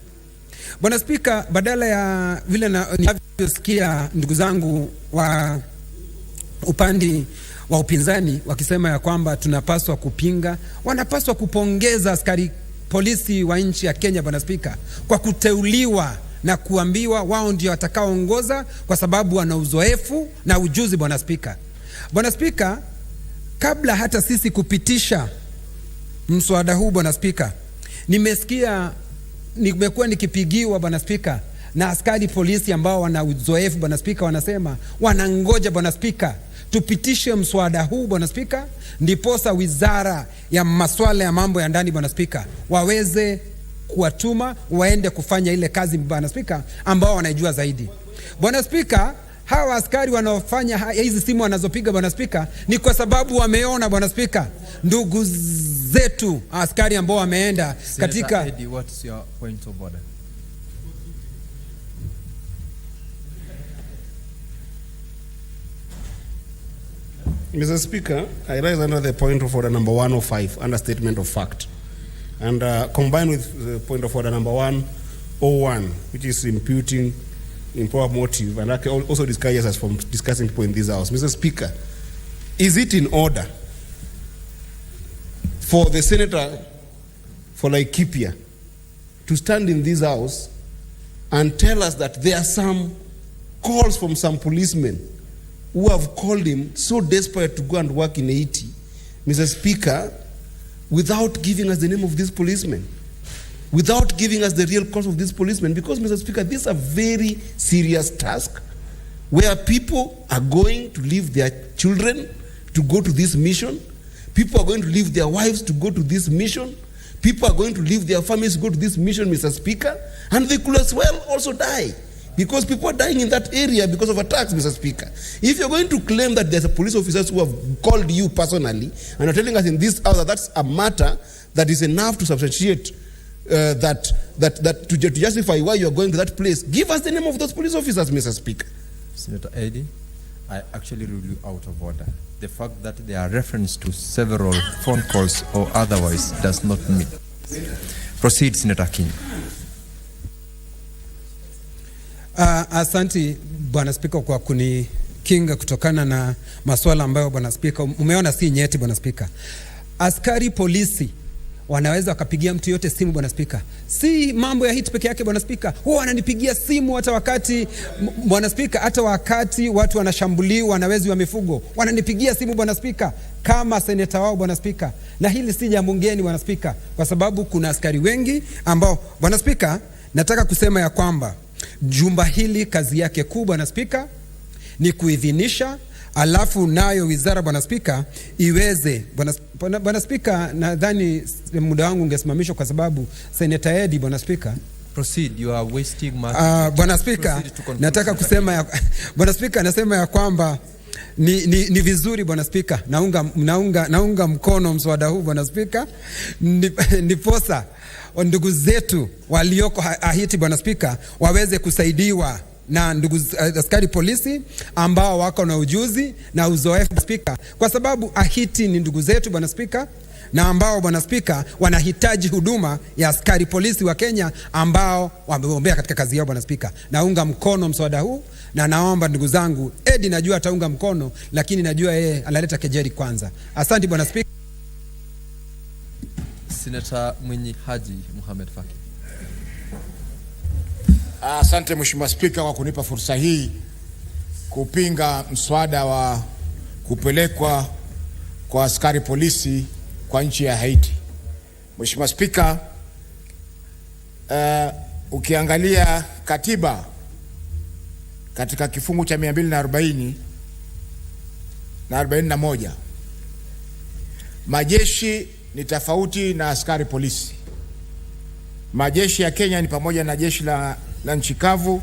Bwana Spika, badala ya vile ninavyosikia ndugu zangu wa upande wa upinzani wakisema ya kwamba tunapaswa kupinga, wanapaswa kupongeza askari polisi wa nchi ya Kenya, Bwana Spika, kwa kuteuliwa na kuambiwa wao ndio watakaoongoza kwa sababu wana uzoefu na ujuzi, Bwana Spika. Bwana Spika, kabla hata sisi kupitisha mswada huu, Bwana Spika, nimekuwa nikipigiwa, Bwana Spika, na askari polisi ambao wana uzoefu, Bwana Spika, wanasema wanangoja, Bwana Spika, tupitishe mswada huu, Bwana Spika, ndiposa wizara ya masuala ya mambo ya ndani, Bwana Spika, waweze kuwatuma waende kufanya ile kazi, Bwana Spika, ambao wanaijua zaidi. Bwana Spika, hawa askari wanaofanya hizi simu wanazopiga, Bwana Spika, ni kwa sababu wameona, Bwana Spika, ndugu zetu askari ambao wameenda katika Eddie, what's your point of order? Mr. Speaker, I raise under the point of order number 105, understatement of fact, and combined with point of order number 101, which is imputing improper motive, and also discourages us from discussing people in this house. Mr. Speaker, is it in order for the senator for Laikipia to stand in this house and tell us that there are some calls from some policemen who have called him so desperate to go and work in Haiti, Mr. Speaker, without giving us the name of these policemen, without giving us the real cause of these policemen? Because, Mr. Speaker, this is a very serious task where people are going to leave their children to go to this mission. People are going to leave their wives to go to this mission. People are going to leave their families to go to this mission, Mr. Speaker, and they could as well also die, because people are dying in that area because of attacks, Mr. Speaker. If you're going to claim that there's a police officers who have called you personally and are telling us in this hour that that's a matter that is enough to substantiate to justify why you're going to that place, give us the name of those police officers, Mr. Speaker. Senator Eddie, I actually rule you out of order. The fact that there are reference to several phone calls or otherwise does not mean. Proceed, Senator King. Asanti Bwana Spika kwa kunikinga kutokana na masuala ambayo Bwana Spika umeona si nyeti, Bwana Spika. Askari polisi wanaweza wakapigia mtu yote simu, Bwana Spika. Si mambo ya hit peke yake, Bwana Spika. Huwa wananipigia simu hata wakati, Bwana Spika, hata wakati watu wanashambuliwa na wezi wa mifugo. Wananipigia simu, Bwana Spika, kama seneta wao, Bwana Spika. Na hili si jambo ngeni, Bwana Spika, kwa sababu kuna askari wengi ambao, Bwana Spika, nataka kusema ya kwamba jumba hili kazi yake kuu, Bwana Spika, ni kuidhinisha, alafu nayo wizara, Bwana Spika, iweze, Bwana Spika, nadhani muda wangu ungesimamishwa kwa sababu Senator Eddie, Bwana Spika. proceed. You are wasting much. Bwana Spika, nataka kusema ya Bwana Spika, nasema ya kwamba ni vizuri Bwana Spika, naunga mkono mswada huu Bwana Spika, ni posa ndugu zetu walioko Haiti Bwana Spika waweze kusaidiwa na ndugu askari polisi ambao wako na ujuzi na uzoefu Spika, kwa sababu Haiti ni ndugu zetu Bwana Spika, na ambao Bwana Spika wanahitaji huduma ya askari polisi wa Kenya ambao wamebombea katika kazi yao Bwana Spika. Naunga mkono mswada huu na naomba ndugu zangu, Edi najua ataunga mkono, lakini najua yeye analeta kejeli kwanza. Asante Bwana Spika. Senator Mwinyi Haji Mohamed Faki. Asante Mheshimiwa Spika kwa kunipa fursa hii kupinga mswada wa kupelekwa kwa askari polisi kwa nchi ya Haiti. Mheshimiwa Spika, ukiangalia katiba katika kifungu cha 240 na 41, majeshi ni tofauti na askari polisi. Majeshi ya Kenya ni pamoja na jeshi la nchi kavu,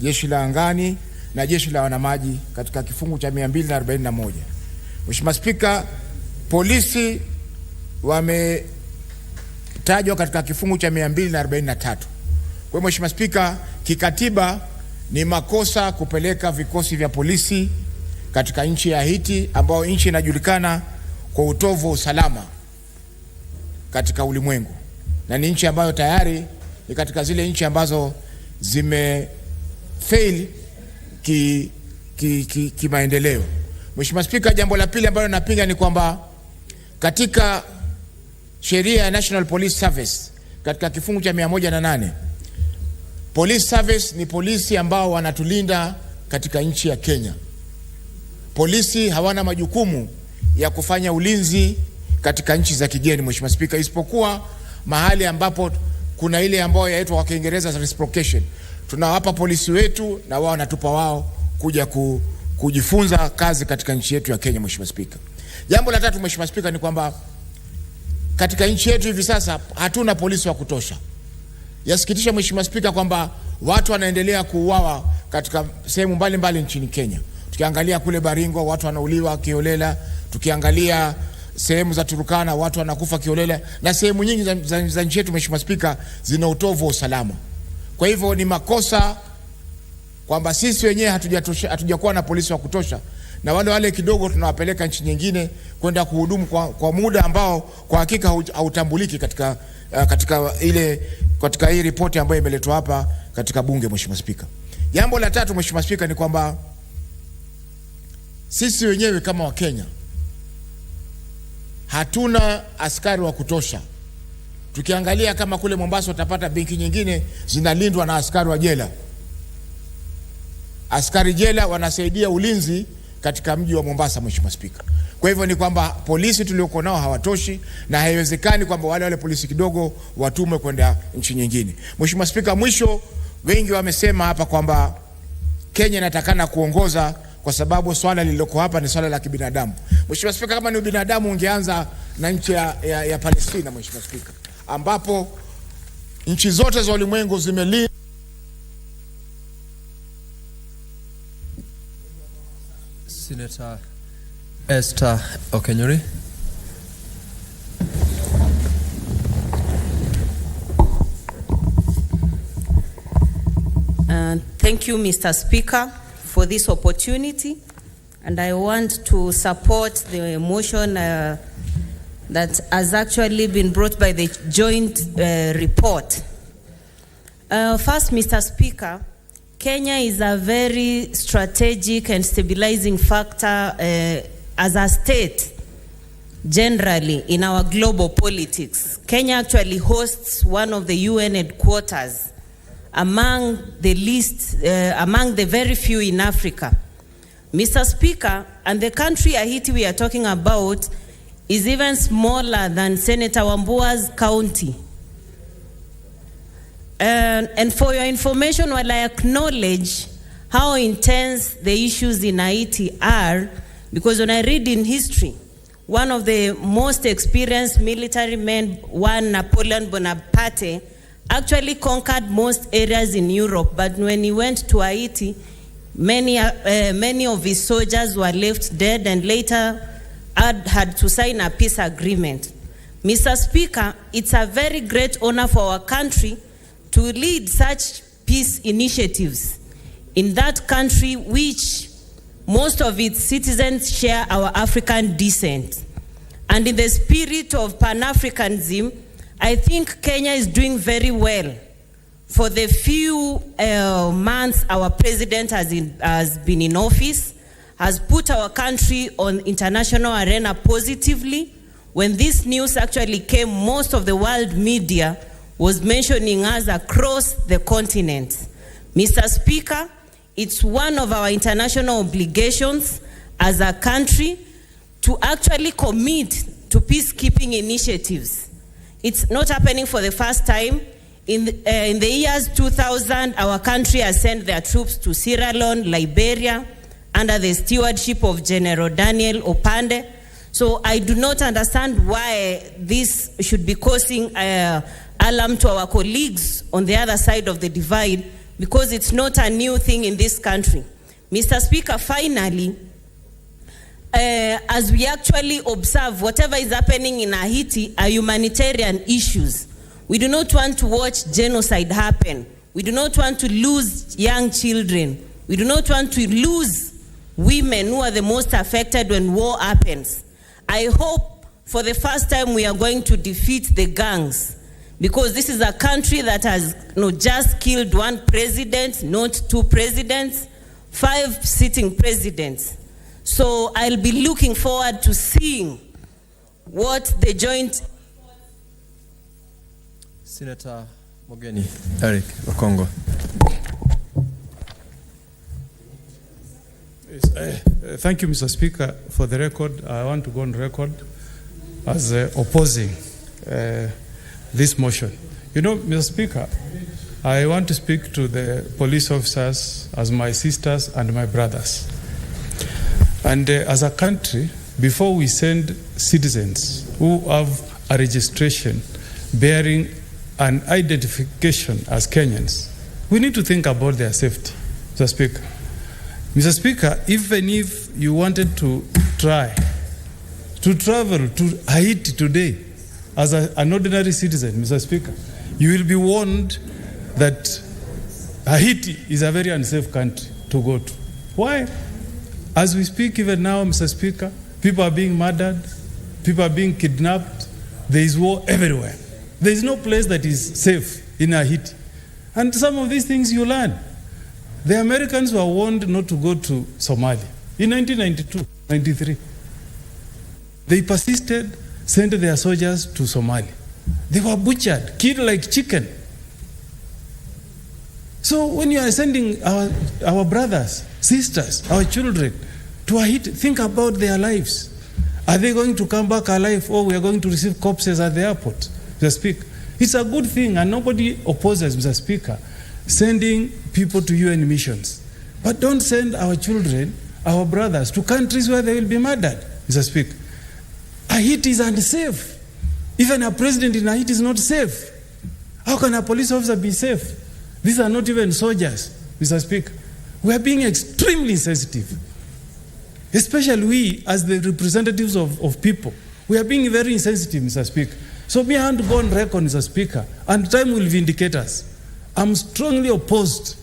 jeshi la angani na jeshi la wanamaji katika kifungu cha 241. Mheshimiwa Spika, polisi wametajwa katika kifungu cha 243. Kwa Mheshimiwa Spika, kikatiba ni makosa kupeleka vikosi vya polisi katika nchi ya Haiti, ambao nchi inajulikana kwa utovu wa usalama katika ulimwengu, na ni nchi ambayo tayari ni katika zile nchi ambazo zimefail kimaendeleo. Mheshimiwa Spika, jambo la pili ambalo napinga ni kwamba katika sheria ya National Police Service katika kifungu cha 108, Police Service ni polisi ambao wanatulinda katika nchi ya Kenya. Polisi hawana majukumu ya kufanya ulinzi katika nchi za kigeni Mheshimiwa Spika, isipokuwa mahali ambapo kuna ile ambayo yaitwa kwa Kiingereza reciprocation. Tunawapa polisi wetu na wao wanatupa wao kuja kujifunza kazi katika nchi yetu ya Kenya Mheshimiwa Spika. Jambo la tatu Mheshimiwa Spika ni kwamba katika nchi yetu hivi sasa hatuna polisi wa kutosha. Yasikitisha Mheshimiwa Spika kwamba watu wanaendelea kuuawa katika sehemu mbalimbali nchini Kenya. Tukiangalia kule Baringo watu wanauliwa kiolela, tukiangalia sehemu za Turkana watu wanakufa kiolela, na sehemu nyingi za nchi yetu Mheshimiwa Spika zina utovu wa usalama. Kwa hivyo ni makosa kwamba sisi wenyewe hatujakuwa na polisi wa kutosha, na wale kidogo tunawapeleka nchi nyingine kwenda kuhudumu kwa muda ambao kwa hakika hautambuliki katika hii ripoti ambayo imeletwa hapa katika bunge Mheshimiwa Spika. Jambo la tatu Mheshimiwa Spika ni kwamba sisi wenyewe kama wa Kenya hatuna askari wa kutosha. Tukiangalia kama kule Mombasa utapata benki nyingine zinalindwa na askari wa jela. Askari jela wanasaidia ulinzi katika mji wa Mombasa Mheshimiwa Spika. Kwa hivyo ni kwamba polisi tulioko nao hawatoshi, na haiwezekani kwamba wale polisi kidogo watume kwenda nchi nyingine. Mheshimiwa Spika, mwisho, wengi wamesema hapa kwamba Kenya inatakana kuongoza kwa sababu swala lililoko hapa ni swala la kibinadamu. Mheshimiwa Spika, kama ni binadamu ungeanza na nchi ya Palestina Mheshimiwa Spika, ambapo nchi zote za ulimwengu zimelinda. Senator Esther Okenyori. Thank you, Mr. Speaker, for this opportunity, and I want to support the motion that has actually been brought by the joint report. First, Mr. Speaker, Kenya is a very strategic and stabilizing factor as a state generally in our global politics. Kenya actually hosts one of the UN headquarters among the very few in Africa. Mr. Speaker, and the country Haiti we are talking about is even smaller than Senator Wambua's county. And for your information, while I acknowledge how intense the issues in Haiti are, because when I read in history, one of the most experienced military men, one Napoleon Bonaparte, actually conquered most areas in Europe, but when he went to Haiti, many of his soldiers were left dead and later had to sign a peace agreement. Mr. Speaker, it's a very great honor for our country to lead such peace initiatives in that country which most of its citizens share our African descent. And in the spirit of Pan-Africanism, I think Kenya is doing very well. For the few months our president has been in office, has put our country on international arena positively. When this news actually came, most of the world media was mentioning us across the continent. Mr. Speaker, it's one of our international obligations as a country to actually commit to peacekeeping initiatives. It's not happening for the first time. In the years 2000, our country has sent their troops to Sierra Leone, Liberia, under the stewardship of General Daniel Opande. So I do not understand why this should be causing alarm to our colleagues on the other side of the divide, because it's not a new thing in this country. Mr. Speaker, finally, as we actually observe whatever is happening in Haiti are humanitarian issues. We do not want to watch genocide happen. We do not want to lose young children. We do not want to lose women who are the most affected when war happens. I hope for the first time we are going to defeat the gangs, because this is a country that has not just killed one president, not two presidents, 5 sitting presidents. So I'll be looking forward to seeing what the joint... Senator Mogeni Eric Okongo. Thank you, Mr. Speaker. For the record, I want to go on record as opposing this motion. You know, Mr. Speaker, I want to speak to the police officers as my sisters and my brothers. And as a country, before we send citizens who have a registration bearing an identification as Kenyans, we need to think about their safety, Mr. Speaker. Mr. Speaker, even if you wanted to try to travel to Haiti today as an ordinary citizen, Mr. Speaker, you will be warned that Haiti is a very unsafe country to go to. Why? As we speak even now, Mr. Speaker, people are being murdered, people are being kidnapped, there is war everywhere. There is no place that is safe in Haiti. And some of these things you learn. The Americans were warned not to go to Somalia in 1992, 93. They persisted, sent their soldiers to Somalia. They were butchered, killed like chicken. So when you are sending our brothers, sisters, our children to Haiti, think about their lives. Are they going to come back alive, or we are going to receive corpses at the airport, Mr. Speaker? It's a good thing, and nobody opposes, Mr. Speaker, sending people to UN missions. But don't send our children, our brothers, to countries where they will be murdered, Mr. Speaker. Haiti is unsafe. Even a president in Haiti is not safe. How can a police officer be safe? These are not even soldiers, Mr. Speaker. We are being extremely sensitive, especially we as the representatives of people. We are being very insensitive, Mr. Speaker. So me, I want to go on record, Mr. Speaker, and time will vindicate us. I'm strongly opposed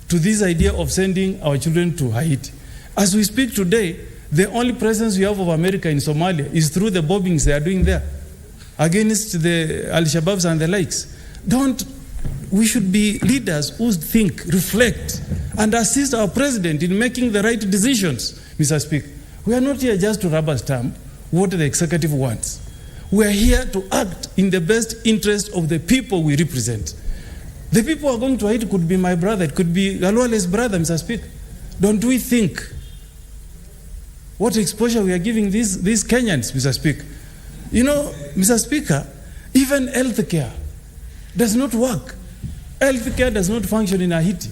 to this idea of sending our children to Haiti. As we speak today, the only presence we have of America in Somalia is through the bombings they are doing there against the Al-Shabaabs and the likes. We should be leaders who think, reflect, and assist our president in making the right decisions, Mr. Speaker. We are not here just to rubber stamp what the executive wants. We are here to act in the best interest of the people we represent. The people who are going to Haiti could be my brother, it could be Galwale's brother, Mr. Speaker. Don't we think what exposure we are giving these Kenyans, Mr. Speaker? You know, Mr. Speaker, even healthcare does not work. Healthcare does not function in Haiti.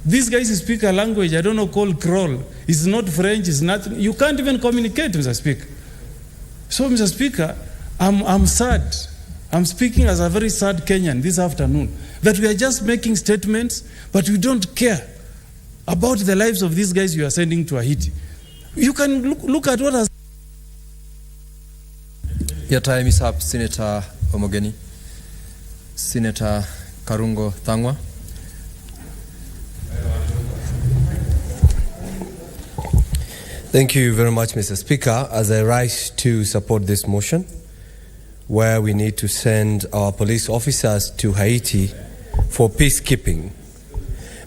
These guys speak a language, I don't know, called Creole. It's not French, it's nothing. You can't even communicate, Mr. Speaker. So, Mr. Speaker, I'm sad. I'm speaking as a very sad Kenyan this afternoon, that we are just making statements, but we don't care about the lives of these guys you are sending to Haiti. You can look at what has... Your time is up, Senator Omogeni. Senator Karungo Thangwa. Thank you very much, Mr. Speaker. As I rise to support this motion, where we need to send our police officers to Haiti for peacekeeping.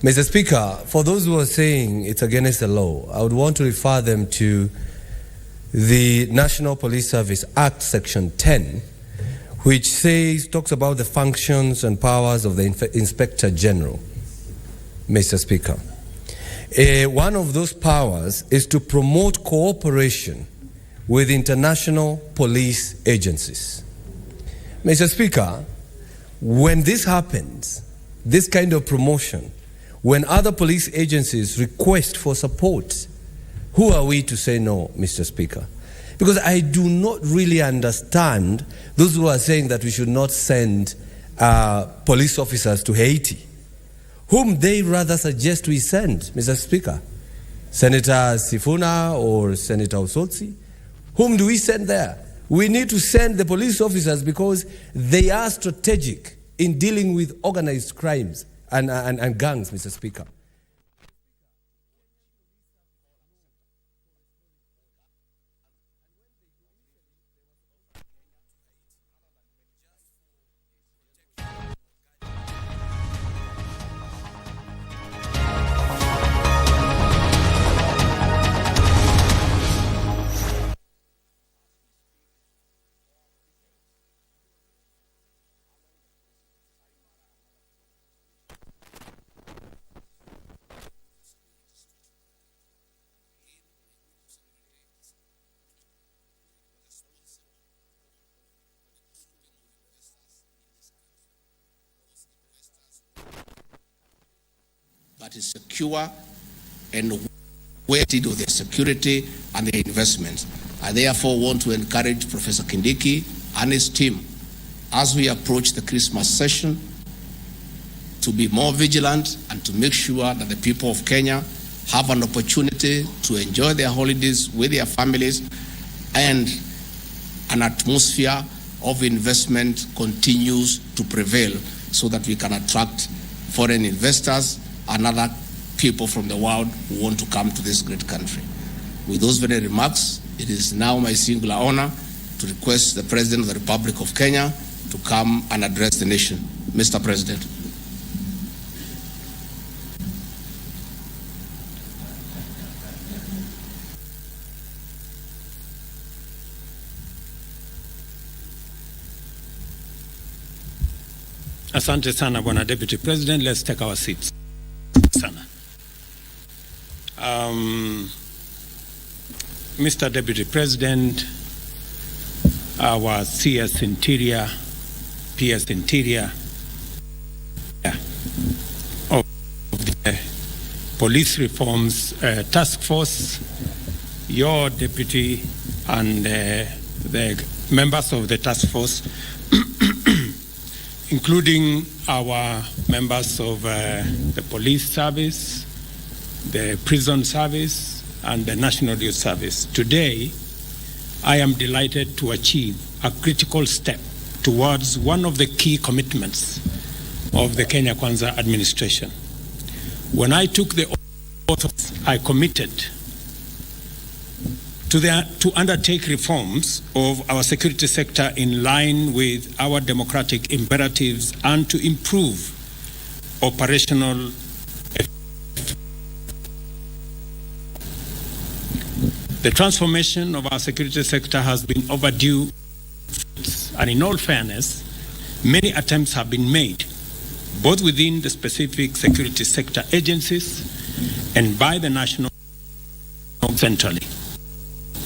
Mr. Speaker, for those who are saying it's against the law, I would want to refer them to the National Police Service Act, Section 10, which talks about the functions and powers of the Inspector General, Mr. Speaker. One of those powers is to promote cooperation with international police agencies. Mr. Speaker, when this happens, this kind of promotion, when other police agencies request for support, who are we to say no, Mr. Speaker? Because I do not really understand those who are saying that we should not send police officers to Haiti, whom they rather suggest we send, Mr. Speaker. Senator Sifuna or Senator Osotsi, whom do we send there? We need to send the police officers because they are strategic in dealing with organized crimes and gangs, Mr. Speaker. That is secure and weighted with their security and their investments. I therefore want to encourage Professor Kindiki and his team, as we approach the Christmas session, to be more vigilant and to make sure that the people of Kenya have an opportunity to enjoy their holidays with their families, and an atmosphere of investment continues to prevail so that we can attract foreign investors and other people from the world who want to come to this great country. With those very remarks, it is now my singular honor to request the President of the Republic of Kenya to come and address the nation. Mr. President. Asante sana, Bwana Deputy President. Let's take our seats. Sana. Mr. Deputy President, our CS Interior, PS Interior, of the Police Reforms Task Force, your deputy and the members of the task force, including our members of the police service, the prison service, and the National Youth Service. Today, I am delighted to achieve a critical step towards one of the key commitments of the Kenya Kwanza administration. When I took the oath, I committed to undertake reforms of our security sector in line with our democratic imperatives and to improve operational effectiveness. The transformation of our security sector has been overdue, and in all fairness, many attempts have been made, both within the specific security sector agencies and by the national centrally.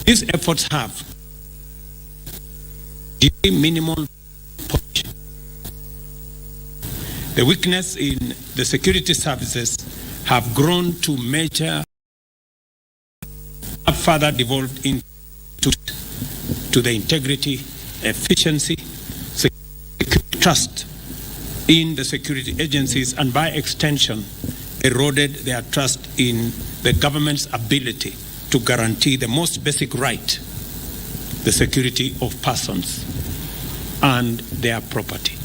These efforts have minimal potential. The weakness in the security services have grown to major, have further devolved into the integrity, efficiency, trust in the security agencies and by extension eroded their trust in the government's ability to guarantee the most basic right, the security of persons and their property.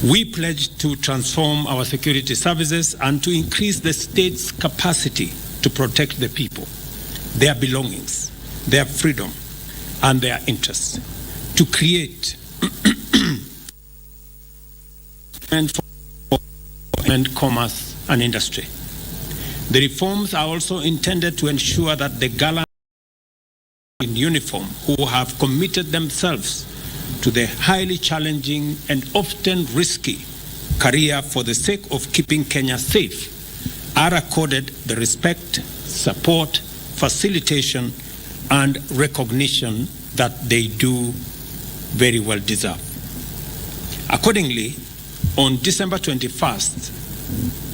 We pledged to transform our security services and to increase the state's capacity to protect the people, their belongings, their freedom, and their interests, to create and commerce and industry. The reforms are also intended to ensure that the gallant in uniform who have committed themselves to the highly challenging and often risky career for the sake of keeping Kenya safe are accorded the respect, support, facilitation, and recognition that they do very well deserve. Accordingly, on December 21st,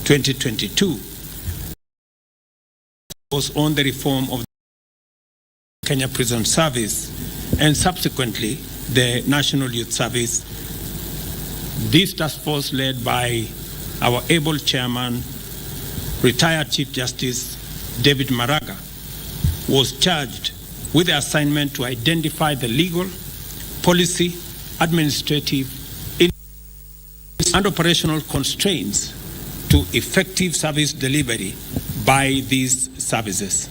2022, was on the reform of the Kenya Prison Service and subsequently the National Youth Service. This task force, led by our able chairman, retired Chief Justice David Maraga, was charged with the assignment to identify the legal, policy, administrative, and operational constraints to effective service delivery by these services.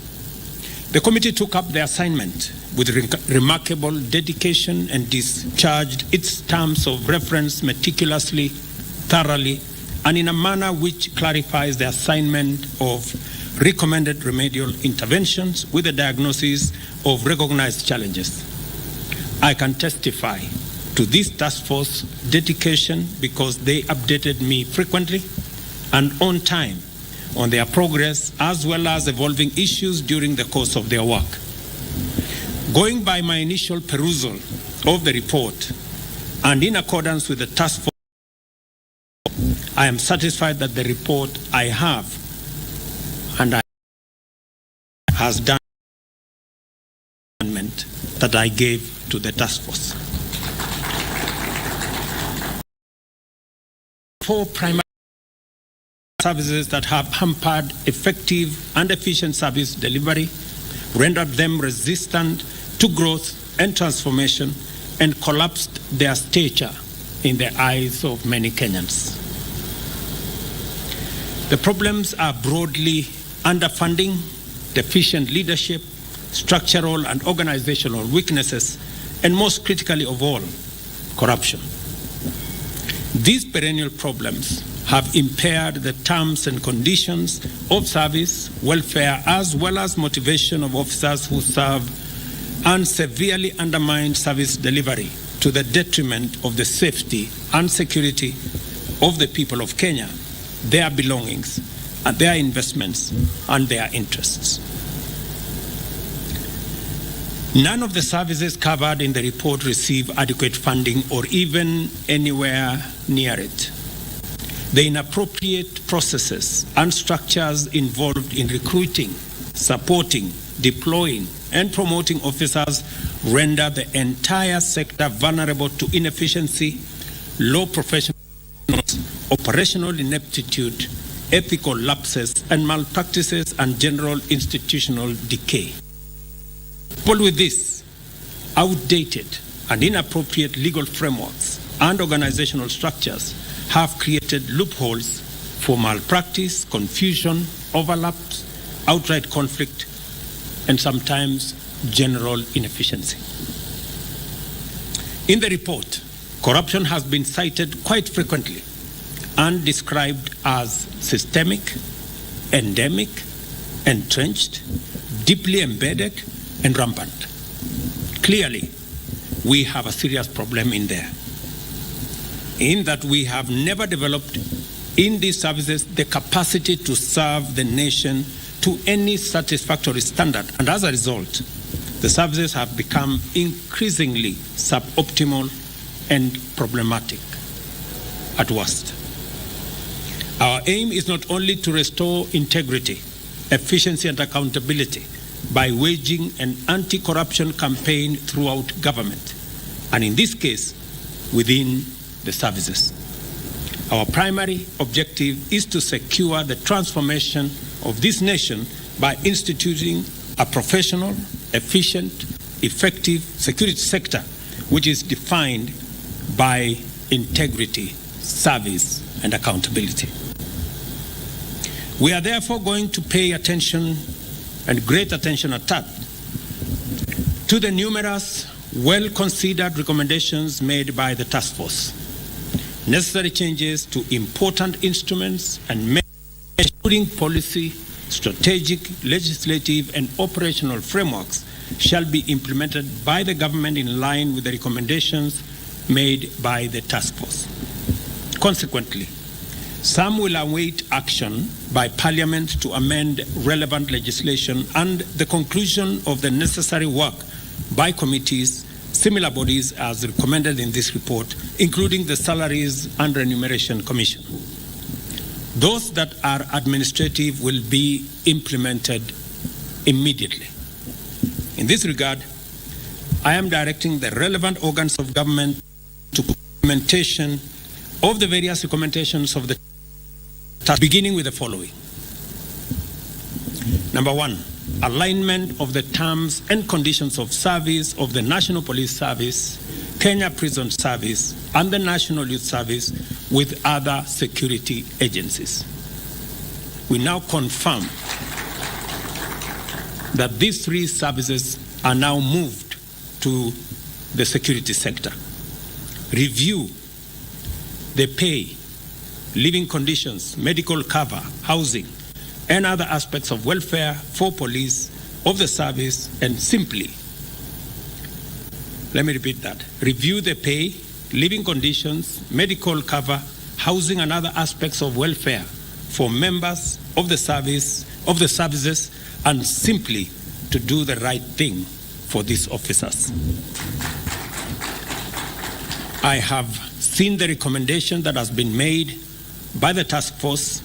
The committee took up the assignment with remarkable dedication and discharged its terms of reference meticulously, thoroughly, and in a manner which clarifies the assignment of recommended remedial interventions with the diagnosis of recognized challenges. I can testify to this task force dedication because they updated me frequently and on time on their progress as well as evolving issues during the course of their work. Going by my initial perusal of the report and in accordance with the task force, I am satisfied that the report I have and I has done that I gave to the task force. 4 primary services that have hampered effective and efficient service delivery, rendered them resistant to growth and transformation, and collapsed their stature in the eyes of many Kenyans. The problems are broadly underfunding, deficient leadership, structural and organizational weaknesses, and most critically of all, corruption. These perennial problems have impaired the terms and conditions of service, welfare, as well as motivation of officers who serve, and severely undermined service delivery to the detriment of the safety and security of the people of Kenya, their belongings, and their investments, and their interests. None of the services covered in the report receive adequate funding or even anywhere near it. The inappropriate processes and structures involved in recruiting, supporting, deploying, and promoting officers render the entire sector vulnerable to inefficiency, low professional, operational ineptitude, ethical lapses and malpractices, and general institutional decay. Coupled with this, outdated and inappropriate legal frameworks and organizational structures have created loopholes for malpractice, confusion, overlaps, outright conflict, and sometimes general inefficiency. In the report, corruption has been cited quite frequently and described as systemic, endemic, entrenched, deeply embedded, and rampant. Clearly, we have a serious problem in there, in that we have never developed in these services the capacity to serve the nation to any satisfactory standard, and as a result, the services have become increasingly suboptimal and problematic at worst. Our aim is not only to restore integrity, efficiency, and accountability by waging an anti-corruption campaign throughout government, and in this case, within the services. Our primary objective is to secure the transformation of this nation by instituting a professional, efficient, effective security sector which is defined by integrity, service, and accountability. We are therefore going to pay attention and great attention attached to the numerous well-considered recommendations made by the task force. Necessary changes to important instruments and measures, including policy, strategic, legislative, and operational frameworks, shall be implemented by the government in line with the recommendations made by the task force. Consequently, some will await action by Parliament to amend relevant legislation and the conclusion of the necessary work by committees, similar bodies as recommended in this report, including the Salaries and Remuneration Commission. Those that are administrative will be implemented immediately. In this regard, I am directing the relevant organs of government to implementation of the various recommendations of the task, beginning with the following. Number one, alignment of the terms and conditions of service of the National Police Service, Kenya Prison Service, and the National Youth Service with other security agencies. We now confirm that these three services are now moved to the security sector. Review the pay, living conditions, medical cover, housing, and other aspects of welfare for police of the service, and simply, let me repeat that, review the pay, living conditions, medical cover, housing, and other aspects of welfare for members of the services, and simply to do the right thing for these officers. I have seen the recommendation that has been made by the task force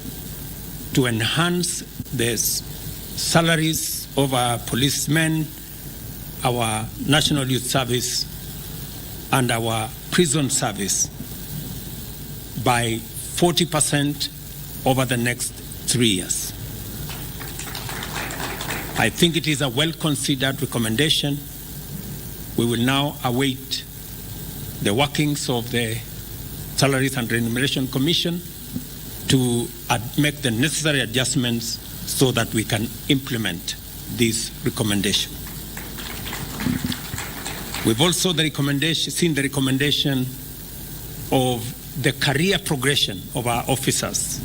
to enhance the salaries of our policemen, our National Youth Service, and our prison service by 40% over the next 3 years. I think it is a well-considered recommendation. We will now await the workings of the Salaries and Remuneration Commission to make the necessary adjustments so that we can implement this recommendation. We've also seen the recommendation of the career progression of our officers,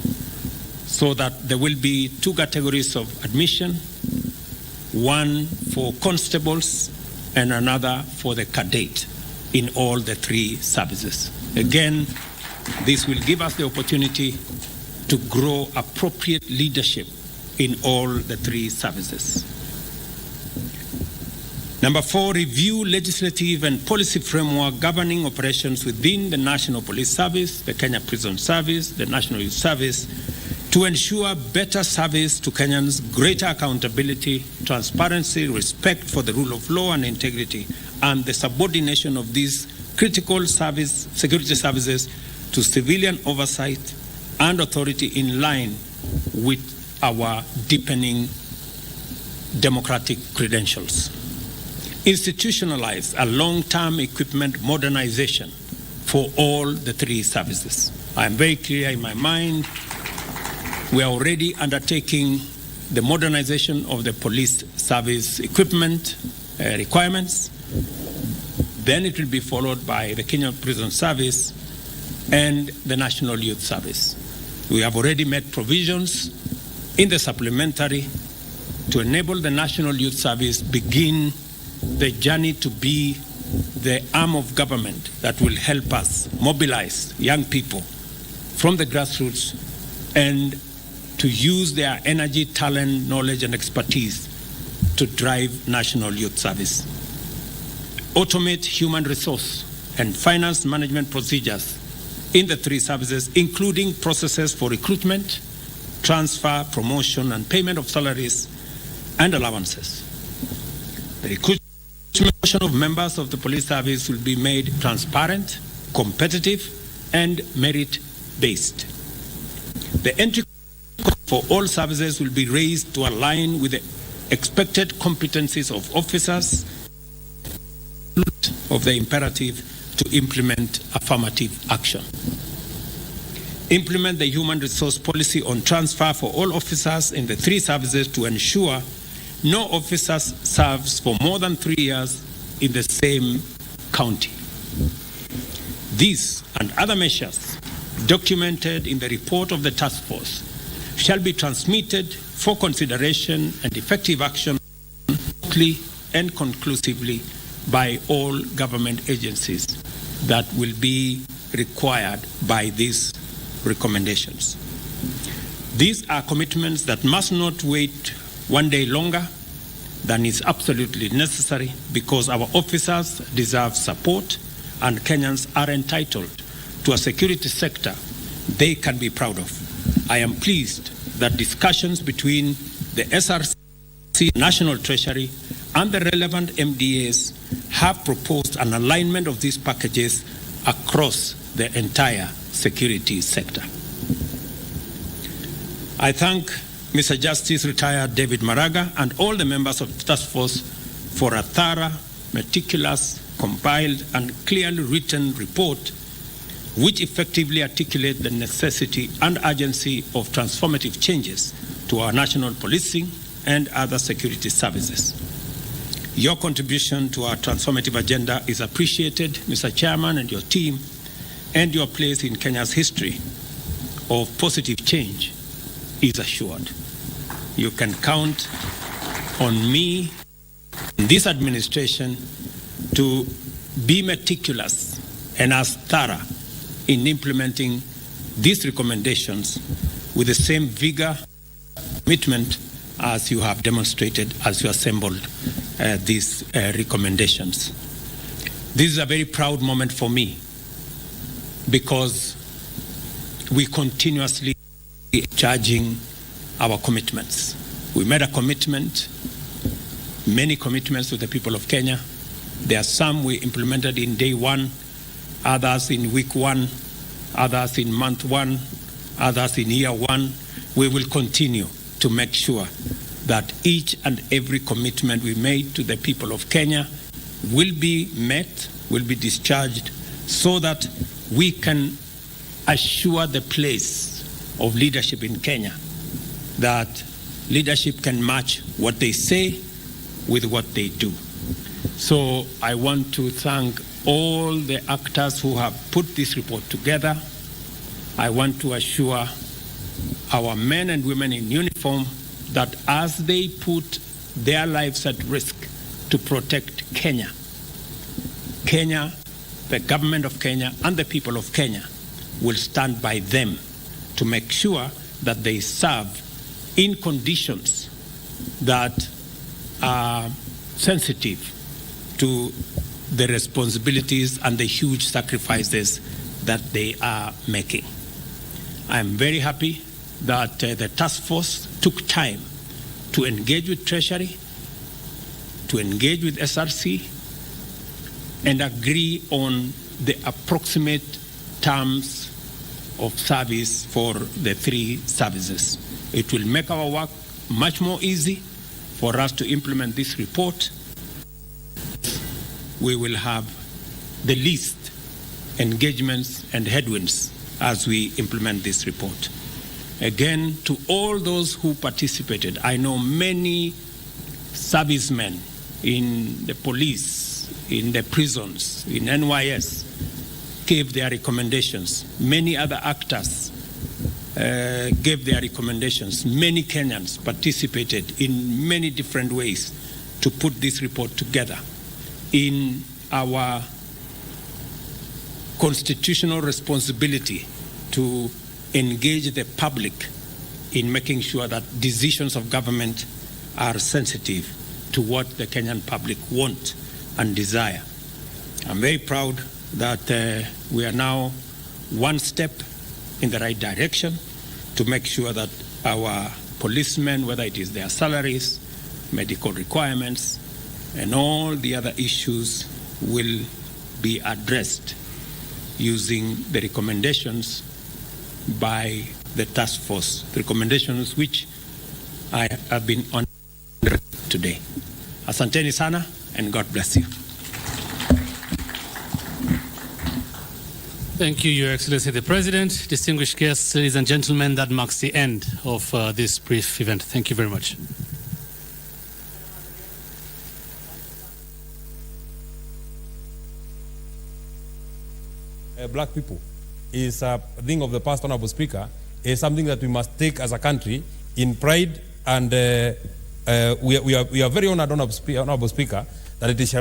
so that there will be two categories of admission, one for constables and another for the cadet in all the three services. Again, this will give us the opportunity to grow appropriate leadership in all the three services. Number four, review legislative and policy framework governing operations within the National Police Service, the Kenya Prison Service, the National Youth Service, to ensure better service to Kenyans, greater accountability, transparency, respect for the rule of law and integrity, and the subordination of these critical security services to civilian oversight and authority in line with our deepening democratic credentials. Institutionalize a long-term equipment modernization for all the three services. I am very clear in my mind. We are already undertaking the modernization of the police service equipment requirements. Then it will be followed by the Kenya Prison Service and the National Youth Service. We have already made provisions in the supplementary to enable the National Youth Service begin the journey to be the arm of government that will help us mobilize young people from the grassroots and to use their energy, talent, knowledge, and expertise to drive National Youth Service. Automate human resource and finance management procedures in the three services, including processes for recruitment, transfer, promotion, and payment of salaries and allowances. The recruitment of members of the police service will be made transparent, competitive, and merit-based. The entry for all services will be raised to align with the expected competencies of officers of the imperative to implement affirmative action. Implement the human resource policy on transfer for all officers in the 3 services to ensure no officer serves for more than 3 years in the same county. These and other measures documented in the report of the task force shall be transmitted for consideration and effective action quickly and conclusively by all government agencies that will be required by these recommendations. These are commitments that must not wait one day longer than is absolutely necessary, because our officers deserve support and Kenyans are entitled to a security sector they can be proud of. I am pleased that discussions between the SRC, National Treasury, and the relevant MDAs have proposed an alignment of these packages across the entire security sector. I thank Mr. Justice Retired David Maraga and all the members of the task force for a thorough, meticulous, compiled and clearly written report which effectively articulate the necessity and urgency of transformative changes to our national policing and other security services. Your contribution to our transformative agenda is appreciated, Mr. Chairman, and your team, and your place in Kenya's history of positive change is assured. You can count on me and this administration to be meticulous and as thorough in implementing these recommendations with the same vigor and commitment as you have demonstrated as you assembled these recommendations. This is a very proud moment for me, because we continuously charging our commitments. We made a commitment, many commitments to the people of Kenya. There are some we implemented in day 1, others in week 1, others in month 1, others in year 1. We will continue to make sure that each and every commitment we made to the people of Kenya will be met, will be discharged, so that we can assure the place of leadership in Kenya, that leadership can match what they say with what they do. So I want to thank all the actors who have put this report together. I want to assure our men and women in uniform that as they put their lives at risk to protect Kenya, the government of Kenya and the people of Kenya will stand by them to make sure that they serve in conditions that are sensitive to the responsibilities and the huge sacrifices that they are making. I am very happy that the task force took time to engage with Treasury, to engage with SRC, and agree on the approximate terms of service for the 3 services. It will make our work much more easy for us to implement this report. We will have the least engagements and headwinds as we implement this report. Again, to all those who participated, I know many servicemen in the police, in the prisons, in NYS, gave their recommendations. Many other actors gave their recommendations. Many Kenyans participated in many different ways to put this report together. In our constitutional responsibility to engage the public in making sure that decisions of government are sensitive to what the Kenyan public want and desire. I'm very proud that we are now one step in the right direction to make sure that our policemen, whether it is their salaries, medical requirements, and all the other issues will be addressed using the recommendations by the task force, the recommendations which I have been honored today. Asanteni sana, and God bless you. Thank you, Your Excellency the President. Distinguished guests, ladies and gentlemen, that marks the end of this brief event. Thank you very much. Black people is a thing of the past, Honorable Speaker, is something that we must take as a country in pride, and we are very honored, Honorable Speaker, that it is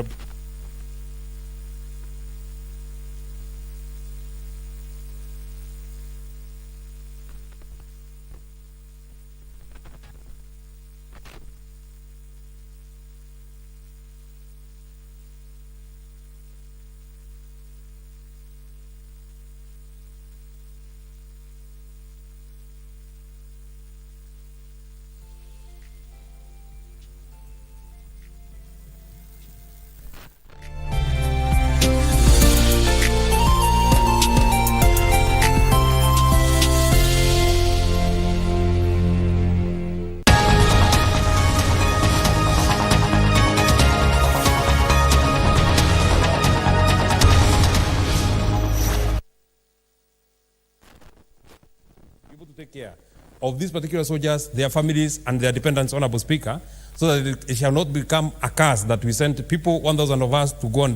take care of these particular soldiers, their families, and their dependents, Honorable Speaker, so that it shall not become a curse that we send people, 1,000 of us, to go and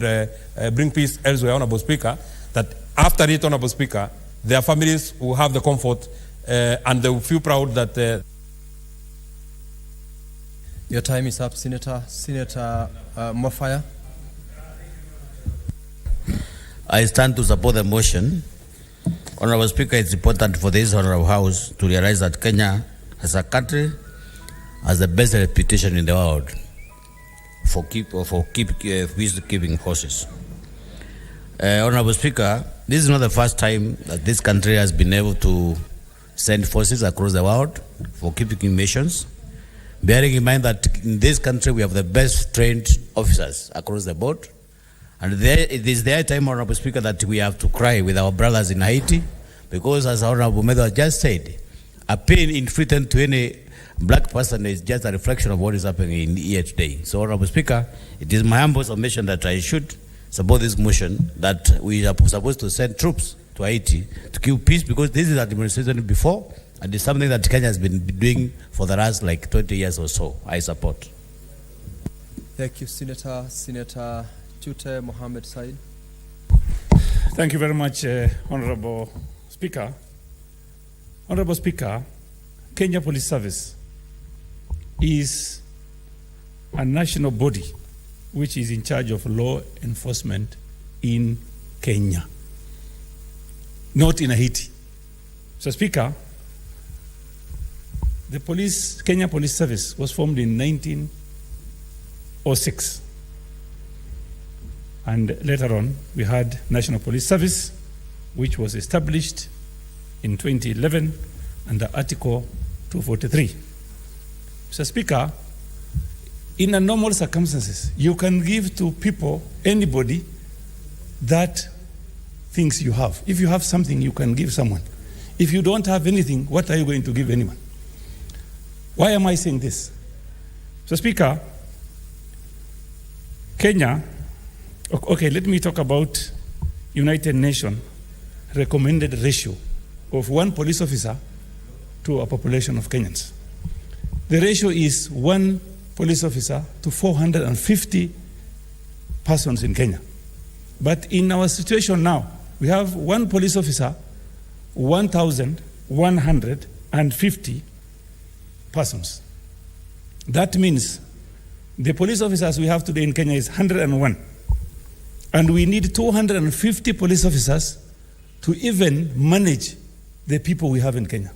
bring peace elsewhere, Honorable Speaker, that after it, Honorable Speaker, their families will have the comfort and they will feel proud that... Your time is up, Senator. Senator Mofaya. I stand to support the motion. Honorable Speaker, it's important for this Honorable House to realize that Kenya, as a country, has the best reputation in the world for peacekeeping forces. Honorable Speaker, this is not the first time that this country has been able to send forces across the world for keeping missions, bearing in mind that in this country we have the best trained officers across the board. And it is their time, Honorable Speaker, that we have to cry with our brothers in Haiti, because as Honorable Medo just said, a pain inflicted to any black person is just a reflection of what is happening in here today. So, Honorable Speaker, it is my humble submission that I should support this motion that we are supposed to send troops to Haiti to keep peace, because this is administration before, and it's something that Kenya has been doing for the last like 20 years or so. I support. Thank you, Senator. Senator Chute Mohammed Said. Thank you very much, Honorable Speaker. Honorable Speaker, Kenya Police Service is a national body which is in charge of law enforcement in Kenya, not in Haiti. So, Speaker, the Kenya Police Service was formed in 1906. And later on, we had National Police Service, which was established in 2011 under Article 243. Mr. Speaker, in a normal circumstances, you can give to people, anybody, that things you have. If you have something, you can give someone. If you don't have anything, what are you going to give anyone? Why am I saying this? Mr. Speaker, Kenya, okay, let me talk about United Nations recommended ratio of 1 police officer to a population of Kenyans. The ratio is 1 police officer to 450 persons in Kenya. But in our situation now, we have 1 police officer, 1,150 persons. That means the police officers we have today in Kenya is 101. And we need 250 police officers to even manage the people we have in Kenya.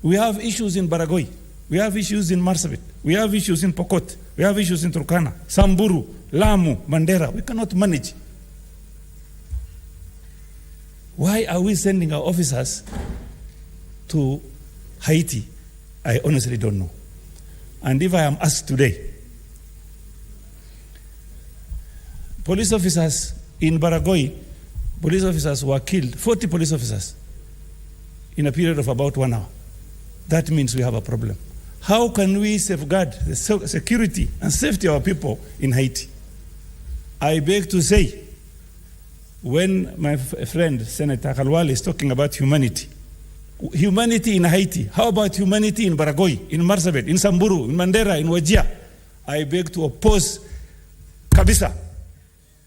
We have issues in Baragoi. We have issues in Marsabit. We have issues in Pokot. We have issues in Turkana, Samburu, Lamu, Mandera. We cannot manage. Why are we sending our officers to Haiti? I honestly don't know. And if I am asked today, police officers in Baragoi police officers were killed, 40 police officers, in a period of about 1 hour. That means we have a problem. How can we safeguard the security and safety of our people in Haiti? I beg to say, when my friend Senator Kalwal is talking about humanity in Haiti, how about humanity in Baragoy, in Marsabit, in Samburu, in Mandera, in Wajia? I beg to oppose Kabisa.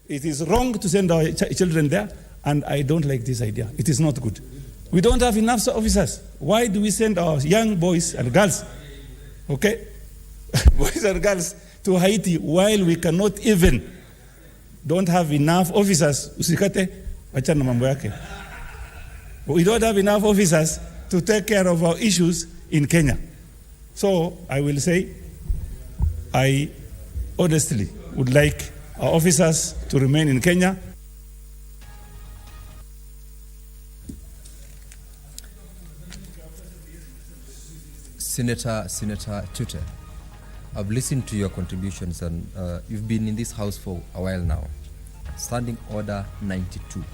It is wrong to send our children there, and I don't like this idea. It is not good. We don't have enough officers. Why do we send our young boys and girls, okay, boys and girls to Haiti while we cannot even, don't have enough officers? Usikate, wachana mambo yake. We don't have enough officers to take care of our issues in Kenya. So I will say, I honestly would like our officers to remain in Kenya. Senator Tute, I've listened to your contributions, and you've been in this house for a while now. Standing Order 92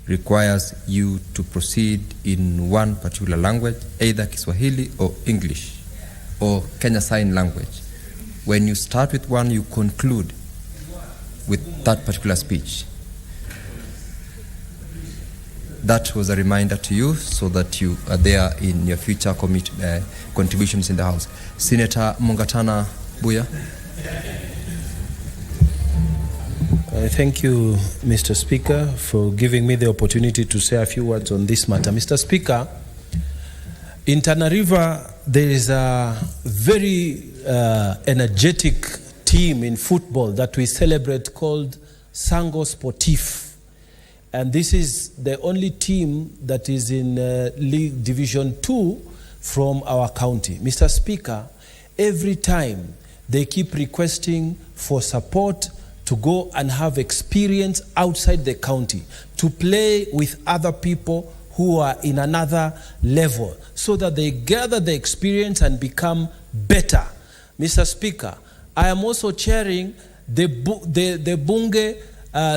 requires you to proceed in one particular language, either Kiswahili or English or Kenya Sign Language. When you start with one, you conclude with that particular speech. That was a reminder to you so that you are there in your future contributions in the House. Senator Mungatana Buya. Thank you, Mr. Speaker, for giving me the opportunity to say a few words on this matter. Mr. Speaker, in Tana River, there is a very energetic team in football that we celebrate called Sango Sportif. And this is the only team that is in League Division 2 from our county. Mr. Speaker, every time they keep requesting for support to go and have experience outside the county, to play with other people who are in another level, so that they gather the experience and become better. Mr. Speaker, I am also chairing the Bunge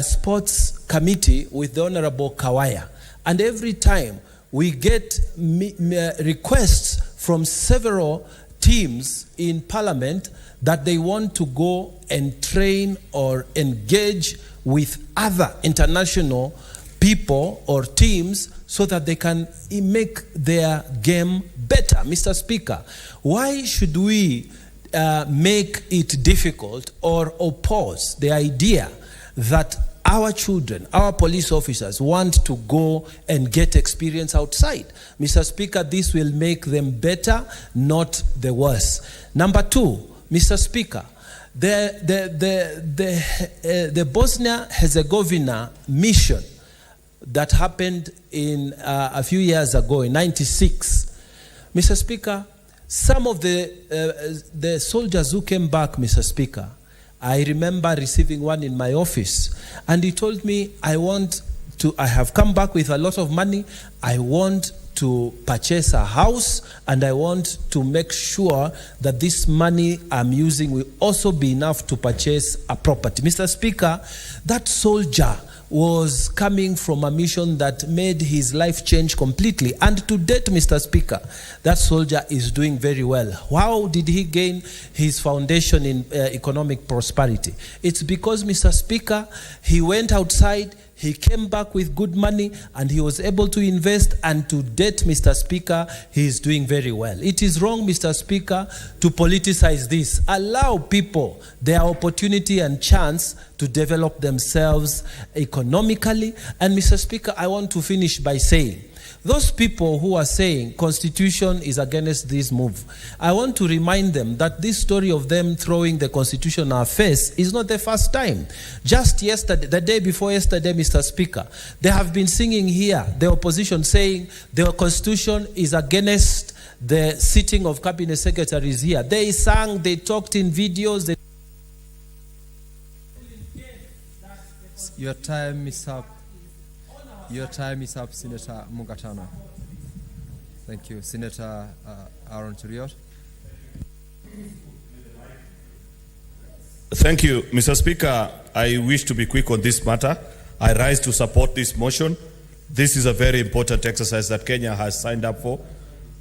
Sports Committee with the Honorable Kawaya. And every time we get requests from several teams in Parliament that they want to go and train or engage with other international people or teams so that they can make their game better. Mr. Speaker, why should we make it difficult or oppose the idea that our children, our police officers want to go and get experience outside? Mr. Speaker, this will make them better, not the worse. Number two, Mr. Speaker, the Bosnia-Herzegovina mission that happened in a few years ago, in 96, Mr. Speaker, some of the soldiers who came back, Mr. Speaker, I remember receiving one in my office, and he told me, I have come back with a lot of money, I want to purchase a house, and I want to make sure that this money I'm using will also be enough to purchase a property. Mr. Speaker, that soldier was coming from a mission that made his life change completely. And to date, Mr. Speaker, that soldier is doing very well. How did he gain his foundation in economic prosperity? It's because, Mr. Speaker, he went outside, he came back with good money, and he was able to invest, and to date, Mr. Speaker, he is doing very well. It is wrong, Mr. Speaker, to politicize this. Allow people their opportunity and chance to develop themselves economically. And Mr. Speaker, I want to finish by saying, those people who are saying Constitution is against this move, I want to remind them that this story of them throwing the Constitution in our face is not the first time. Just yesterday, the day before yesterday, Mr. Speaker, they have been singing here, the opposition saying the Constitution is against the sitting of cabinet secretaries here. They sang, they talked in videos. Your time is up. Your time is up, Senator Mungatana. Thank you. Senator Aaron Cheriot. Thank you, Mr. Speaker. I wish to be quick on this matter. I rise to support this motion. This is a very important exercise that Kenya has signed up for.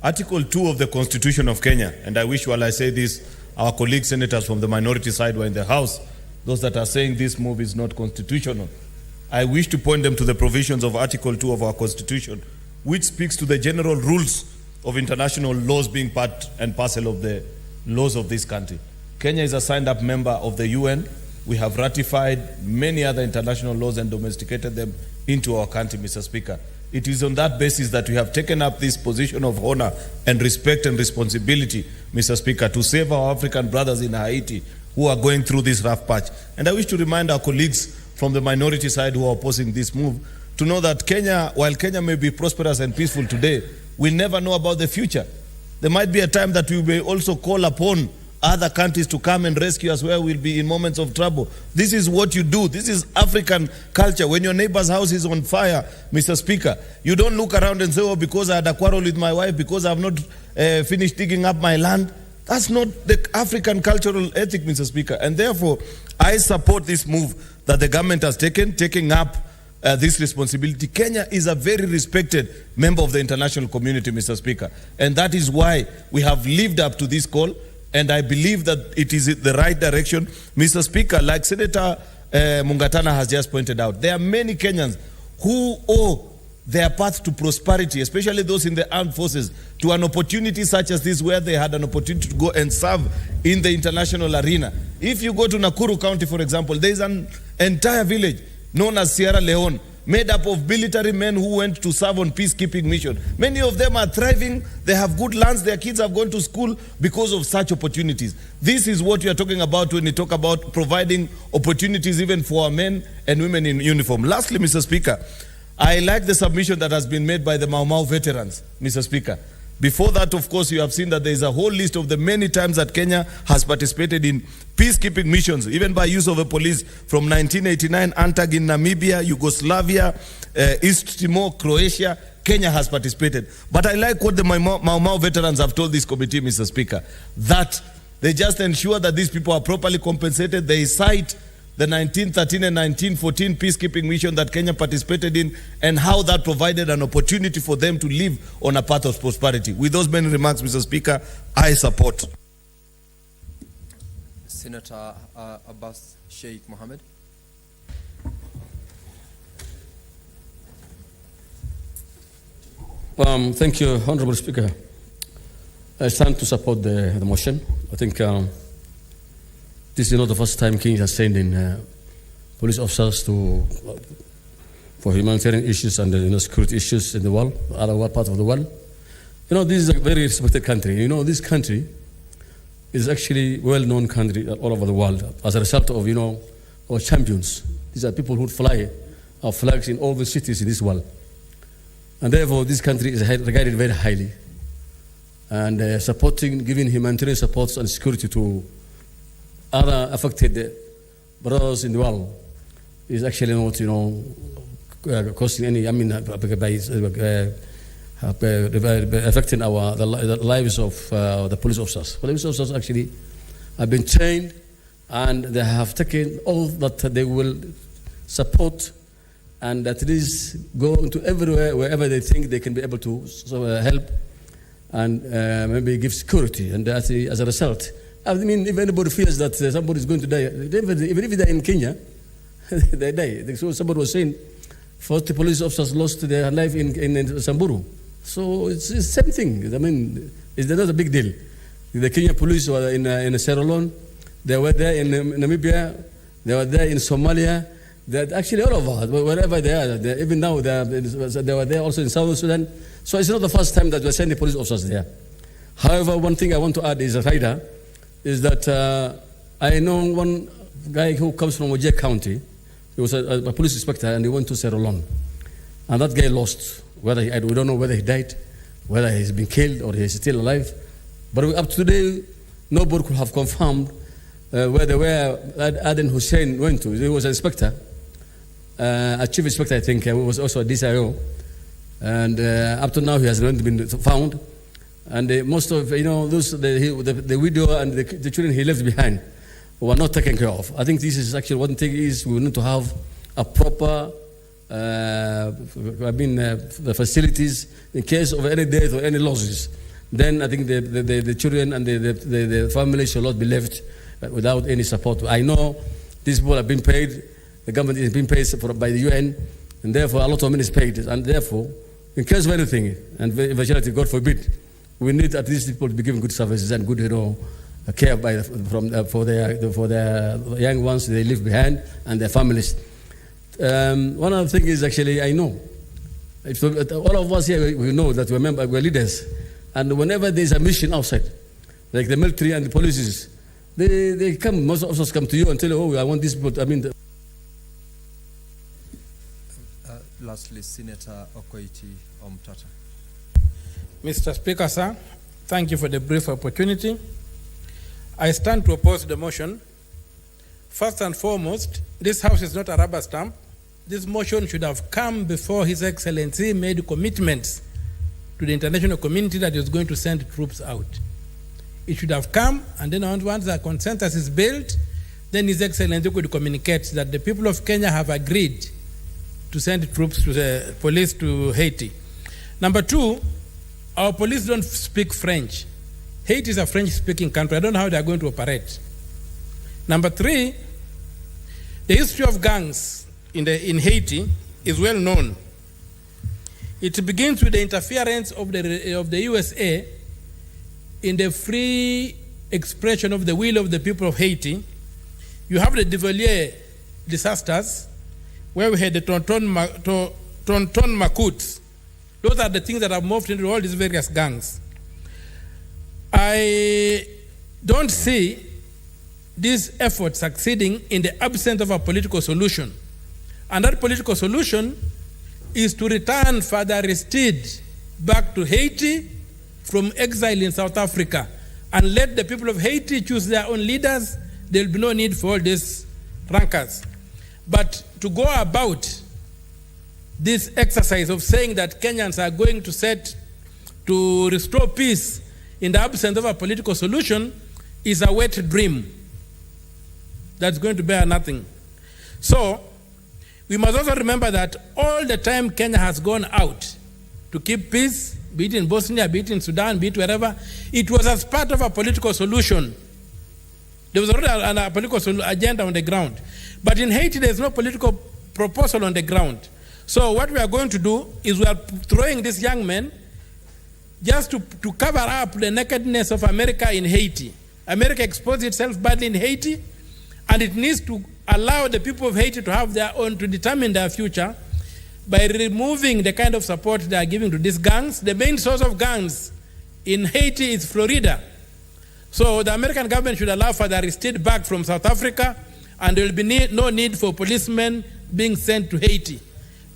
Article 2 of the Constitution of Kenya, and I wish while I say this, our colleague senators from the minority side were in the House, those that are saying this move is not constitutional. I wish to point them to the provisions of Article 2 of our Constitution, which speaks to the general rules of international laws being part and parcel of the laws of this country. Kenya is a signed-up member of the UN. We have ratified many other international laws and domesticated them into our country, Mr. Speaker. It is on that basis that we have taken up this position of honor and respect and responsibility, Mr. Speaker, to save our African brothers in Haiti who are going through this rough patch. And I wish to remind our colleagues from the minority side who are opposing this move to know that Kenya, while Kenya may be prosperous and peaceful today, we never know about the future. There might be a time that we may also call upon other countries to come and rescue us where we'll be in moments of trouble. This is what you do. This is African culture. When your neighbor's house is on fire, Mr. Speaker, you don't look around and say, oh, because I had a quarrel with my wife, because I've not finished digging up my land. That's not the African cultural ethic, Mr. Speaker. And therefore, I support this move that the government has taking up this responsibility. Kenya is a very respected member of the international community, Mr. Speaker. And that is why we have lived up to this call. And I believe that it is the right direction. Mr. Speaker, like Senator Mungatana has just pointed out, there are many Kenyans who owe their path to prosperity, especially those in the armed forces, to an opportunity such as this where they had an opportunity to go and serve in the international arena. If you go to Nakuru County, for example, there is an entire village known as Sierra Leone, made up of military men who went to serve on peacekeeping mission. Many of them are thriving, they have good lands, their kids have gone to school because of such opportunities. This is what we are talking about when we talk about providing opportunities even for our men and women in uniform. Lastly, Mr. Speaker, I like the submission that has been made by the Mau Mau veterans, Mr. Speaker. Before that, of course, you have seen that there is a whole list of the many times that Kenya has participated in peacekeeping missions, even by use of a police from 1989, Antag in Namibia, Yugoslavia, East Timor, Croatia. Kenya has participated. But I like what the Mau Mau veterans have told this committee, Mr. Speaker, that they just ensure that these people are properly compensated. They cite the 1913 and 1914 peacekeeping mission that Kenya participated in and how that provided an opportunity for them to live on a path of prosperity. With those many remarks, Mr. Speaker, I support. Senator Abbas Sheikh Mohammed. Thank you, Honorable Speaker. I stand to support the motion. I think this is not the first time Kenya has sent in police officers for humanitarian issues and security issues in the world, other part of the world. This is a very respected country. This country is actually a well-known country all over the world as a result of, our champions. These are people who fly our flags in all the cities in this world. And therefore, this country is regarded very highly. And giving humanitarian support and security to other affected brothers in the world is actually not, costing any, affecting the lives of the police officers. Police officers actually have been trained and they have taken all that they will support and at least go into everywhere, wherever they think they can be able to help and maybe give security. And as a result, if anybody feels that somebody is going to die, even if they die in Kenya, they die. So somebody was saying 40 police officers lost their life in Samburu. So it's the same thing. It's not a big deal. The Kenya police were in Sierra Leone, they were there in Namibia, they were there in Somalia, they're actually all over, wherever they are. Even now, they were there also in Southern Sudan. So it's not the first time that we're sending police officers there. However, one thing I want to add is that I know one guy who comes from Wajir County. He was a police inspector and he went to Sierra Leone. And that guy lost. We don't know whether he died, whether he's been killed or he's still alive. But up to today, nobody could have confirmed where Aden Hussein went to. He was an inspector, a chief inspector, I think. He was also a DCIO. And up to now, he has not been found. And most of, the widow and the children he left behind were not taken care of. I think this is actually one thing is we need to have a proper the facilities in case of any death or any losses. Then I think the children and the families shall not be left without any support. I know these people have been paid, the government is being paid by the UN, and therefore a lot of money is paid, and therefore, in case of anything, and eventuality, God forbid, we need at least people to be given good services and good, care for their young ones they leave behind and their families. One other thing is actually, I know, all of us here, we know that we're leaders, and whenever there's a mission outside, like the military and the police, they come, most of us come to you and tell you, oh, I want these people to, lastly, Senator Okoiti Omtata. Mr. Speaker, sir, thank you for the brief opportunity. I stand to oppose the motion. First and foremost, this House is not a rubber stamp. This motion should have come before His Excellency made commitments to the international community that he was going to send troops out. It should have come, and then once the consensus is built, then His Excellency could communicate that the people of Kenya have agreed to send troops to the police to Haiti. Number two, our police don't speak French. Haiti is a French-speaking country. I don't know how they are going to operate. Number three, the history of gangs in Haiti is well known. It begins with the interference of the USA in the free expression of the will of the people of Haiti. You have the Duvalier disasters, where we had the Tonton Macoutes. Those are the things that have morphed into all these various gangs. I don't see this effort succeeding in the absence of a political solution. And that political solution is to return Father Aristide back to Haiti from exile in South Africa and let the people of Haiti choose their own leaders. There will be no need for all these rancors. But to go about this exercise of saying that Kenyans are going to restore peace in the absence of a political solution is a wet dream that's going to bear nothing. So, we must also remember that all the time Kenya has gone out to keep peace, be it in Bosnia, be it in Sudan, be it wherever, it was as part of a political solution. There was already a political agenda on the ground. But in Haiti, there's no political proposal on the ground. So what we are going to do is we are throwing these young men just to cover up the nakedness of America in Haiti. America exposed itself badly in Haiti, and it needs to allow the people of Haiti to have their own, to determine their future by removing the kind of support they are giving to these gangs. The main source of gangs in Haiti is Florida. So the American government should allow Father Aristide back from South Africa, and there will be no need for policemen being sent to Haiti.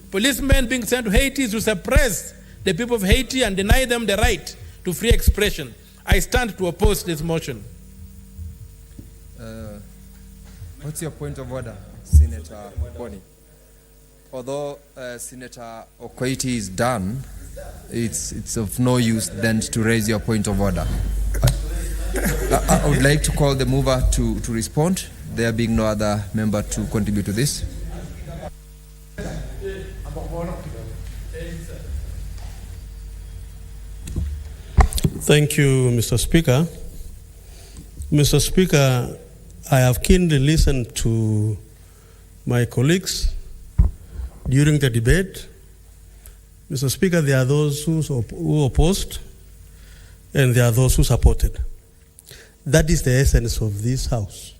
Policemen being sent to Haiti is to suppress the people of Haiti and deny them the right to free expression. I stand to oppose this motion. What's your point of order, Senator Boni? Although Senator Okoiti is done, it's of no use then to raise your point of order. I would like to call the mover to respond, there being no other member to contribute to this. Thank you, Mr. Speaker. Mr. Speaker, I have keenly listened to my colleagues during the debate. Mr. Speaker, there are those who opposed and there are those who supported. That is the essence of this House,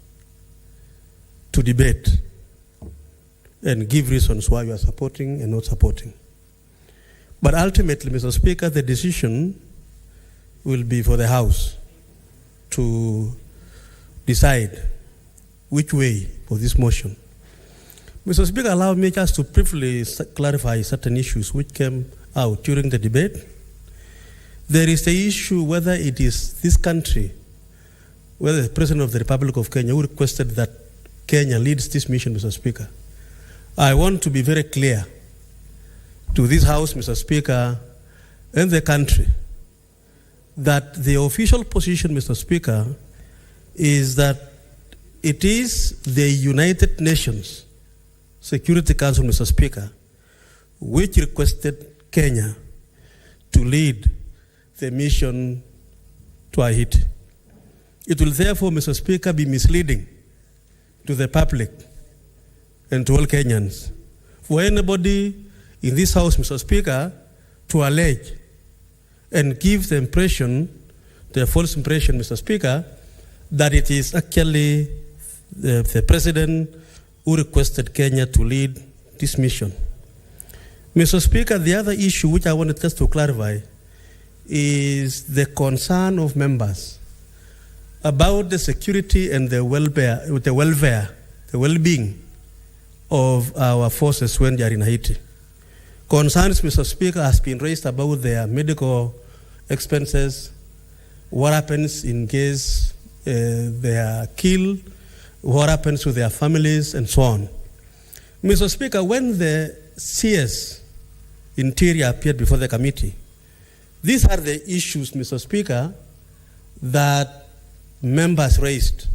to debate and give reasons why you are supporting and not supporting. But ultimately, Mr. Speaker, the decision will be for the House to decide which way for this motion. Mr. Speaker, allow me just to briefly clarify certain issues which came out during the debate. There is the issue whether it is this country, whether the President of the Republic of Kenya who requested that Kenya leads this mission, Mr. Speaker. I want to be very clear to this House, Mr. Speaker, and the country, that the official position, Mr. Speaker, is that it is the United Nations Security Council, Mr. Speaker, which requested Kenya to lead the mission to Haiti. It will therefore, Mr. Speaker, be misleading to the public and to all Kenyans for anybody in this House, Mr. Speaker, to allege and give the impression, the false impression, Mr. Speaker, that it is actually the President who requested Kenya to lead this mission. Mr. Speaker, the other issue which I wanted just to clarify is the concern of members about the security and the well-being of our forces when they are in Haiti. Concerns, Mr. Speaker, has been raised about their medical expenses, what happens in case they are killed, what happens to their families, and so on. Mr. Speaker, when the CS Interior appeared before the committee, these are the issues, Mr. Speaker, that members raised,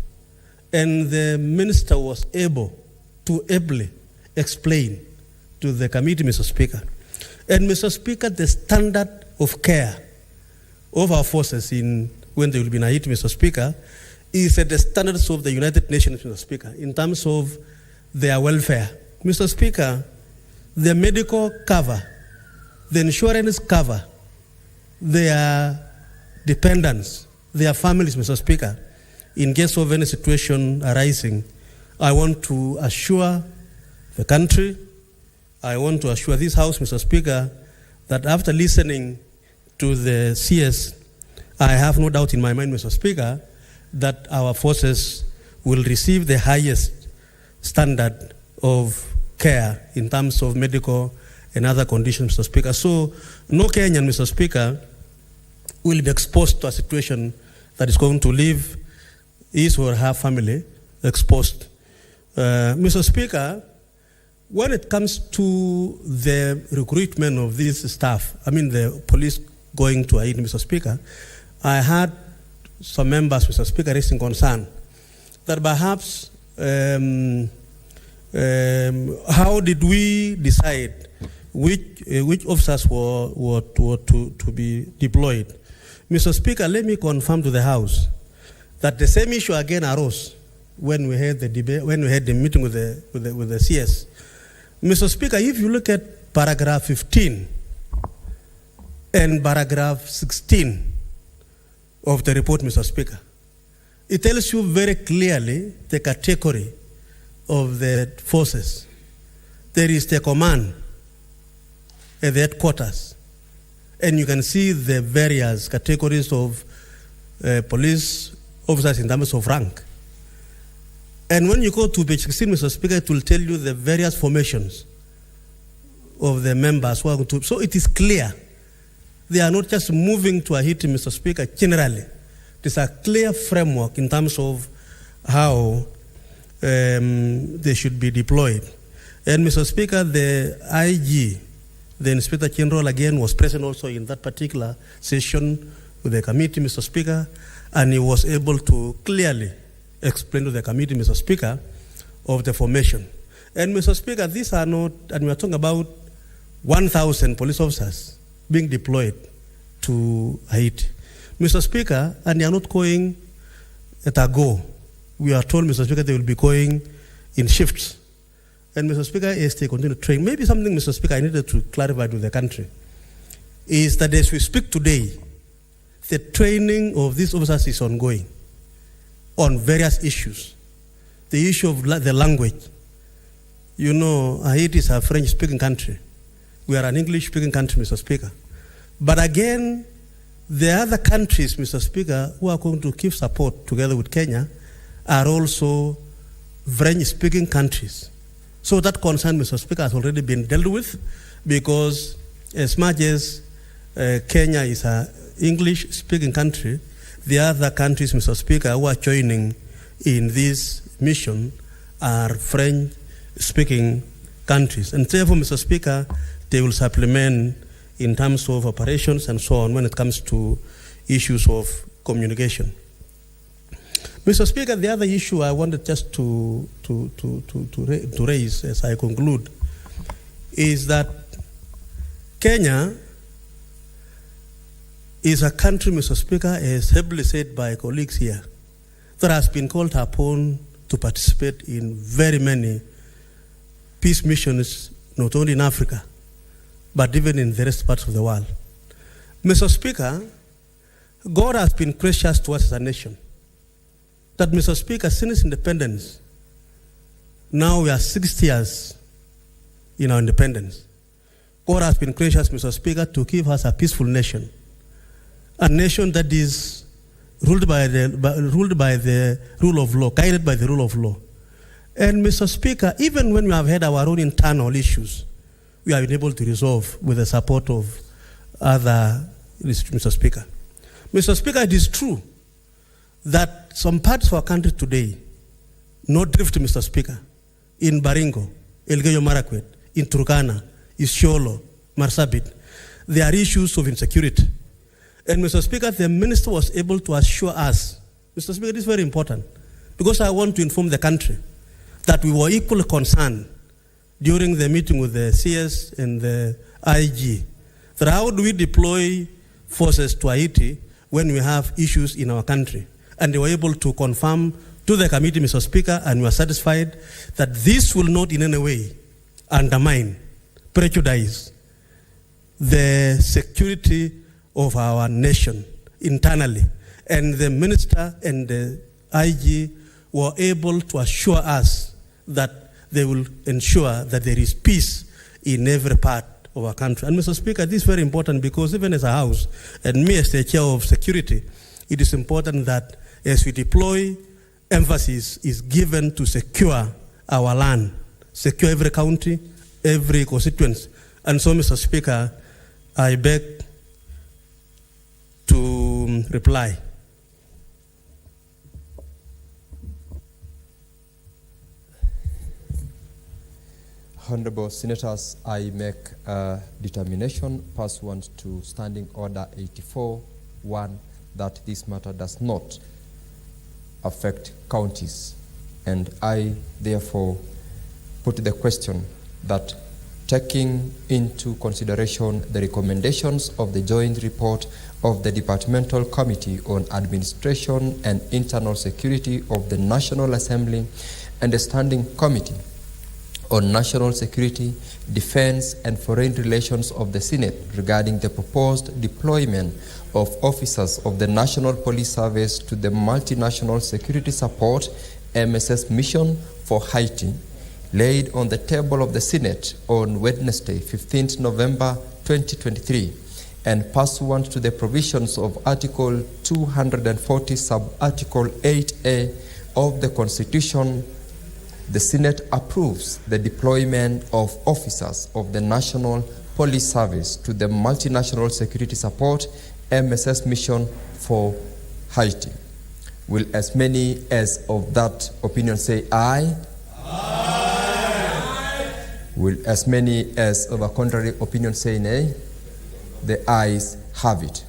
and the minister was able to ably explain to the committee, Mr. Speaker. And Mr. Speaker, the standard of care of our forces when they will be in Haiti, Mr. Speaker, is at the standards of the United Nations, Mr. Speaker, in terms of their welfare. Mr. Speaker, the medical cover, the insurance cover, their dependents, their families, Mr. Speaker, in case of any situation arising. I want to assure the country, I want to assure this House, Mr. Speaker, that after listening to the CS, I have no doubt in my mind, Mr. Speaker, that our forces will receive the highest standard of care in terms of medical and other conditions, Mr. Speaker. So no Kenyan, Mr. Speaker, will be exposed to a situation that is going to leave his or her family exposed. Mr. Speaker, when it comes to the recruitment of this staff, I mean the police going to Haiti, Mr. Speaker, I had some members, Mr. Speaker, raising concern that perhaps how did we decide which officers were to be deployed? Mr. Speaker, let me confirm to the House that the same issue again arose when we had the debate, when we had the meeting with the CS. Mr. Speaker, if you look at paragraph 15 and paragraph 16 of the report, Mr. Speaker, it tells you very clearly the category of the forces. There is the command at the headquarters, and you can see the various categories of police officers in terms of rank. And when you go to page 16, Mr. Speaker, it will tell you the various formations of the members who are going to. So it is clear they are not just moving to Haiti, Mr. Speaker, generally. It is a clear framework in terms of how they should be deployed. And Mr. Speaker, the IG, the Inspector General, again, was present also in that particular session with the committee, Mr. Speaker, and he was able to clearly explain to the committee, Mr. Speaker, of the formation. And Mr. Speaker, these are not, and we are talking about 1,000 police officers being deployed to Haiti. Mr. Speaker, and they are not going at a go. We are told, Mr. Speaker, they will be going in shifts. And Mr. Speaker, as they continue to train, maybe something, Mr. Speaker, I needed to clarify to the country, is that as we speak today, the training of these officers is ongoing on various issues. The issue of the language. You know, Haiti is a French-speaking country. We are an English-speaking country, Mr. Speaker. But again, the other countries, Mr. Speaker, who are going to give support together with Kenya are also French-speaking countries. So that concern, Mr. Speaker, has already been dealt with, because as much as Kenya is an English-speaking country, the other countries, Mr. Speaker, who are joining in this mission are French-speaking countries. And therefore, Mr. Speaker, they will supplement in terms of operations and so on when it comes to issues of communication. Mr. Speaker, the other issue I wanted just to raise as I conclude is that Kenya is a country, Mr. Speaker, as heavily said by colleagues here, that has been called upon to participate in very many peace missions, not only in Africa, but even in the rest parts of the world. Mr. Speaker, God has been gracious to us as a nation. That, Mr. Speaker, since independence, now we are 60 years in our independence. God has been gracious, Mr. Speaker, to give us a peaceful nation. A nation that is ruled by the rule of law, guided by the rule of law. And Mr. Speaker, even when we have had our own internal issues, we have been able to resolve with the support of other, Mr. Speaker. Mr. Speaker, it is true that some parts of our country today, no drift, Mr. Speaker, in Baringo, Elgeyo Marakwet, in Turkana, Isiolo, Marsabit, there are issues of insecurity. And Mr. Speaker, the minister was able to assure us, Mr. Speaker, this is very important, because I want to inform the country that we were equally concerned during the meeting with the CS and the IG, that how do we deploy forces to Haiti when we have issues in our country? And they were able to confirm to the committee, Mr. Speaker, and we are satisfied that this will not in any way undermine, prejudice the security of our nation internally. And the minister and the IG were able to assure us that they will ensure that there is peace in every part of our country. And Mr. Speaker, this is very important because even as a House, and me as the chair of security, it is important that as we deploy, emphasis is given to secure our land, secure every county, every constituency. And so, Mr. Speaker, I beg to reply. Honorable Senators, I make a determination pursuant to Standing Order 84-1 that this matter does not affect counties. And I therefore put the question that taking into consideration the recommendations of the joint report of the Departmental Committee on Administration and Internal Security of the National Assembly and the Standing Committee on National Security, Defense, and Foreign Relations of the Senate regarding the proposed deployment of officers of the National Police Service to the Multinational Security Support MSS mission for Haiti, laid on the table of the Senate on Wednesday, 15th November 2023, and pursuant to the provisions of Article 240, Sub-Article 8A of the Constitution, the Senate approves the deployment of officers of the National Police Service to the Multinational Security Support MSS mission for Haiti. Will as many as of that opinion say aye? Aye. Will as many as of a contrary opinion say nay? The ayes have it.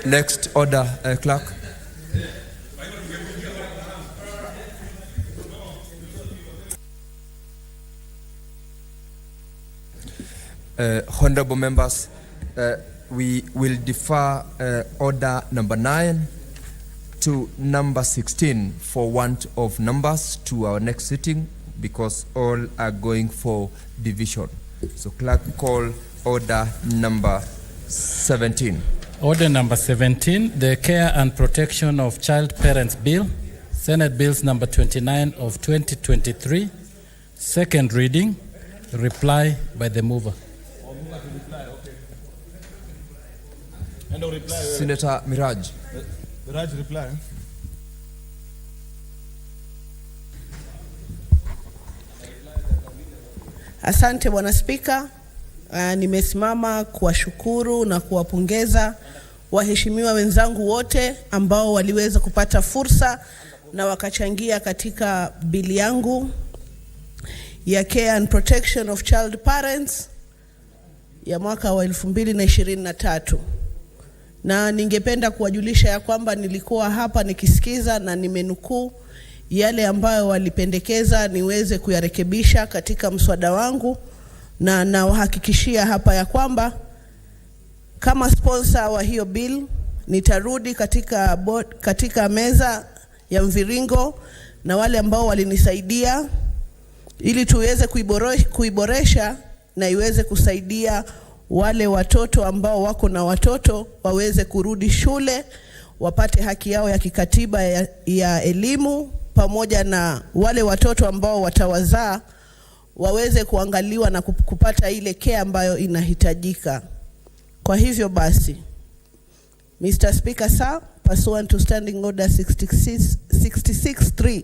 Next order, clerk. Honorable members, we will defer order number 9 to number 16 for want of numbers to our next sitting because all are going for division. So clerk, call order number 17. Order number 17, the Care and Protection of Child Parents Bill, Senate Bills number 29 of 2023, second reading, reply by the mover. Senator Miraj. Miraj, reply. Asante Bwana Spika. Nimesimama kuwashukuru na kuwapongeza waheshimiwa wenzangu wote ambao waliweza kupata fursa na wakachangia katika bili yangu ya Care and Protection of Child Parents ya mwaka wa 2023. Na ningependa kuwajulisha ya kwamba nilikuwa hapa nikisikiza na nimenukuu yale ambayo walipendekeza niweze kuyarekebisha katika mswada wangu, na nawahakikishia hapa ya kwamba kama sponsor wa hiyo bill nitarudi katika meza ya mviringo na wale ambao walinisaidia ili tuweze kuiboresha na iweze kusaidia wale watoto ambao wako na watoto waweze kurudi shule, wapate haki yao ya kikatiba ya elimu, pamoja na wale watoto ambao watawazaa waweze kuangaliwa na kupata ile care ambayo inahitajika. Kwa hivyo basi, Mr. Speaker, sir, pursuant to Standing Order 66.3,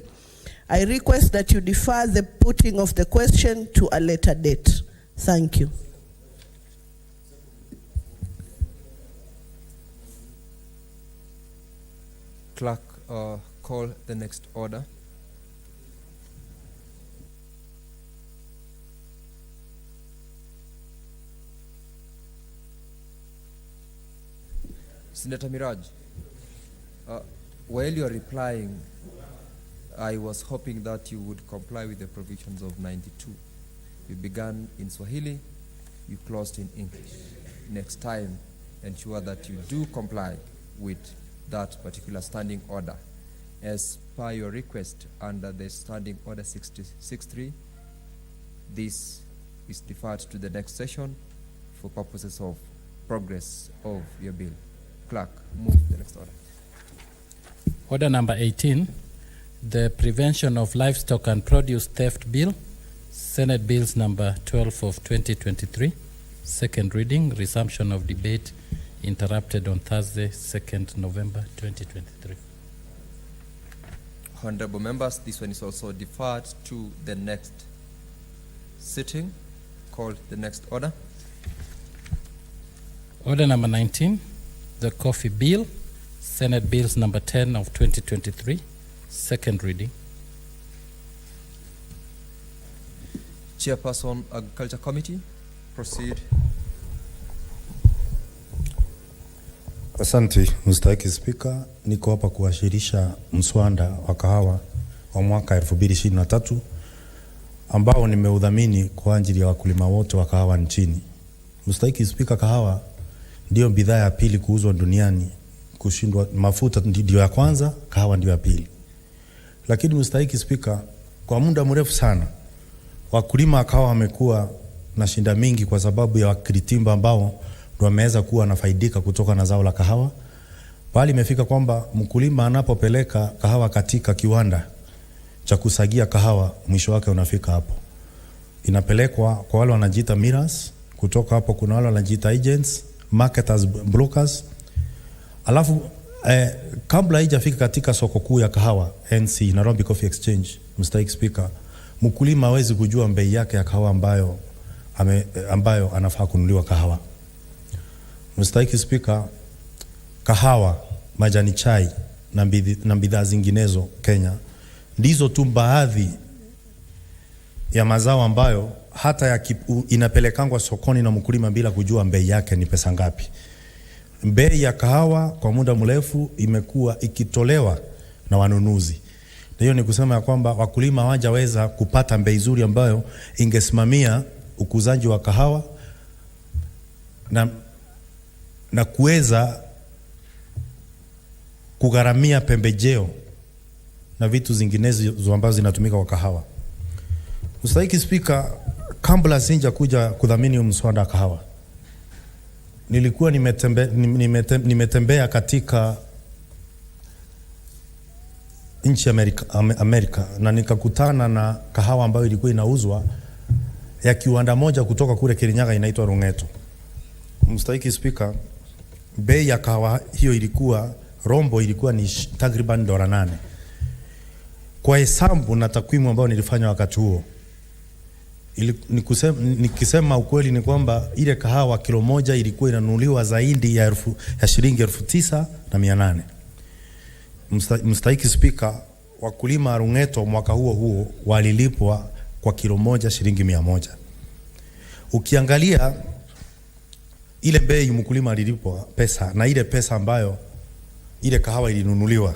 I request that you defer the putting of the question to a later date. Thank you. Clerk, call the next order. Senator Miraj, while you are replying, I was hoping that you would comply with the provisions of 92. You began in Swahili, you closed in English. Next time, ensure that you do comply with that particular standing order. As per your request under the Standing Order 66.3, this is deferred to the next session for purposes of progress of your bill. Clerk, move the next order. Order number 18, the Prevention of Livestock and Produce Theft Bill, Senate Bills number 12 of 2023, second reading, resumption of debate interrupted on Thursday, 2nd November 2023. Honorable members, this one is also deferred to the next sitting. Call the next order. Order number 19, the Coffee Bill, Senate Bills number 10 of 2023, second reading. Chairperson, Agriculture Committee, proceed. Asante, Mstahiki Spika, niko hapa kuwasilisha mswada wa kahawa wa mwaka 2023 ambao nimeudhamini kwa ajili ya wakulima wote wa kahawa nchini. Mstahiki Spika, kahawa ndio bidhaa ya pili kuuzwa duniani, kushindwa mafuta ndio ya kwanza, kahawa ndio ya pili. Lakini Mstahiki Spika, kwa muda mrefu sana wakulima wa kahawa wamekuwa na shinda mingi kwa sababu ya wakiritimba ambao wameweza kuwa nafaidika kutoka na zao la kahawa. Bali imefika kwamba mkulima anapopeleka kahawa katika kiwanda cha kusagia kahawa, mwisho wake unafika hapo. Inapelekwa kwa wale wanajiita millers, kutoka hapo kuna wale wanajiita agents, marketers, brokers. Alafu kabla haijafika katika soko kuu ya kahawa NC, Nairobi Coffee Exchange, Mstahiki Speaker, mkulima hawezi kujua bei yake ya kahawa ambayo anafaa kununuliwa kahawa. Mstahiki Speaker, kahawa, majani chai na bidhaa zinginezo Kenya ndizo tu baadhi ya mazao ambayo hata inapelekangwa sokoni na mkulima bila kujua bei yake ni pesa ngapi. Bei ya kahawa kwa muda mrefu imekuwa ikitolewa na wanunuzi. Hiyo ni kusema ya kwamba wakulima hawajaweza kupata bei nzuri ambayo ingesimamia ukuzaji wa kahawa na kuweza kugharamia pembejeo na vitu zinginezo ambazo zinatumika kwa kahawa. Mstahiki Spika, kabla sinja kuja kudhamini mswada wa kahawa, nilikuwa nimetembea katika nchi Amerika na nikakutana na kahawa ambayo ilikuwa inauzwa ya kiwanda moja kutoka kule Kirinyaga inaitwa Rungeto. Mstahiki Spika, bei ya kahawa hiyo ilikuwa rombo ilikuwa ni takriban $8. Kwa hesabu na takwimu ambayo nilifanya wakati huo, nikisema ukweli ni kwamba ile kahawa kilo moja ilikuwa inanunuliwa zaidi ya shilingi 9,800. Mstahiki Spika, wakulima Rungeto mwaka huo walilipwa kwa kilo moja shilingi 100. Ukiangalia ile bei mkulima alilipwa pesa na ile pesa ambayo ile kahawa ilinunuliwa,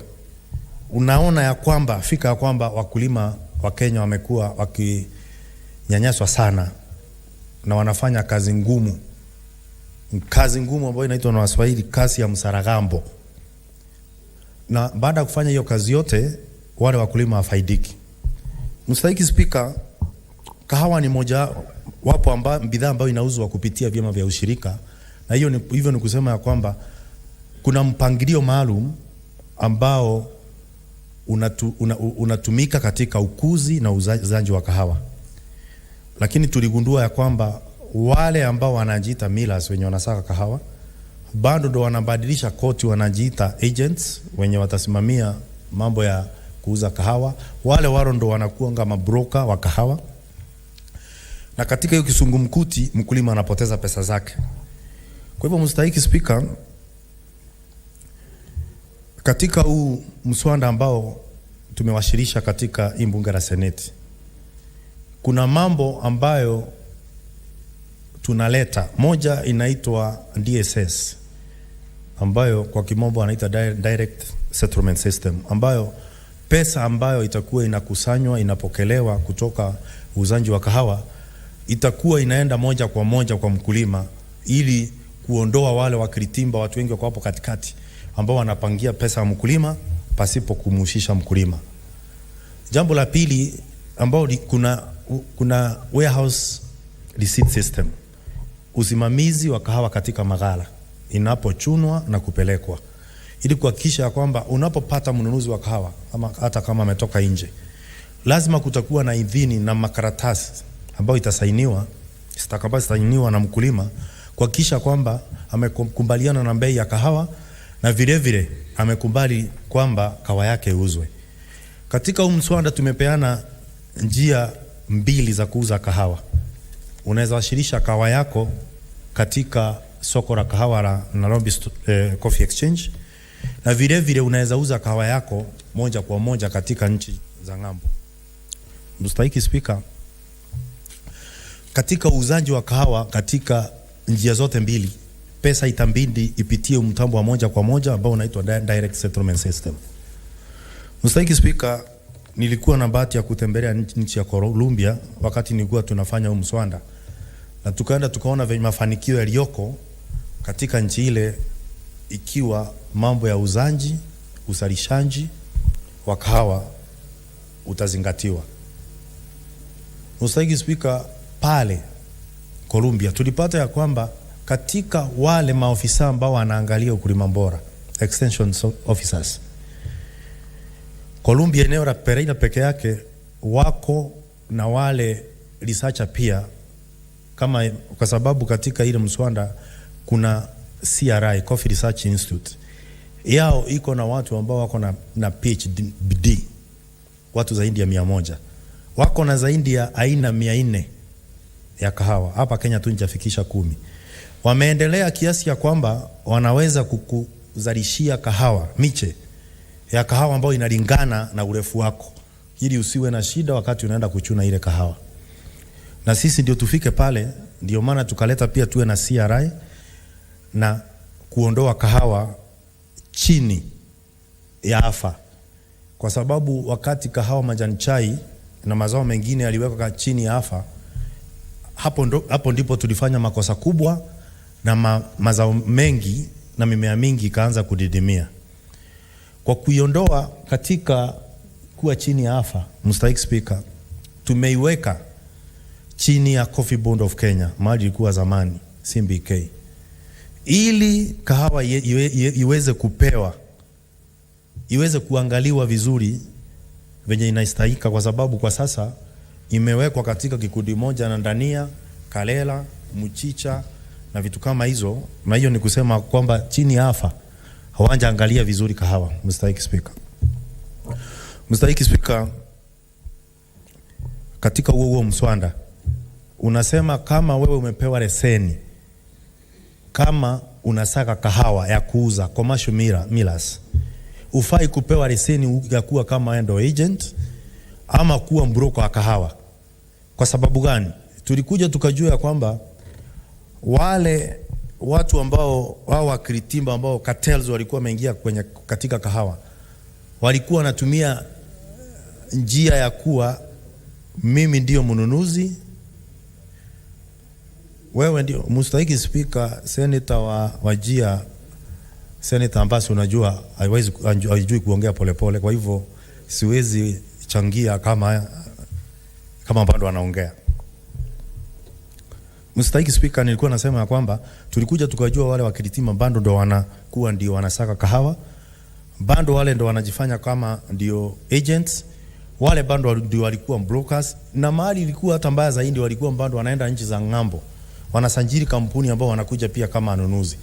unaona ya kwamba fika ya kwamba wakulima wa Kenya wamekuwa wakinyanyaswa sana na wanafanya kazi ngumu ambayo inaitwa na Waswahili kazi ya msaragambo, na baada ya kufanya hiyo kazi yote wale wakulima wafaidiki. Mstahiki Spika, kahawa ni moja wapo bidhaa ambayo inauzwa kupitia vyama vya ushirika, na hivyo ni kusema ya kwamba kuna mpangilio maalum ambao unatumika katika ukuzi na uzaji wa kahawa. Lakini tuligundua ya kwamba wale ambao wanajiita millers wenye wanasaka kahawa bado ndo wanabadilisha koti, wanajiita agents wenye watasimamia mambo ya kuuza kahawa. Wale ndo wanakuanga mabroker wa kahawa, na katika hiyo kisungumkuti mkulima anapoteza pesa zake. Kwa hivyo Mstahiki Spika, katika huu mswada ambao tumewashirisha katika hii bunge la Seneti, kuna mambo ambayo tunaleta. Moja inaitwa DSS, ambayo kwa kimombo anaita Direct Settlement System, ambayo pesa ambayo itakuwa inakusanywa, inapokelewa kutoka uuzaji wa kahawa itakuwa inaenda moja kwa moja kwa mkulima, ili kuondoa wale wakiritimba, watu wengi wako hapo katikati ambao wanapangia pesa ya mkulima pasipo kumhusisha mkulima. Jambo la pili ambao kuna warehouse receipt system, usimamizi wa kahawa katika maghala inapochunwa na kupelekwa, ili kuhakikisha kwamba unapopata mnunuzi wa kahawa ama hata kama ametoka nje, lazima kutakuwa na idhini na makaratasi ambayo itasainiwa na mkulima kuhakikisha kwamba amekubaliana na bei ya kahawa na vile vile amekubali kwamba kahawa yake iuzwe. Katika huu mswada tumepeana njia mbili za kuuza kahawa. Unaweza washirisha kahawa yako katika soko la kahawa la Nairobi Coffee Exchange, na vile vile unaweza uza kahawa yako moja kwa moja katika nchi za ng'ambo. Mstahiki Spika, katika uuzaji wa kahawa katika njia zote mbili, pesa itambidi ipitie mtambo wa moja kwa moja ambao unaitwa Direct Settlement System. Mstahiki Spika, nilikuwa na bahati ya kutembelea nchi ya Colombia wakati nilikuwa tunafanya huu mswada, na tukaenda tukaona venye mafanikio yaliyoko katika nchi ile, ikiwa mambo ya uzanji, usalishaji wa kahawa utazingatiwa. Mstahiki Spika, pale Colombia tulipata ya kwamba katika wale maofisa ambao wanaangalia ukulima bora, extension officers, Colombia eneo la Pereira peke yake wako na wale researcher pia, kama kwa sababu katika ile mswada kuna CRI, Coffee Research Institute, yao iko na watu ambao wako na PhD, watu zaidi ya 100, wako na zaidi ya aina 400 ya kahawa. Hapa Kenya tu nitafikisha 10. Wameendelea kiasi ya kwamba wanaweza kukuzalishia kahawa, miche ya kahawa ambayo inalingana na urefu wako, ili usiwe na shida wakati unaenda kuchuna ile kahawa. Na sisi ndio tufike pale, ndio maana tukaleta pia tuwe na CRI na kuondoa kahawa chini ya afa, kwa sababu wakati kahawa, majani chai na mazao mengine yaliwekwa chini ya afa, hapo ndipo tulifanya makosa kubwa na mazao mengi na mimea mingi ikaanza kudidimia. Kwa kuiondoa katika kuwa chini ya afa, Mstahiki Spika, tumeiweka chini ya Coffee Board of Kenya, mahali ilikuwa zamani CBK, ili kahawa iweze kupewa, iweze kuangaliwa vizuri venye inaistahika, kwa sababu kwa sasa imewekwa katika kikundi moja na ndania, kalela, mchicha na vitu kama hizo, na hiyo ni kusema kwamba chini ya afa hawanja angalia vizuri kahawa. Mstahiki Spika, Mstahiki Spika, katika huo mswada unasema kama wewe umepewa leseni, kama unasaka kahawa ya kuuza, commercial millers, ufai kupewa leseni ya kuwa kama endo agent ama kuwa broker wa kahawa. Kwa sababu gani? Tulikuja tukajua kwamba wale watu ambao wao wakiritimba ambao cartels walikuwa wameingia katika kahawa walikuwa wanatumia njia ya kuwa mimi ndio mnunuzi, wewe ndio mstahiki Speaker. Senator wa Wajia, Senator Ambasi, unajua hajui kuongea polepole, kwa hivyo siwezi changia kama bado anaongea. Mstahiki Speaker, nilikuwa nasema ya kwamba tulikuja tukajua wale wakiritima bando ndo wanakuwa ndio wanasaka kahawa, bando wale ndo wanajifanya kama ndio agents, wale bando ndio walikuwa brokers, na mahali ilikuwa hata mbaya zaidi walikuwa bando wanaenda nchi za ngambo, wanasanjiri kampuni ambao wanakuja pia kama wanunuzi.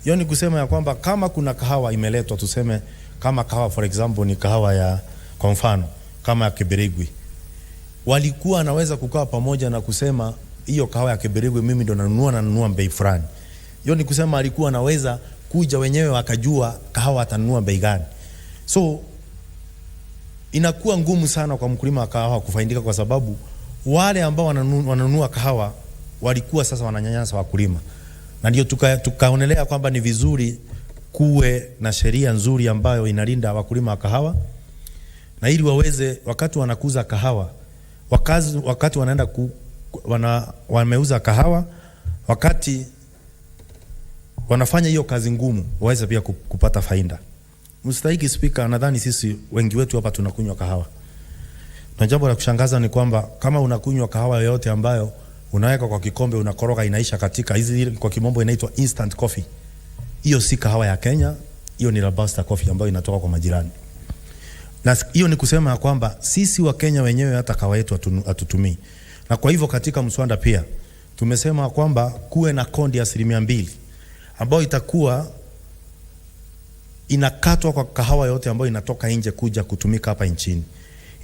Hiyo ni kusema ya kwamba kama kuna kahawa imeletwa, tuseme kama kahawa for example ni kahawa ya, kwa mfano kama ya Keberegwi, walikuwa anaweza kukaa pamoja na kusema hiyo kahawa ya Keberegwi mimi ndo nanunua bei fulani. Hiyo ni kusema alikuwa anaweza kuja wenyewe wakajua kahawa atanunua bei gani. So inakuwa ngumu sana kwa mkulima wa kahawa kufaidika, kwa sababu wale ambao wananunua kahawa walikuwa sasa wananyanyasa wakulima. Na ndio tukaonelea kwamba ni vizuri kuwe na sheria nzuri ambayo inalinda wakulima wa kahawa, na ili waweze wakati wanakuza kahawa, wakati wanaenda wameuza kahawa, wakati wanafanya hiyo kazi ngumu waweze pia kupata faida. Mstahiki Speaker, nadhani sisi wengi wetu hapa tunakunywa kahawa. Na jambo la kushangaza ni kwamba kama unakunywa kahawa yoyote ambayo unaweka kwa kikombe unakoroga inaisha katika hizi, kwa kimombo inaitwa instant coffee, hiyo si kahawa ya Kenya, hiyo ni Robusta coffee ambayo inatoka kwa majirani. Na hiyo ni kusema kwamba sisi wa Kenya wenyewe hata kahawa yetu hatutumii. Na kwa hivyo katika mswada pia tumesema kwamba kuwe na kondi ya 2% ambayo itakuwa inakatwa kwa kahawa yote ambayo inatoka nje kuja kutumika hapa nchini.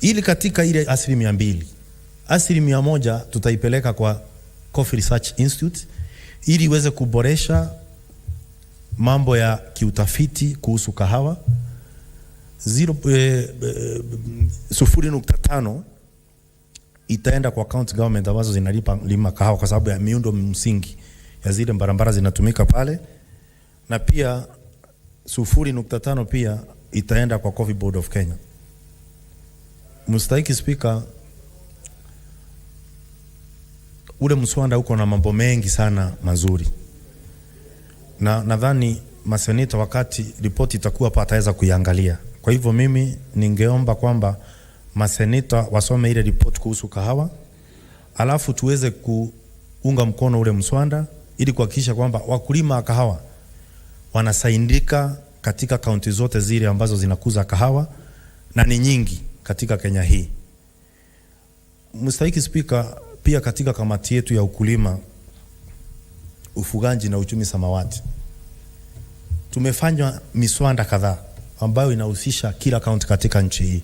Ili katika ile 2%, 1% tutaipeleka kwa Coffee Research Institute ili iweze kuboresha mambo ya kiutafiti kuhusu kahawa. 0.5 itaenda kwa county government ambazo zinalima kahawa kwa sababu ya miundo msingi ya zile barabara zinatumika pale, na pia 0.5 pia itaenda kwa Coffee Board of Kenya. Mstahiki Speaker, ule mswada uko na mambo mengi sana mazuri, na nadhani maseneta wakati ripoti itakuwa hapa ataweza kuiangalia. Kwa hivyo mimi ningeomba kwamba maseneta wasome ile ripoti kuhusu kahawa, alafu tuweze kuunga mkono ule mswada ili kuhakikisha kwamba wakulima wa kahawa wanasaidika katika kaunti zote zile ambazo zinakuza kahawa, na ni nyingi katika Kenya hii. Mstahiki Speaker, pia katika kamati yetu ya ukulima, ufugaji na uchumi samawati tumefanya miswada kadhaa ambayo inahusisha kila kaunti katika nchi hii,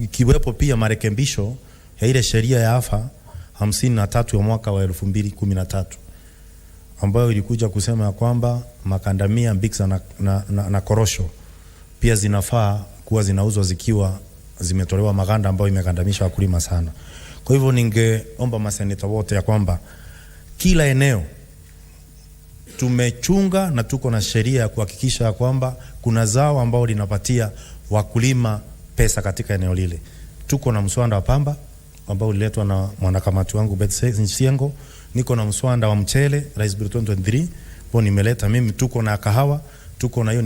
ikiwepo pia marekebisho ya ile sheria ya AFA 53 ya mwaka wa 2013 ambayo ilikuja kusema ya kwamba makandamia, mbiksa na korosho pia zinafaa kuwa zinauzwa zikiwa zimetolewa maganda ambayo imekandamisha wakulima sana. Kwa hivyo ningeomba maseneta wote ya kwamba kila eneo tumechunga na tuko na sheria ya kuhakikisha kwamba kuna zao ambao linapatia wakulima pesa katika eneo lile. Tuko na mswada wa pamba ambao uliletwa na mwanakamati wangu Beth Siengo, niko na mswada wa mchele Rais Bill 2023 ambao nimeleta mimi, tuko na kahawa, tuko na hiyo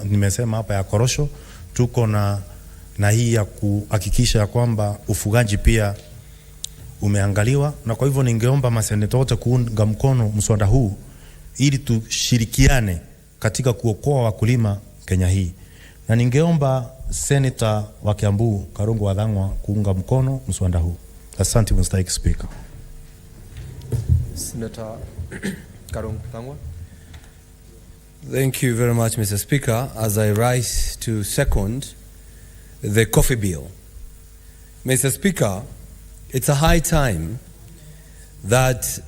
nimesema hapa ya korosho, tuko na hii ya kuhakikisha kwamba ufugaji pia umeangaliwa. Na kwa hivyo ningeomba maseneta wote kuunga mkono mswada huu ili tushirikiane katika kuokoa wakulima Kenya hii. Na ningeomba Senator wa Kiambu Karungu Wathang'wa kuunga mkono mswada huu. Asante Mr. Speaker. Senator Karungu Wathang'wa. Thank you very much, Mr. Speaker. As I rise to second the coffee bill, Mr. Speaker, it's a high time that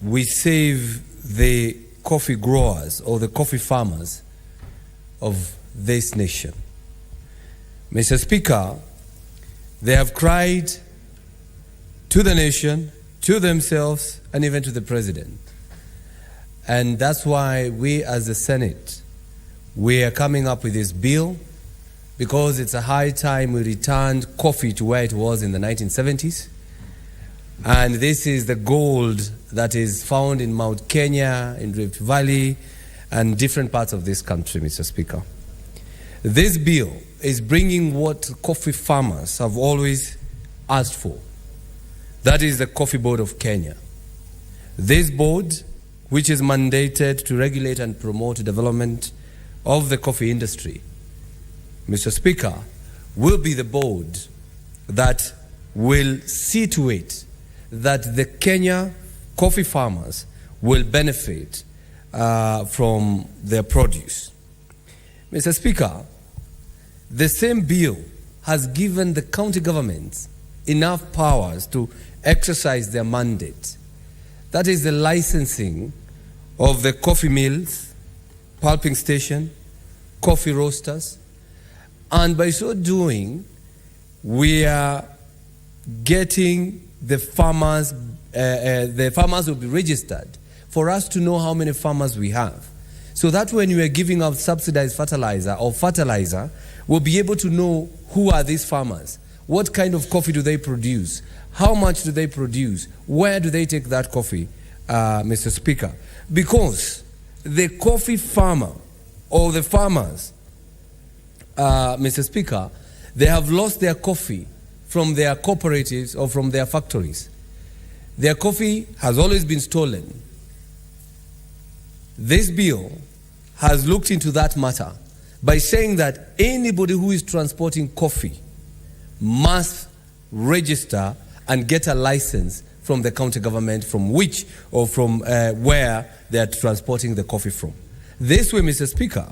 we save the coffee growers or the coffee farmers of this nation. Mr. Speaker, they have cried to the nation, to themselves, and even to the president. And that's why we as the Senate, we are coming up with this bill because it's a high time we returned coffee to where it was in the 1970s. And this is the gold that is found in Mount Kenya, in Rift Valley, and different parts of this country, Mr. Speaker. This bill is bringing what coffee farmers have always asked for. That is the Coffee Board of Kenya. This board, which is mandated to regulate and promote development of the coffee industry, Mr. Speaker, will be the board that will see to it that the Kenya coffee farmers will benefit from their produce. Mr. Speaker, the same bill has given the county governments enough powers to exercise their mandate. That is the licensing of the coffee mills, pulping station, coffee roasters, and by so doing, we are getting the farmers will be registered for us to know how many farmers we have. So that when we are giving out subsidized fertilizer, we'll be able to know who are these farmers, what kind of coffee do they produce, how much do they produce, where do they take that coffee, Mr. Speaker. Because the coffee farmer or the farmers, Mr. Speaker, they have lost their coffee from their cooperatives or from their factories. Their coffee has always been stolen. This bill has looked into that matter by saying that anybody who is transporting coffee must register and get a license from the county government from which or from where they are transporting the coffee from. This way, Mr. Speaker,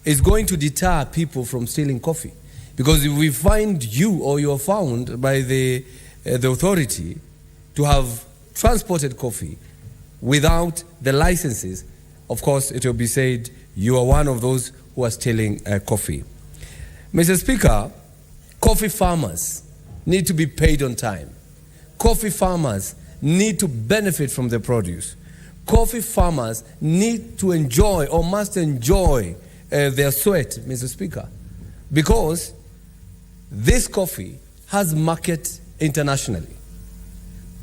is going to deter people from stealing coffee. Because if we find you or you are found by the authority to have transported coffee without the licenses, of course, it will be said you are one of those who are stealing coffee. Mr. Speaker, coffee farmers need to be paid on time. Coffee farmers need to benefit from the produce. Coffee farmers need to enjoy or must enjoy their sweat, Mr. Speaker, because this coffee has market internationally.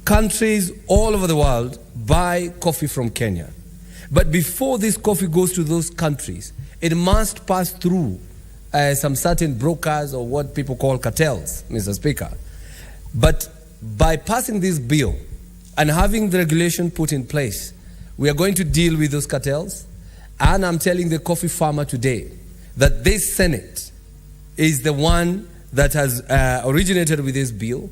Countries all over the world buy coffee from Kenya. But before this coffee goes to those countries, it must pass through some certain brokers or what people call cartels, Mr. Speaker. But by passing this bill and having the regulation put in place, we are going to deal with those cartels. And I'm telling the coffee farmer today that this Senate is the one that has originated with this bill.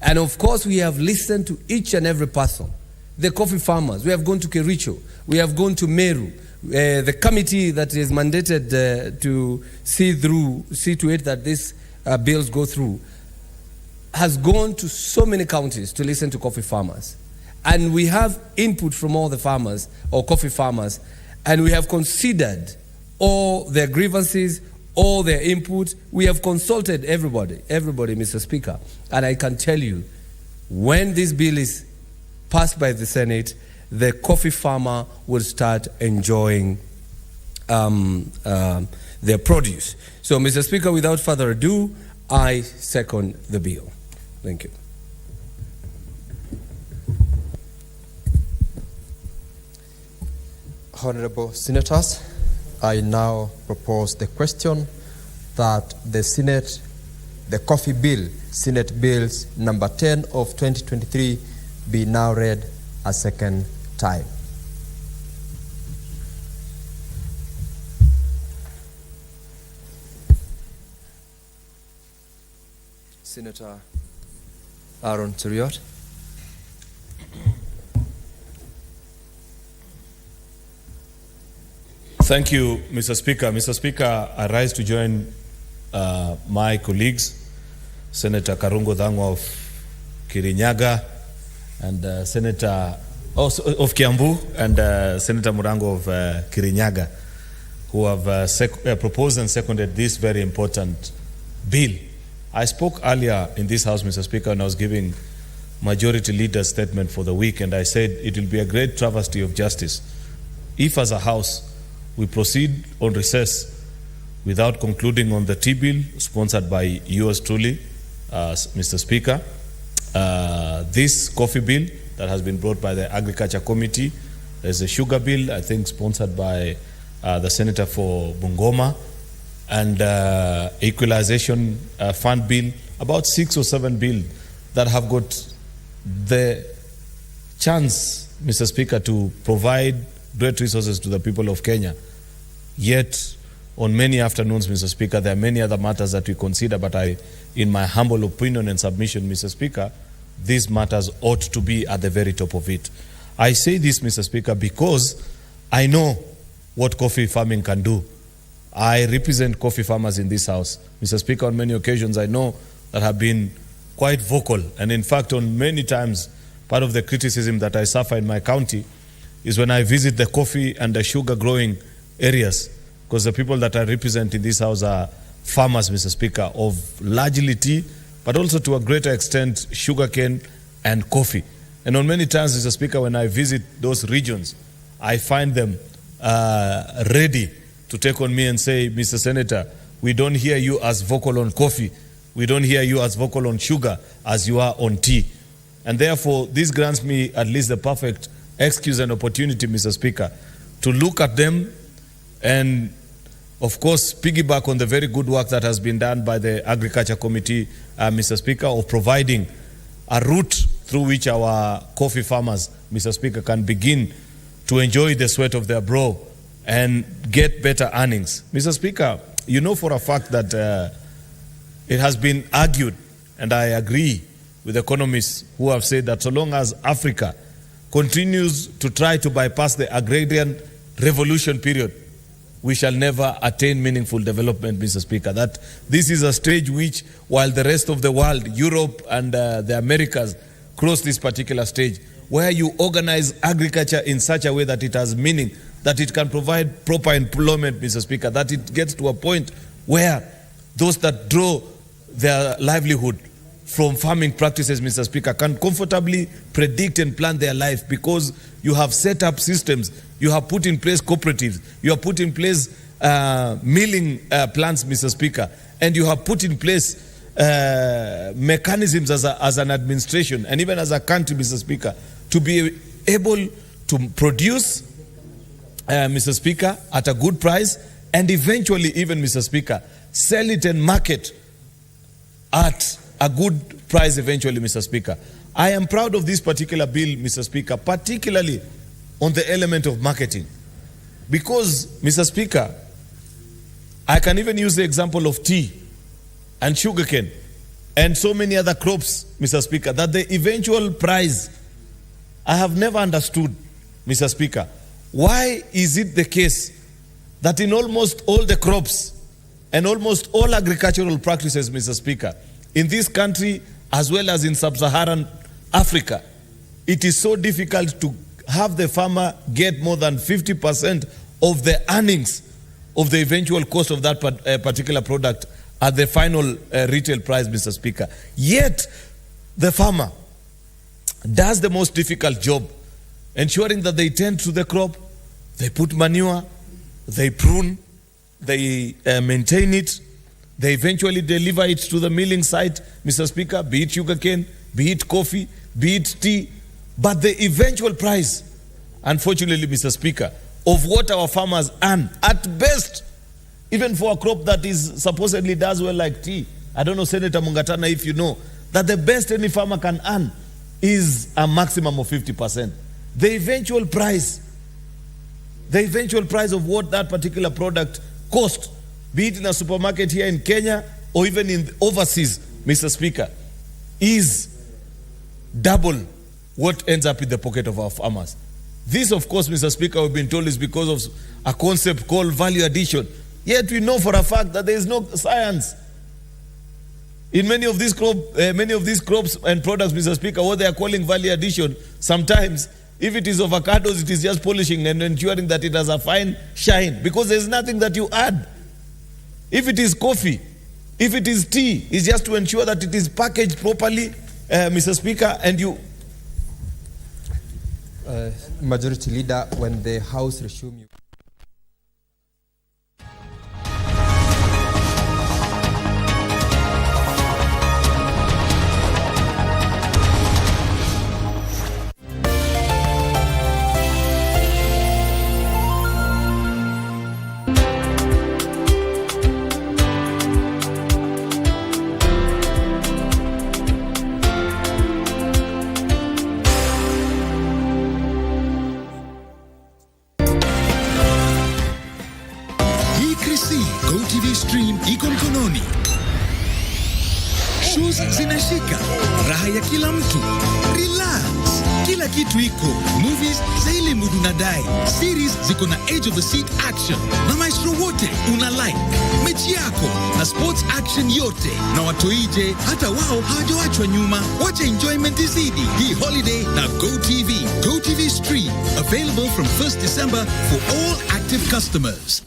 And of course, we have listened to each and every person. The coffee farmers, we have gone to Kericho, we have gone to Meru, the committee that is mandated to see to it that these bills go through, has gone to so many counties to listen to coffee farmers. And we have input from all the farmers or coffee farmers, and we have considered all their grievances, all their input. We have consulted everybody, Mr. Speaker. And I can tell you, when this bill is passed by the Senate, the coffee farmer will start enjoying their produce. So, Mr. Speaker, without further ado, I second the bill. Thank you. Honorable Senators, I now propose the question that the coffee bill, Senate Bills number 10 of 2023, be now read a second time. Senator Aaron Cheriot. Thank you, Mr. Speaker. Mr. Speaker, I rise to join my colleagues, Senator Karungo Dhangwa of Kirinyaga, and Senator of Kiambu, and Senator Murango of Kirinyaga, who have proposed and seconded this very important bill. I spoke earlier in this House, Mr. Speaker, and I was giving majority leader's statement for the week, and I said it will be a great travesty of justice if, as a House, we proceed on recess without concluding on the tea bill sponsored by yours truly, Mr. Speaker, this coffee bill that has been brought by the Agriculture Committee, there's a sugar bill, I think, sponsored by the Senator for Bungoma, and equalization fund bill, about 6 or 7 bills that have got the chance, Mr. Speaker, to provide great resources to the people of Kenya. Yet, on many afternoons, Mr. Speaker, there are many other matters that we consider, but in my humble opinion and submission, Mr. Speaker, these matters ought to be at the very top of it. I say this, Mr. Speaker, because I know what coffee farming can do. I represent coffee farmers in this house. Mr. Speaker, on many occasions I know that have been quite vocal, and in fact on many times part of the criticism that I suffer in my county is when I visit the coffee and the sugar growing areas, because the people that I represent in this house are farmers, Mr. Speaker, of largely tea, but also to a greater extent sugarcane and coffee. And on many times, Mr. Speaker, when I visit those regions, I find them ready to take on me and say, Mr. Senator, we don't hear you as vocal on coffee. We don't hear you as vocal on sugar as you are on tea. And therefore, this grants me at least the perfect excuse and opportunity, Mr. Speaker, to look at them and, of course, piggyback on the very good work that has been done by the Agriculture Committee, Mr. Speaker, of providing a route through which our coffee farmers, Mr. Speaker, can begin to enjoy the sweat of their brow and get better earnings. Mr. Speaker, you know for a fact that it has been argued, and I agree with economists who have said that so long as Africa continues to try to bypass the agrarian revolution period, we shall never attain meaningful development, Mr. Speaker. That this is a stage which, while the rest of the world, Europe and the Americas, cross this particular stage, where you organize agriculture in such a way that it has meaning, that it can provide proper employment, Mr. Speaker, that it gets to a point where those that draw their livelihood from farming practices, Mr. Speaker, can comfortably predict and plan their life, because you have set up systems, you have put in place cooperatives, you have put in place milling plants, Mr. Speaker, and you have put in place mechanisms as an administration and even as a country, Mr. Speaker, to be able to produce, Mr. Speaker, at a good price, and eventually even, Mr. Speaker, sell it and market at a good price eventually, Mr. Speaker. I am proud of this particular bill, Mr. Speaker, particularly on the element of marketing. Because, Mr. Speaker, I can even use the example of tea and sugarcane and so many other crops, Mr. Speaker, that the eventual price, I have never understood, Mr. Speaker, why is it the case that in almost all the crops and almost all agricultural practices, Mr. Speaker, in this country as well as in sub-Saharan Africa, it is so difficult to have the farmer get more than 50% of the earnings of the eventual cost of that particular product at the final retail price, Mr. Speaker. Yet, the farmer does the most difficult job, ensuring that they tend to the crop, they put manure, they prune, they maintain it, they eventually deliver it to the milling site, Mr. Speaker, be it sugarcane, be it coffee, be it tea. But the eventual price, unfortunately, Mr. Speaker, of what our farmers earn, at best, even for a crop that is supposedly does well like tea, I don't know, Senator Mungatana, if you know, that the best any farmer can earn is a maximum of 50%. The eventual price of what that particular product cost, be it in a supermarket here in Kenya or even in overseas, Mr. Speaker, is double what ends up in the pocket of our farmers. This, of course, Mr. Speaker, we've been told is because of a concept called value addition. Yet we know for a fact that there is no science in many of these crops and products, Mr. Speaker. What they are calling value addition, sometimes, if it is avocados, it is just polishing and ensuring that it has a fine shine, because there is nothing that you add. If it is coffee, if it is tea, it's just to ensure that it is packaged properly, Mr. Speaker, and you... Majority Leader, when the House resume you. Stream iko mkononi. Shows zinashika, raha ya kila mtu. Relax, kila kitu iko. Movies za ile mudu nadai. Series ziko na edge of the seat action. Na maestro wote una like. Mechi yako na sports action yote. Na watoije hata wao hawajawachwa nyuma. Wacha enjoyment izidi hii holiday na GoTV. GoTV Stream available from 1st December for all active customers.